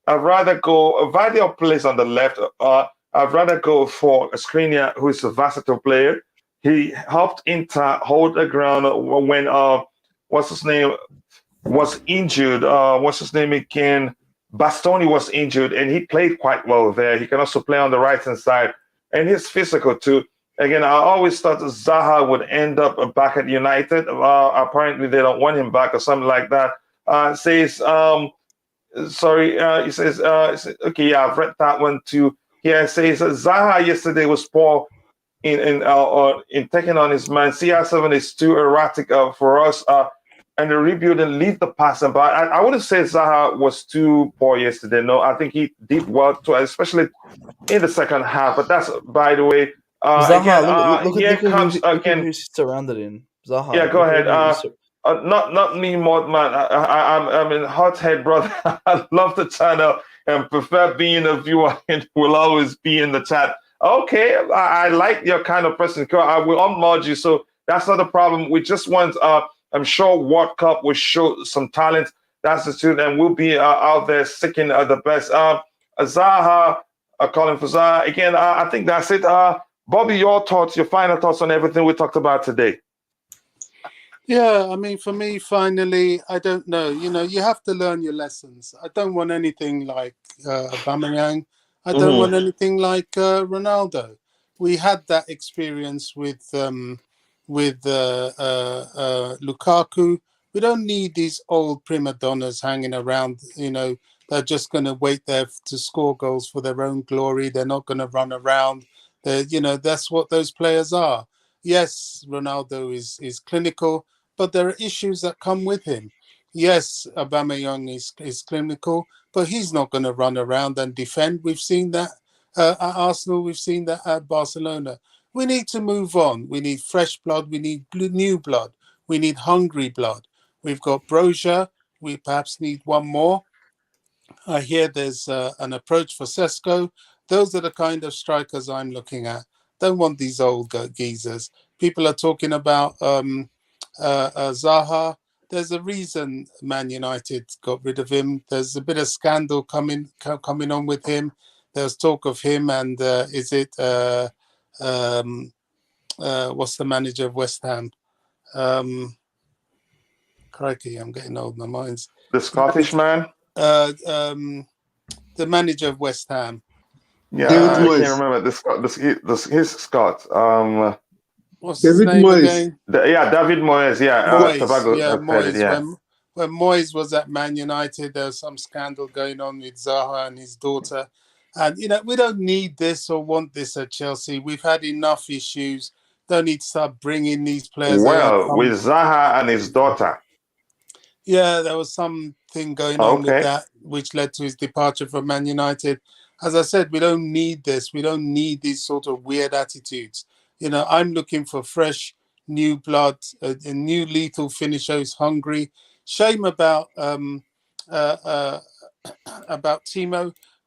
Vardio plays on the left. I'd rather go for Skriniar, who is a versatile player. He helped Inter hold the ground when what's his name was injured. What's his name again? Bastoni was injured, and he played quite well there. He can also play on the right hand side, and he's physical too. Again, I always thought Zaha would end up back at United. Apparently, they don't want him back or something like that. He says, okay, yeah, I've read that one too. Yeah, it says Zaha yesterday was poor in taking on his man. CR7 is too erratic for us. And the rebuilding lead the passing. But I wouldn't say Zaha was too poor yesterday. No, I think he did well too, especially in the second half. But that's, by the way, Zaha, look at who's surrounded in. Zaha. Yeah, go ahead. Not me, man. I'm in hothead, brother. I love the channel and prefer being a viewer and will always be in the chat. Okay, I like your kind of person. I will unmod you, so that's not a problem. We just want, I'm sure World Cup will show some talent. That's the truth, and we'll be out there seeking the best. Zaha, calling for Zaha. Again, I think that's it. Bobby, your final thoughts on everything we talked about today. Yeah, I mean, for me, finally, I don't know. You have to learn your lessons. I don't want anything like Aubameyang. I don't want anything like Ronaldo. We had that experience with Lukaku. We don't need these old prima donnas hanging around. They're just going to wait there to score goals for their own glory. They're not going to run around. That's what those players are. Yes, Ronaldo is clinical, but there are issues that come with him. Yes, Aubameyang is clinical, but he's not going to run around and defend. We've seen that at Arsenal. We've seen that at Barcelona. We need to move on. We need fresh blood. We need new blood. We need hungry blood. We've got Broja. We perhaps need one more. I hear there's an approach for Sesko. Those are the kind of strikers I'm looking at. Don't want these old geezers. People are talking about Zaha. There's a reason Man United got rid of him. There's a bit of scandal coming on with him. There's talk of him and what's the manager of West Ham? Crikey, I'm getting old. My mind's the Scottish man. The manager of West Ham. Yeah, I can't remember his Scott. What's his name again? David Moyes. Moyes. Yeah. When Moyes was at Man United, there was some scandal going on with Zaha and his daughter. And, we don't need this or want this at Chelsea. We've had enough issues. Don't need to start bringing these players. Well, with Zaha and his daughter. Yeah, there was something going on with that, which led to his departure from Man United. As I said, we don't need this. We don't need these sort of weird attitudes. I'm looking for fresh, new blood, a new lethal finisher who's hungry. Shame about Timo,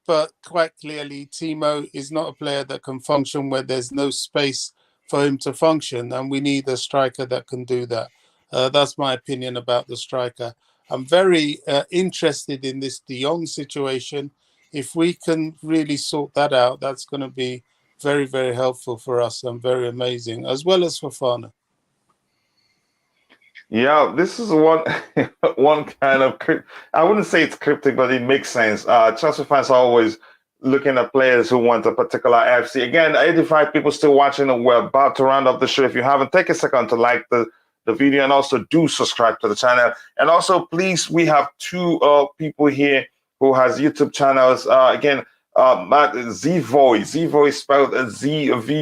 but quite clearly, Timo is not a player that can function where there's no space for him to function, and we need a striker that can do that. That's my opinion about the striker. I'm very interested in this De Jong situation. If we can really sort that out, that's going to be very, very helpful for us and very amazing, as well as Fofana. Yeah, this is one one kind of I wouldn't say it's cryptic, but it makes sense. Chelsea fans are always looking at players who want a particular FC. Again, 85 people still watching, and we're about to round up the show. If you haven't, take a second to like the video, and also do subscribe to the channel. And also, please, we have two people here who has YouTube channels. Again, Matt Zvoy spelled ZVOII.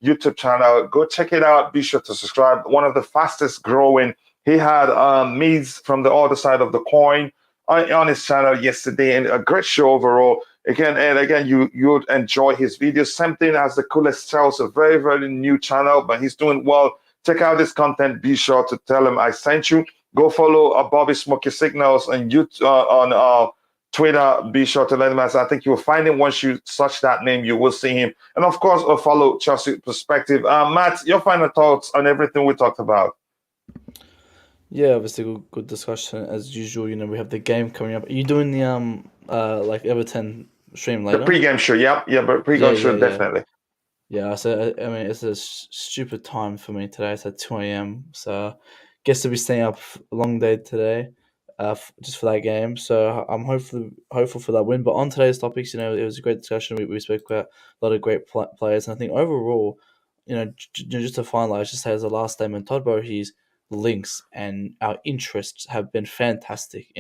YouTube channel. Go check it out. Be sure to subscribe. One of the fastest growing. He had Meads from the other side of the coin on his channel yesterday, and a great show overall. Again, you'd enjoy his videos. Same thing as the Coolest Chelsea, a very, very new channel, but he's doing well. Check out this content. Be sure to tell him I sent you. Go follow Bobby Smoky Signals on YouTube, on Twitter. Be sure to let him know. I think you'll find him once you search that name. You will see him, and of course, follow Chelsea Perspective. Matt, your final thoughts on everything we talked about? Yeah, obviously good discussion as usual. We have the game coming up. Are you doing the like Everton stream later? The pre-game show, yeah, but pre-game show definitely. Yeah, so I mean it's a stupid time for me today. It's at 2 a.m. So guess to be staying up a long day today. Just for that game, so I'm hopeful for that win. But on today's topics, it was a great discussion. We spoke about a lot of great players, and I think overall, just to finalize, just say as a last statement, Todd Boehly's links and our interests have been fantastic.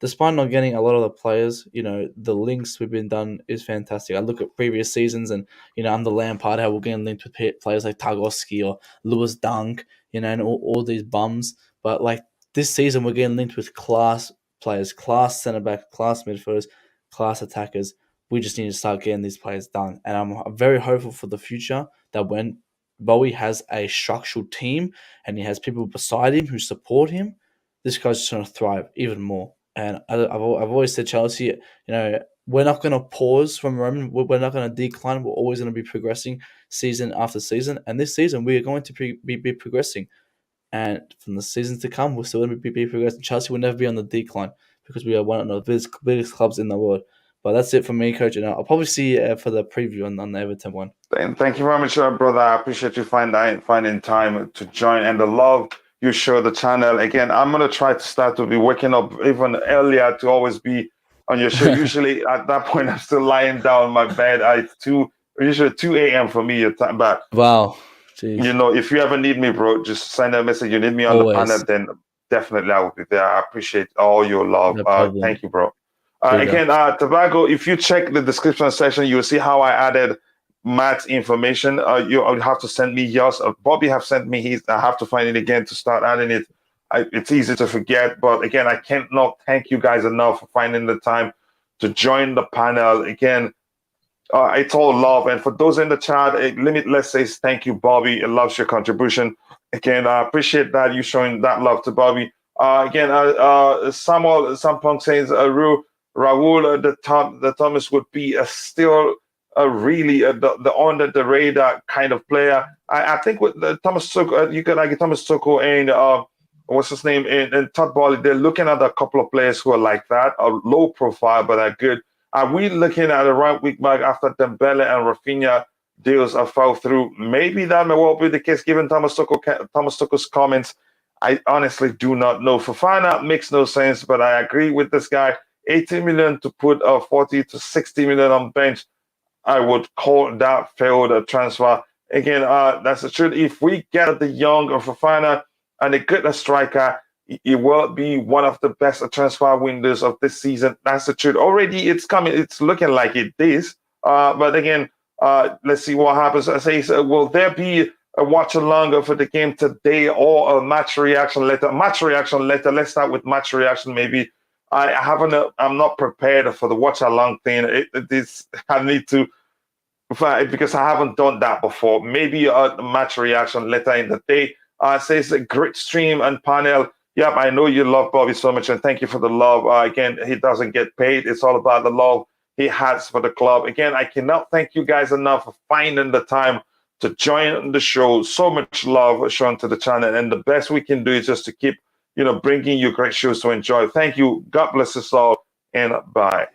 Despite not getting a lot of the players, the links we've been done is fantastic. I look at previous seasons, and under Lampard, how we're getting linked with players like Tarkowski or Lewis Dunk, and all these bums, but like. This season, we're getting linked with class players, class centre-back, class midfielders, class attackers. We just need to start getting these players done. And I'm very hopeful for the future that when Bowie has a structural team and he has people beside him who support him, this guy's just going to thrive even more. And I've always said, Chelsea, we're not going to pause from Roman. We're not going to decline. We're always going to be progressing season after season. And this season, we are going to be progressing. And from the seasons to come, we're still going to be progressing. Chelsea will never be on the decline because we are one of the biggest clubs in the world. But that's it for me, Coach. And I'll probably see you for the preview on the Everton one. Thank you very much, brother. I appreciate you finding time to join and the love you show the channel. Again, I'm going to try to start to be waking up even earlier to always be on your show. Usually at that point, I'm still lying down in my bed. Usually 2 a.m. for me. But wow. Jeez. If you ever need me, bro, just send a message. You need me on the panel, then definitely I will be there. I appreciate all your love. No thank you, bro. Again, Tobago, if you check the description section, you'll see how I added Matt's information. You have to send me yours. Bobby have sent me his. I have to find it again to start adding it. It's easy to forget, but again, I can't not thank you guys enough for finding the time to join the panel. Again, it's all love. And for those in the chat, Limitless says, thank you, Bobby. It loves your contribution. Again, I appreciate that you showing that love to Bobby. Samuel Sampong says, Raul, the Thomas would be still really the under the radar kind of player. I think with the Thomas Tuchel, you could like Thomas Tuchel and what's his name, and Todd Boehly, they're looking at a couple of players who are like that, are low profile, but are good. Are we looking at a right week back after Dembele and Rafinha deals are fell through? Maybe that may well be the case, given Thomas Tuchel's comments. I honestly do not know. Fofana makes no sense, but I agree with this guy. 80 million to put 40 to 60 million on bench. I would call that failed transfer. Again, that's the truth. If we get De Yong or Fofana and a good striker, it will be one of the best transfer windows of this season. That's the truth. Already it's coming. It's looking like it is. But again, let's see what happens. I say, will there be a watch along for the game today or a match reaction letter? Match reaction letter. Let's start with match reaction. Maybe I'm not prepared for the watch along thing. I need to, because I haven't done that before. Maybe a match reaction later in the day. Says a great stream and panel. Yep, I know you love Bobby so much, and thank you for the love. Again, he doesn't get paid. It's all about the love he has for the club. Again, I cannot thank you guys enough for finding the time to join the show. So much love shown to the channel, and the best we can do is just to keep, bringing you great shows to enjoy. Thank you. God bless us all, and bye.